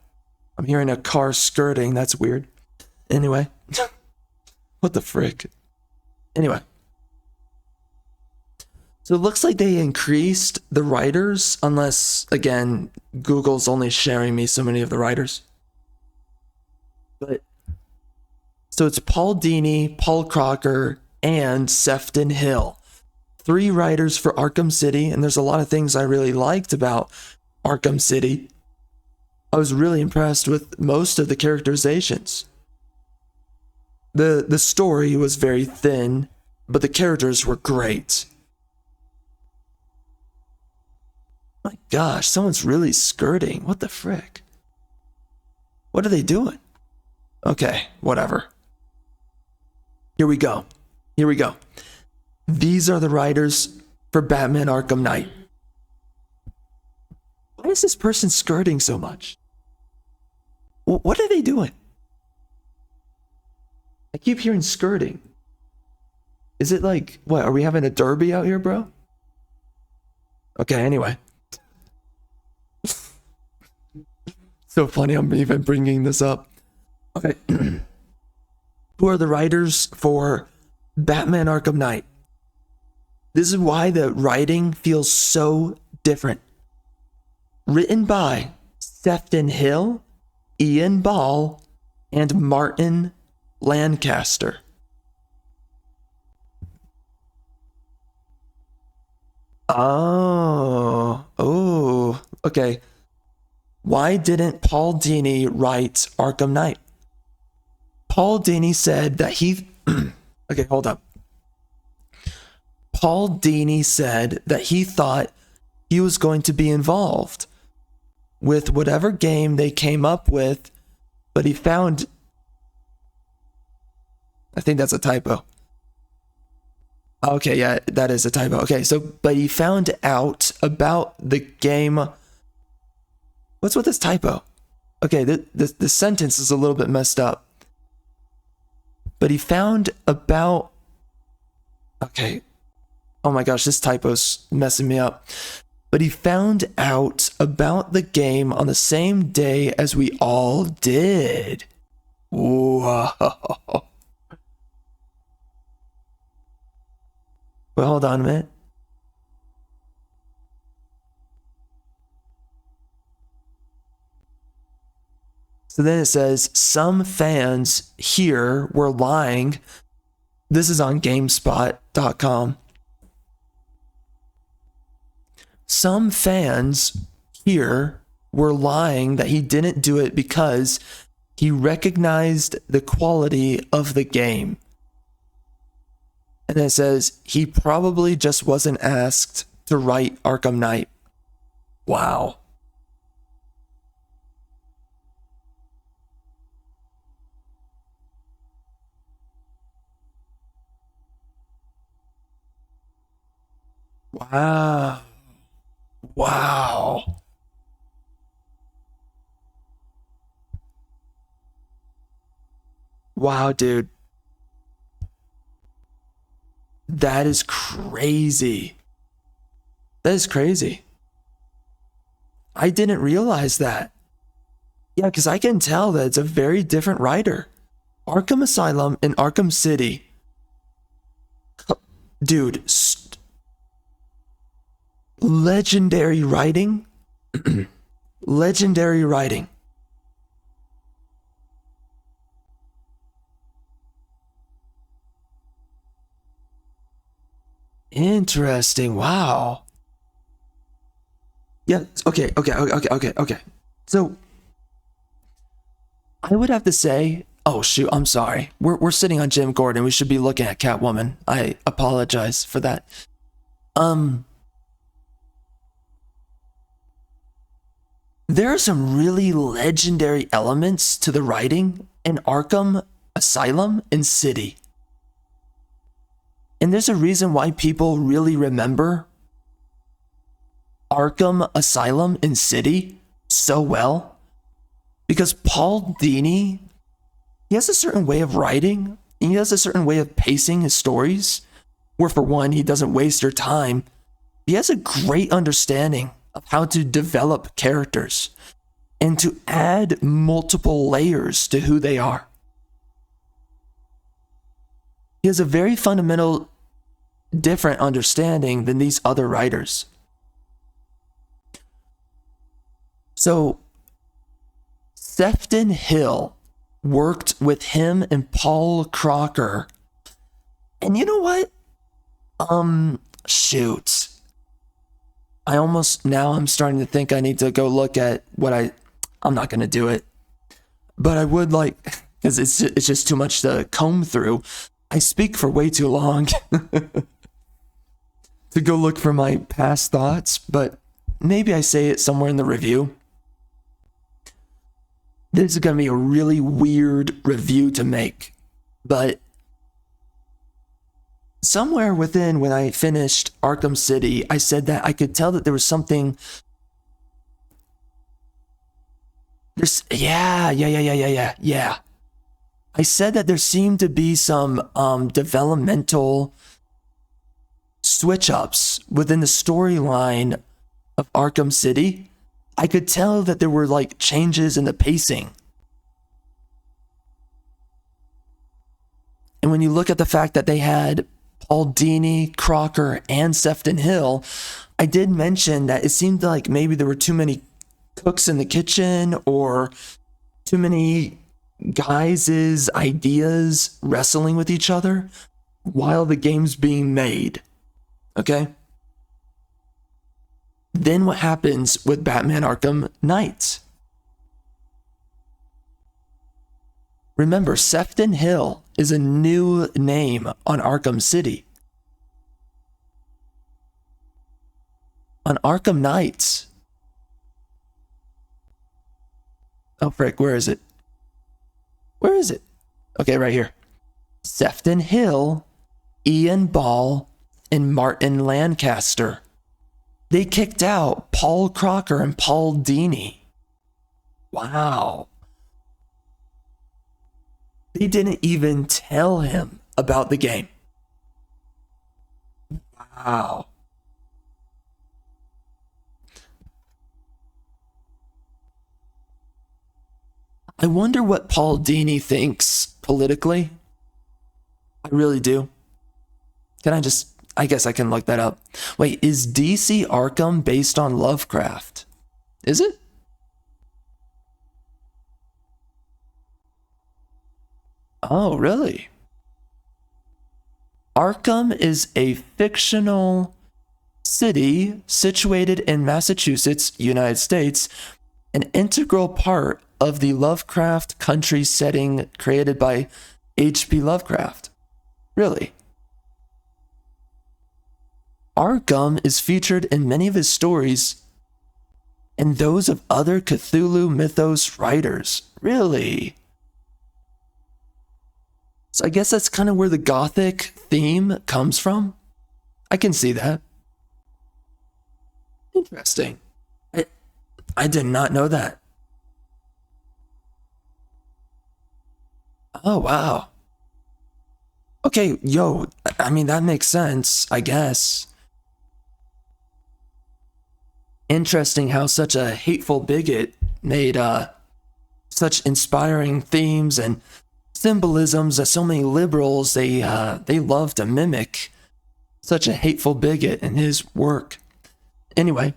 B: I'm hearing a car skirting. That's weird. Anyway. What the frick? Anyway. So it looks like they increased the writers, unless, again, Google's only sharing me so many of the writers. But so it's Paul Dini, Paul Crocker, and Sefton Hill. 3 writers for Arkham City, and there's a lot of things I really liked about Arkham City. I was really impressed with most of the characterizations. The story was very thin, but the characters were great. My gosh, someone's really skirting. What the frick? What are they doing? Okay, whatever. Here we go. These are the writers for Batman Arkham Knight. Why is this person skirting so much? What are they doing? I keep hearing skirting. Is it like, what, are we having a derby out here, bro? Okay, anyway. So funny I'm even bringing this up. Okay. Who are the writers for Batman Arkham Knight? This is why the writing feels so different. Written by Sefton Hill, Ian Ball, and Martin Lancaster. Oh, okay. Why didn't Paul Dini write Arkham Knight? Paul Dini said that he... Okay, hold up. Paul Dini said that he thought he was going to be involved with whatever game they came up with, but he found I think that's a typo. Okay, yeah, that is a typo. Okay, so, but he found out about the game. What's with this typo? Okay, the sentence is a little bit messed up. But he found about... Okay. Oh my gosh, this typo's messing me up. But he found out about the game on the same day as we all did. Whoa. Well, hold on a minute. So then it says, some fans here were lying. This is on GameSpot.com. Some fans here were lying that he didn't do it because he recognized the quality of the game. And it says, he probably just wasn't asked to write Arkham Knight. Wow. Wow. Wow. Wow, dude. That is crazy. That is crazy. I didn't realize that. Yeah, because I can tell that it's a very different writer. Arkham Asylum and Arkham City. Dude, legendary writing. Legendary writing. Interesting. Wow. Yeah. Okay. So I would have to say, oh shoot, I'm sorry. We're sitting on Jim Gordon. We should be looking at Catwoman. I apologize for that. There are some really legendary elements to the writing in Arkham Asylum and City. And there's a reason why people really remember Arkham Asylum and City so well. Because Paul Dini, he has a certain way of writing, and he has a certain way of pacing his stories, where for one, he doesn't waste your time. He has a great understanding of how to develop characters and to add multiple layers to who they are. He has a very fundamental, different understanding than these other writers. So, Sefton Hill worked with him and Paul Crocker. And you know what? Shoot. I'm starting to think I need to go look at what I'm not going to do it. But I would like, because it's just too much to comb through. I speak for way too long to go look for my past thoughts, but maybe I say it somewhere in the review. This is going to be a really weird review to make, but somewhere within when I finished Arkham City, I said that I could tell that there was something. Yeah. I said that there seemed to be some developmental switch ups within the storyline of Arkham City. I could tell that there were like changes in the pacing. And when you look at the fact that they had Paul Dini, Crocker, and Sefton Hill, I did mention that it seemed like maybe there were too many cooks in the kitchen or too many guys' ideas wrestling with each other while the game's being made. Okay? Then what happens with Batman Arkham Knight? Remember, Sefton Hill is a new name on Arkham City. On Arkham Knight. Oh, frick, where is it? Where is it? Okay, right here. Sefton Hill, Ian Ball, and Martin Lancaster. They kicked out Paul Crocker and Paul Dini. Wow. They didn't even tell him about the game. Wow. I wonder what Paul Dini thinks politically. I really do. I guess I can look that up. Wait, is DC Arkham based on Lovecraft? Is it? Oh, really? Arkham is a fictional city situated in Massachusetts, United States, an integral part of the Lovecraft country setting created by H.P. Lovecraft. Really? Arkham is featured in many of his stories and those of other Cthulhu mythos writers. Really? So I guess that's kind of where the Gothic theme comes from. I can see that. Interesting. I did not know that. Oh, wow. Okay, yo, I mean, that makes sense, I guess. Interesting how such a hateful bigot made such inspiring themes and symbolisms that so many liberals they love to mimic. Such a hateful bigot in his work. Anyway,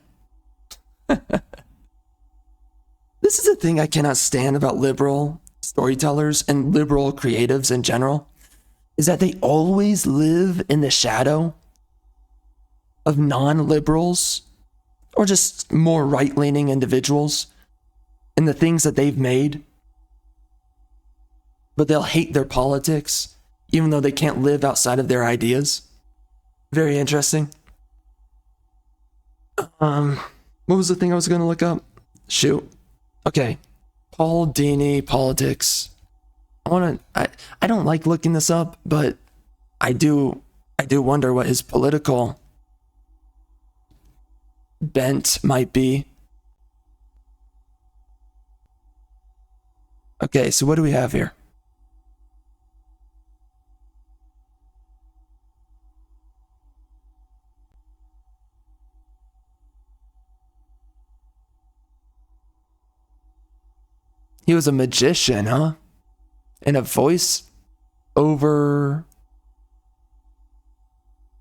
B: this is a thing I cannot stand about liberal storytellers and liberal creatives in general, is that they always live in the shadow of non-liberals or just more right-leaning individuals and the things that they've made. But they'll hate their politics, even though they can't live outside of their ideas. Very interesting. What was the thing I was going to look up? Shoot. Okay. Paul Dini, politics. I don't like looking this up, but I do wonder what his political bent might be. Okay, so what do we have here? He was a magician, huh? And a voice over...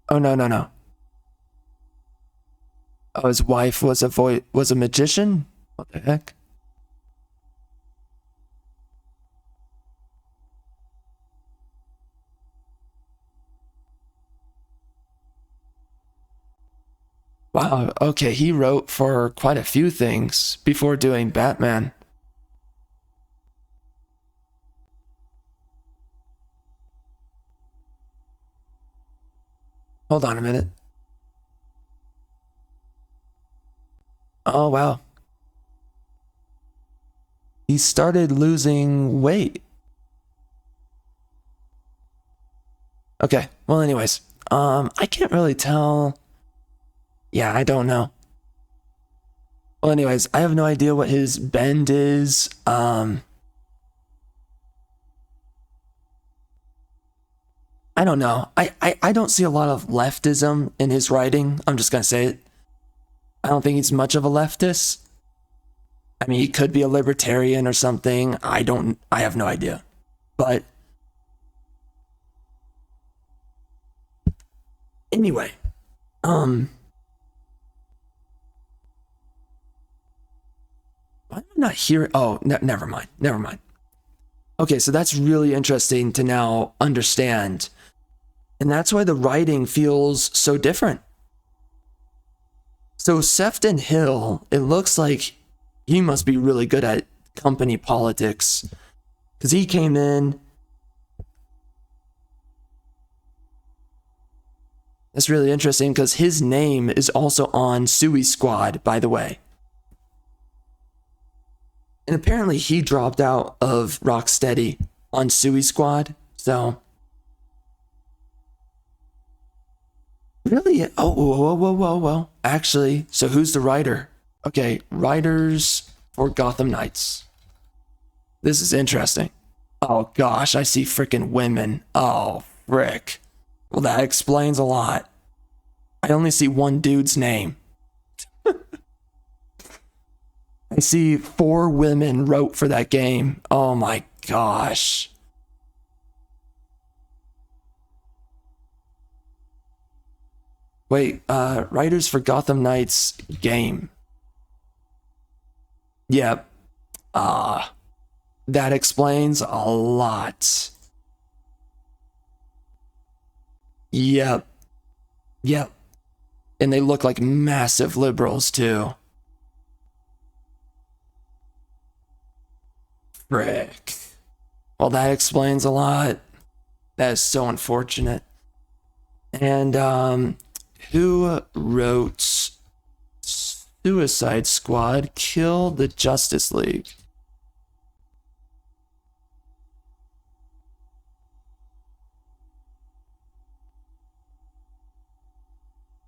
B: Oh, no. Oh, his wife was a magician? What the heck? Wow, okay, he wrote for quite a few things before doing Batman. Hold on a minute. Oh, wow. He started losing weight. Okay, well, anyways, I can't really tell. Yeah, I don't know. Well, anyways, I have no idea what his bend is. I don't know. I don't see a lot of leftism in his writing. I'm just gonna say it. I don't think he's much of a leftist. I mean, he could be a libertarian or something. I have no idea. But anyway, why am I not hearing? Oh, never mind. Okay, so that's really interesting to now understand. And that's why the writing feels so different. So Sefton Hill, it looks like he must be really good at company politics. Because he came in. That's really interesting because his name is also on Suicide Squad, by the way. And apparently he dropped out of Rocksteady on Suicide Squad. So Really? Oh, whoa. Actually, so who's the writer? Okay, writers for Gotham Knights. This is interesting. Oh gosh, I see freaking women. Oh, frick. Well, that explains a lot. I only see one dude's name. I see 4 women wrote for that game. Oh my gosh. Wait, writers for Gotham Knights game. Yep. That explains a lot. Yep. And they look like massive liberals too. Frick. Well, that explains a lot. That is so unfortunate. And who wrote Suicide Squad Kill the Justice League?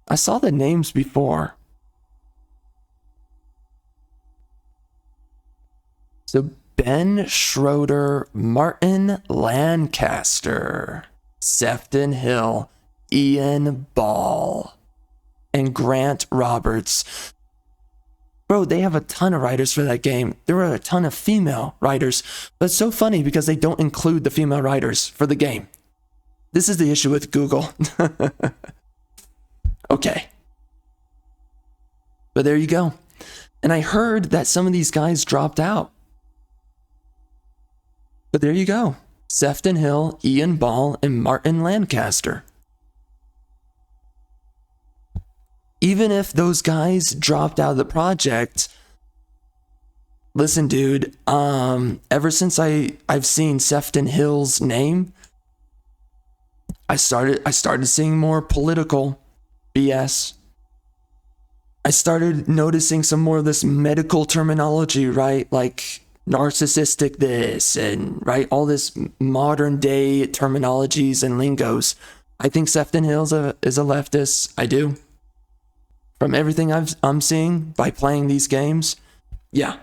B: I saw the names before. So Ben Schroeder, Martin Lancaster, Sefton Hill, Ian Ball, and Grant Roberts. Bro, they have a ton of writers for that game. There were a ton of female writers, but it's so funny because they don't include the female writers for the game. This is the issue with Google. Okay. But there you go. And I heard that some of these guys dropped out. But there you go. Sefton Hill, Ian Ball, and Martin Lancaster. Even if those guys dropped out of the project, listen, dude, ever since I've seen Sefton Hill's name, I started seeing more political BS. I started noticing some more of this medical terminology, right? Like narcissistic this and right, all this modern day terminologies and lingos. I think Sefton Hill is a leftist. I do. From everything I'm seeing by playing these games, yeah.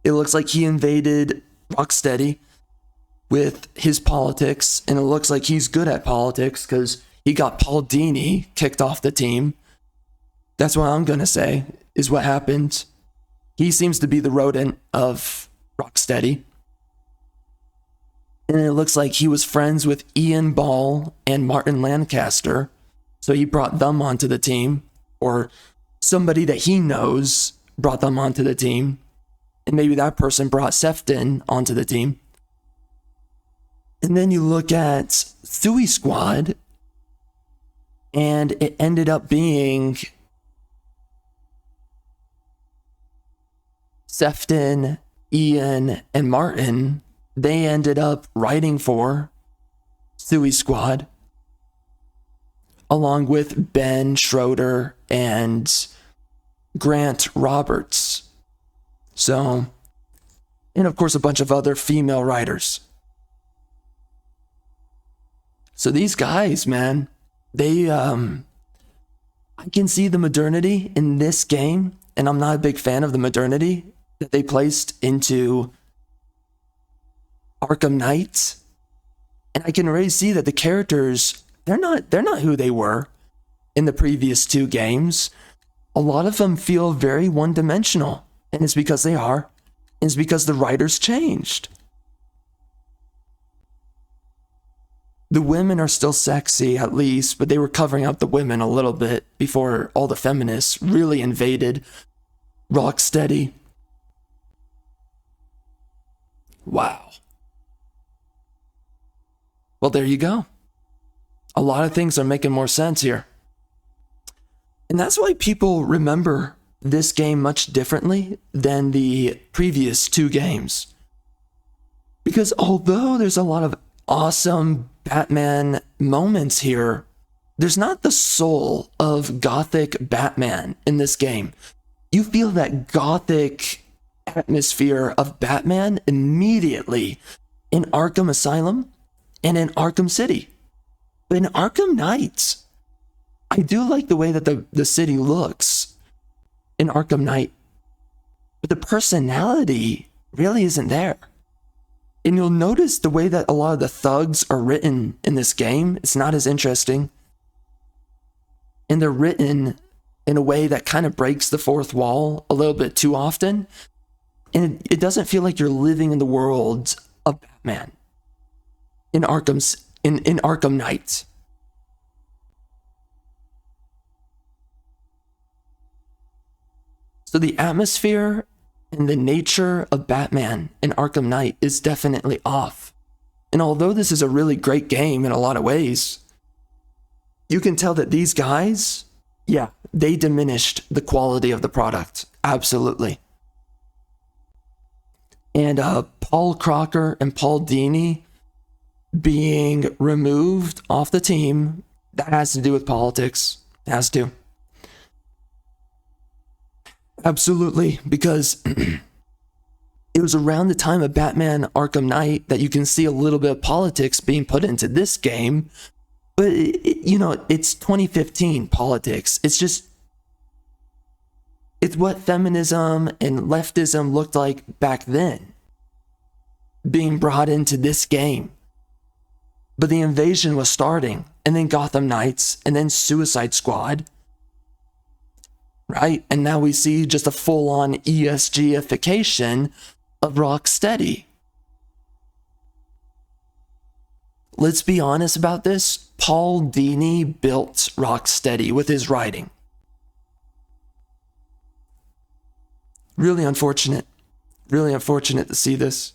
B: It looks like he invaded Rocksteady with his politics, and it looks like he's good at politics because he got Paul Dini kicked off the team. That's what I'm going to say is what happened. He seems to be the rodent of Rocksteady. And it looks like he was friends with Ian Ball and Martin Lancaster. So he brought them onto the team, or somebody that he knows brought them onto the team. And maybe that person brought Sefton onto the team. And then you look at Suicide Squad, and it ended up being Sefton, Ian, and Martin. They ended up writing for Suicide Squad, along with Ben Schroeder and Grant Roberts. So, and of course a bunch of other female writers. So these guys, man, they, I can see the modernity in this game, and I'm not a big fan of the modernity that they placed into Arkham Knight. And I can already see that the characters, they're not who they were in the previous 2 games. A lot of them feel very one-dimensional, and it's because they are. And it's because the writers changed. The women are still sexy, at least, but they were covering up the women a little bit before all the feminists really invaded Rocksteady. Wow. Well, there you go. A lot of things are making more sense here. And that's why people remember this game much differently than the previous 2 games. Because although there's a lot of awesome Batman moments here, there's not the soul of gothic Batman in this game. You feel that gothic atmosphere of Batman immediately in Arkham Asylum and in Arkham City. But in Arkham Knight, I do like the way that the city looks in Arkham Knight, but the personality really isn't there. And you'll notice the way that a lot of the thugs are written in this game, it's not as interesting. And they're written in a way that kind of breaks the fourth wall a little bit too often. And it doesn't feel like you're living in the world of Batman in Arkham Knight. So the atmosphere and the nature of Batman in Arkham Knight is definitely off. And although this is a really great game in a lot of ways, you can tell that these guys, yeah, they diminished the quality of the product. Absolutely. And Paul Crocker and Paul Dini being removed off the team, that has to do with politics. It has to. Absolutely, because it was around the time of Batman Arkham Knight that you can see a little bit of politics being put into this game. But, it's 2015 politics. It's what feminism and leftism looked like back then, being brought into this game. But the invasion was starting, and then Gotham Knights, and then Suicide Squad. Right? And now we see just a full-on ESG-ification of Rocksteady. Let's be honest about this. Paul Dini built Rocksteady with his writing. Really unfortunate. Really unfortunate to see this.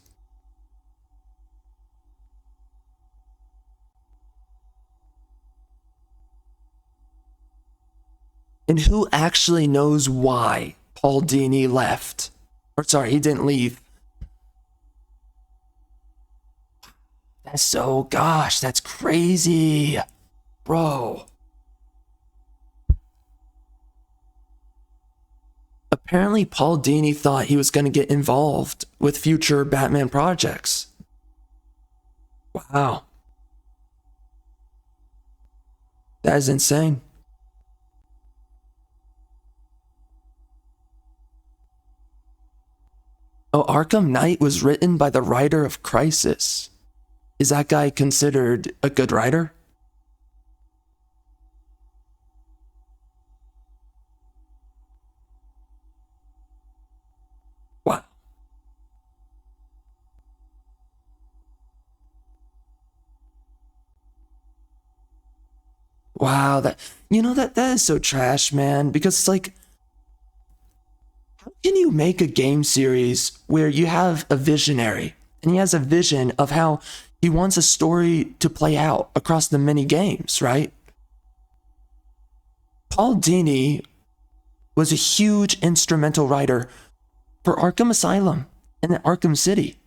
B: And who actually knows why Paul Dini left? Or sorry, he didn't leave. That's crazy. Bro. Apparently Paul Dini thought he was going to get involved with future Batman projects. Wow. That is insane. Oh, Arkham Knight was written by the writer of Crisis. Is that guy considered a good writer? Wow. Wow, that is so trash, man, because it's like, how can you make a game series where you have a visionary and he has a vision of how he wants a story to play out across the many games, right? Paul Dini was a huge instrumental writer for Arkham Asylum and Arkham City.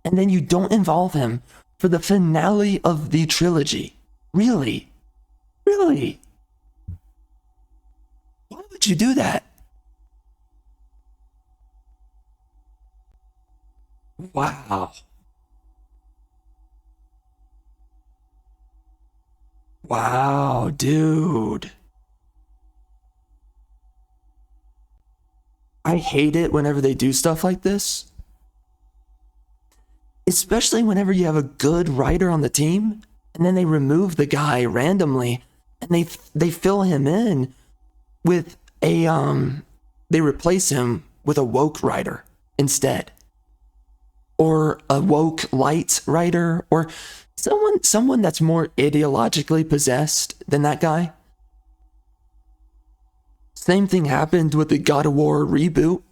B: And then you don't involve him for the finale of the trilogy. Really? Really? Why would you do that? Wow. Wow, dude. I hate it whenever they do stuff like this. Especially whenever you have a good writer on the team and then they remove the guy randomly and they fill him in with they replace him with a woke writer instead. Or a woke light writer, or someone that's more ideologically possessed than that guy. Same thing happened with the God of War reboot.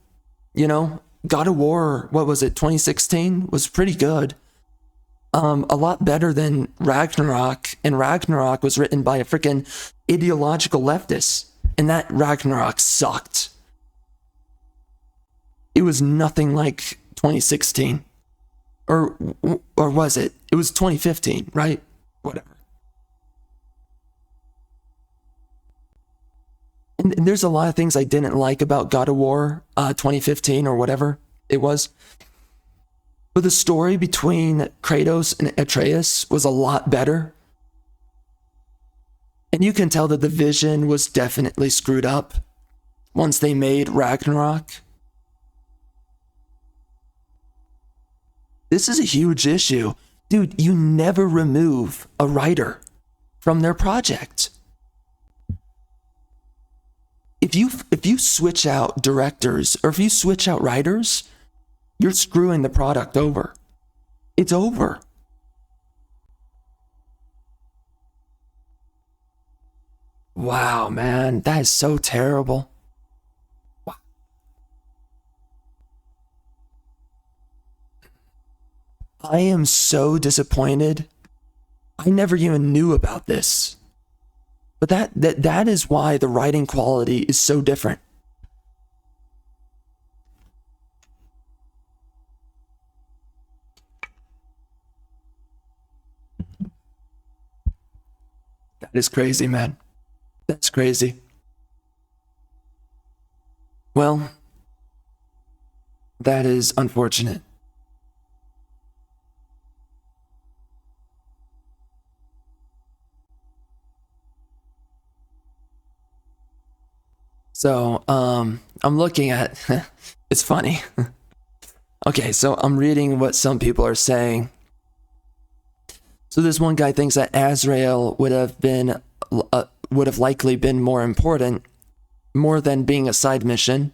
B: God of War, what was it, 2016, was pretty good. A lot better than Ragnarok, and Ragnarok was written by a freaking ideological leftist, and that Ragnarok sucked. It was nothing like 2016. Or was it? It was 2015, right? Whatever. And there's a lot of things I didn't like about God of War 2015 or whatever it was. But the story between Kratos and Atreus was a lot better. And you can tell that the vision was definitely screwed up once they made Ragnarok. This is a huge issue. Dude, you never remove a writer from their project. If you switch out directors or if you switch out writers, you're screwing the product over. It's over. Wow, man, that is so terrible. Wow. I am so disappointed. I never even knew about this. But that is why the writing quality is so different. That is crazy, man. That's crazy. Well, that is unfortunate. So, I'm looking at, it's funny. Okay, so I'm reading what some people are saying. So this one guy thinks that Azrael would have likely been more important, more than being a side mission.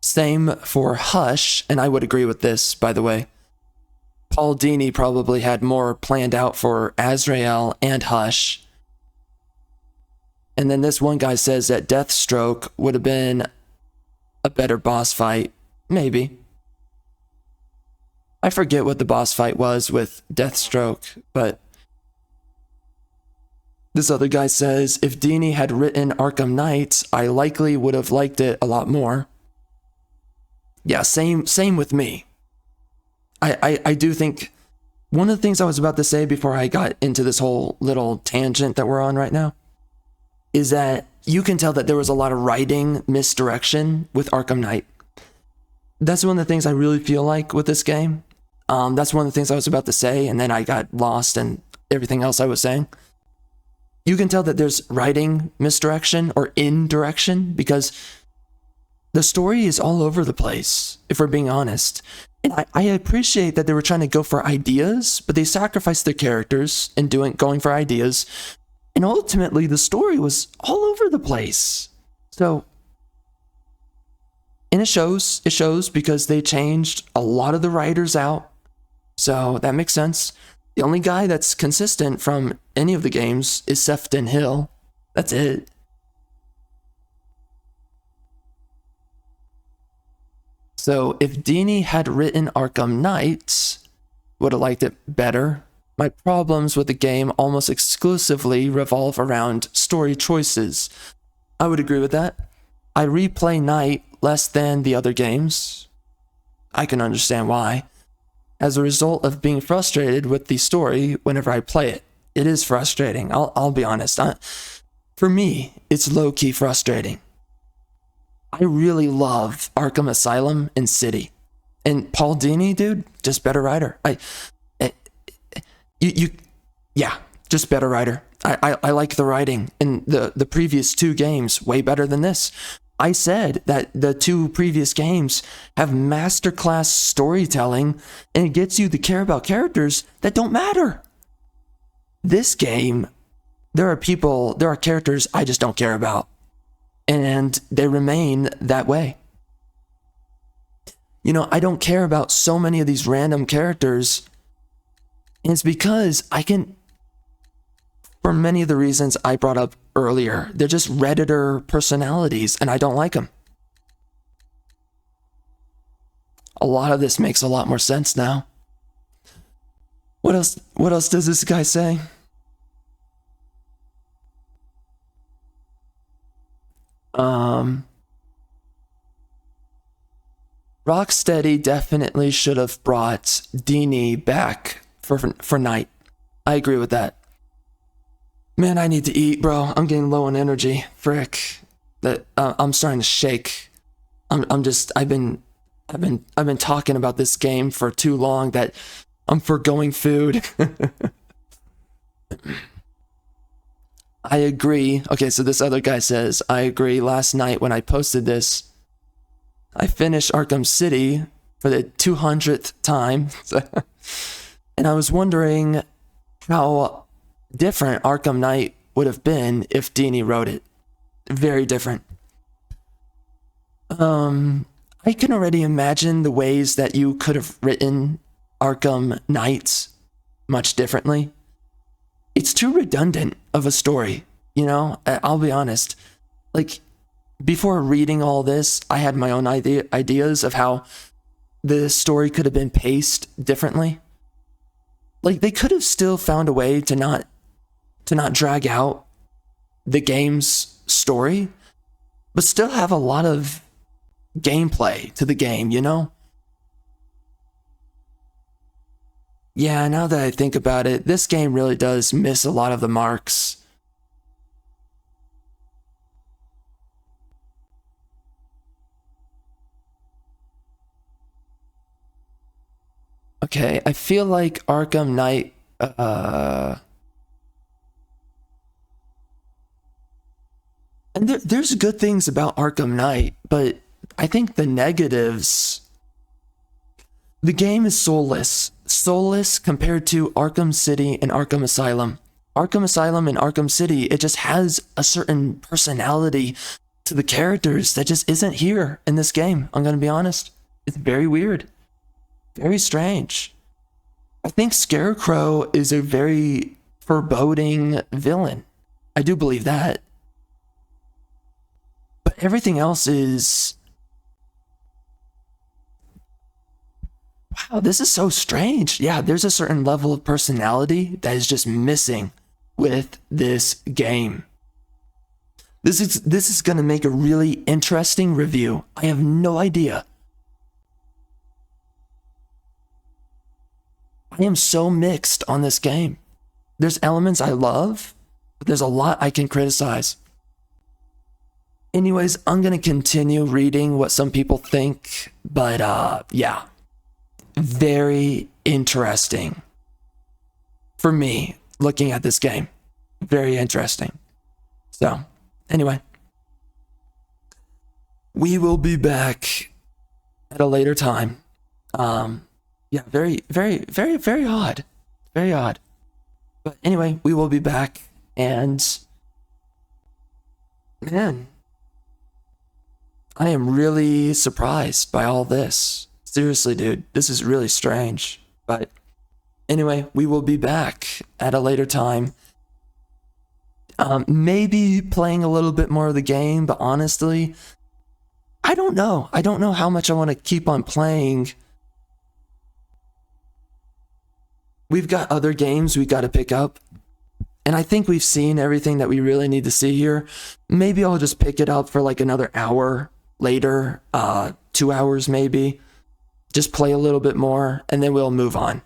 B: Same for Hush, and I would agree with this, by the way. Paul Dini probably had more planned out for Azrael and Hush. And then this one guy says that Deathstroke would have been a better boss fight. Maybe. I forget what the boss fight was with Deathstroke, but this other guy says, if Dini had written Arkham Knight, I likely would have liked it a lot more. Yeah, same with me. I do think one of the things I was about to say before I got into this whole little tangent that we're on right now is that you can tell that there was a lot of writing misdirection with Arkham Knight. That's one of the things I really feel like with this game. That's one of the things I was about to say, and then I got lost in everything else I was saying. You can tell that there's writing misdirection or indirection because the story is all over the place, if we're being honest. And I appreciate that they were trying to go for ideas, but they sacrificed their characters in going for ideas. And ultimately, the story was all over the place. So, and it shows because they changed a lot of the writers out. So that makes sense. The only guy that's consistent from any of the games is Sefton Hill. That's it. So if Dini had written Arkham Knight, would have liked it better. My problems with the game almost exclusively revolve around story choices. I would agree with that. I replay Knight less than the other games. I can understand why. As a result of being frustrated with the story whenever I play it. It is frustrating, I'll be honest. For me, it's low-key frustrating. I really love Arkham Asylum and City. And Paul Dini, dude, just better writer. Just better writer. I like the writing in the previous two games way better than this. I said that the two previous games have masterclass storytelling and it gets you to care about characters that don't matter. This game, there are characters I just don't care about. And they remain that way. You know, I don't care about so many of these random characters. And it's because for many of the reasons I brought up earlier, they're just Redditor personalities, and I don't like them. A lot of this makes a lot more sense now. What else does this guy say? Rocksteady definitely should have brought Dini back for Knight. I agree with that. Man, I need to eat, bro. I'm getting low on energy. Frick. I'm starting to shake. I've been talking about this game for too long that I'm foregoing food. I agree. Okay, so this other guy says, I agree. Last night when I posted this, I finished Arkham City for the 200th time. And I was wondering how different Arkham Knight would have been if Dini wrote it. Very different. I can already imagine the ways that you could have written Arkham Knight much differently. It's too redundant of a story, you know? I'll be honest. Like, before reading all this, I had my own ideas of how the story could have been paced differently. Like, they could have still found a way to not drag out the game's story, but still have a lot of gameplay to the game, you know? Yeah, now that I think about it, this game really does miss a lot of the marks. Okay, I feel like Arkham Knight, and there's good things about Arkham Knight, but I think the negatives, the game is soulless compared to Arkham City and Arkham Asylum. Arkham Asylum and Arkham City, it just has a certain personality to the characters that just isn't here in this game. I'm gonna be honest. It's very weird. Very strange. I think Scarecrow is a very foreboding villain. I do believe that. But everything else is... Wow, this is so strange. Yeah, there's a certain level of personality that is just missing with this game. This is going to make a really interesting review. I have no idea. I am so mixed on this game. There's elements I love, but there's a lot I can criticize. Anyways, I'm going to continue reading what some people think, but yeah. Very interesting. For me, looking at this game. Very interesting. So, anyway. We will be back at a later time. Yeah, very, very, very, very odd. Very odd. But anyway, we will be back, and... Man, I am really surprised by all this. Seriously, dude, this is really strange. But anyway, we will be back at a later time. Maybe playing a little bit more of the game, but honestly, I don't know. I don't know how much I want to keep on playing. We've got other games we got to pick up. And I think we've seen everything that we really need to see here. Maybe I'll just pick it up for like another hour later, 2 hours maybe. Just play a little bit more, and then we'll move on.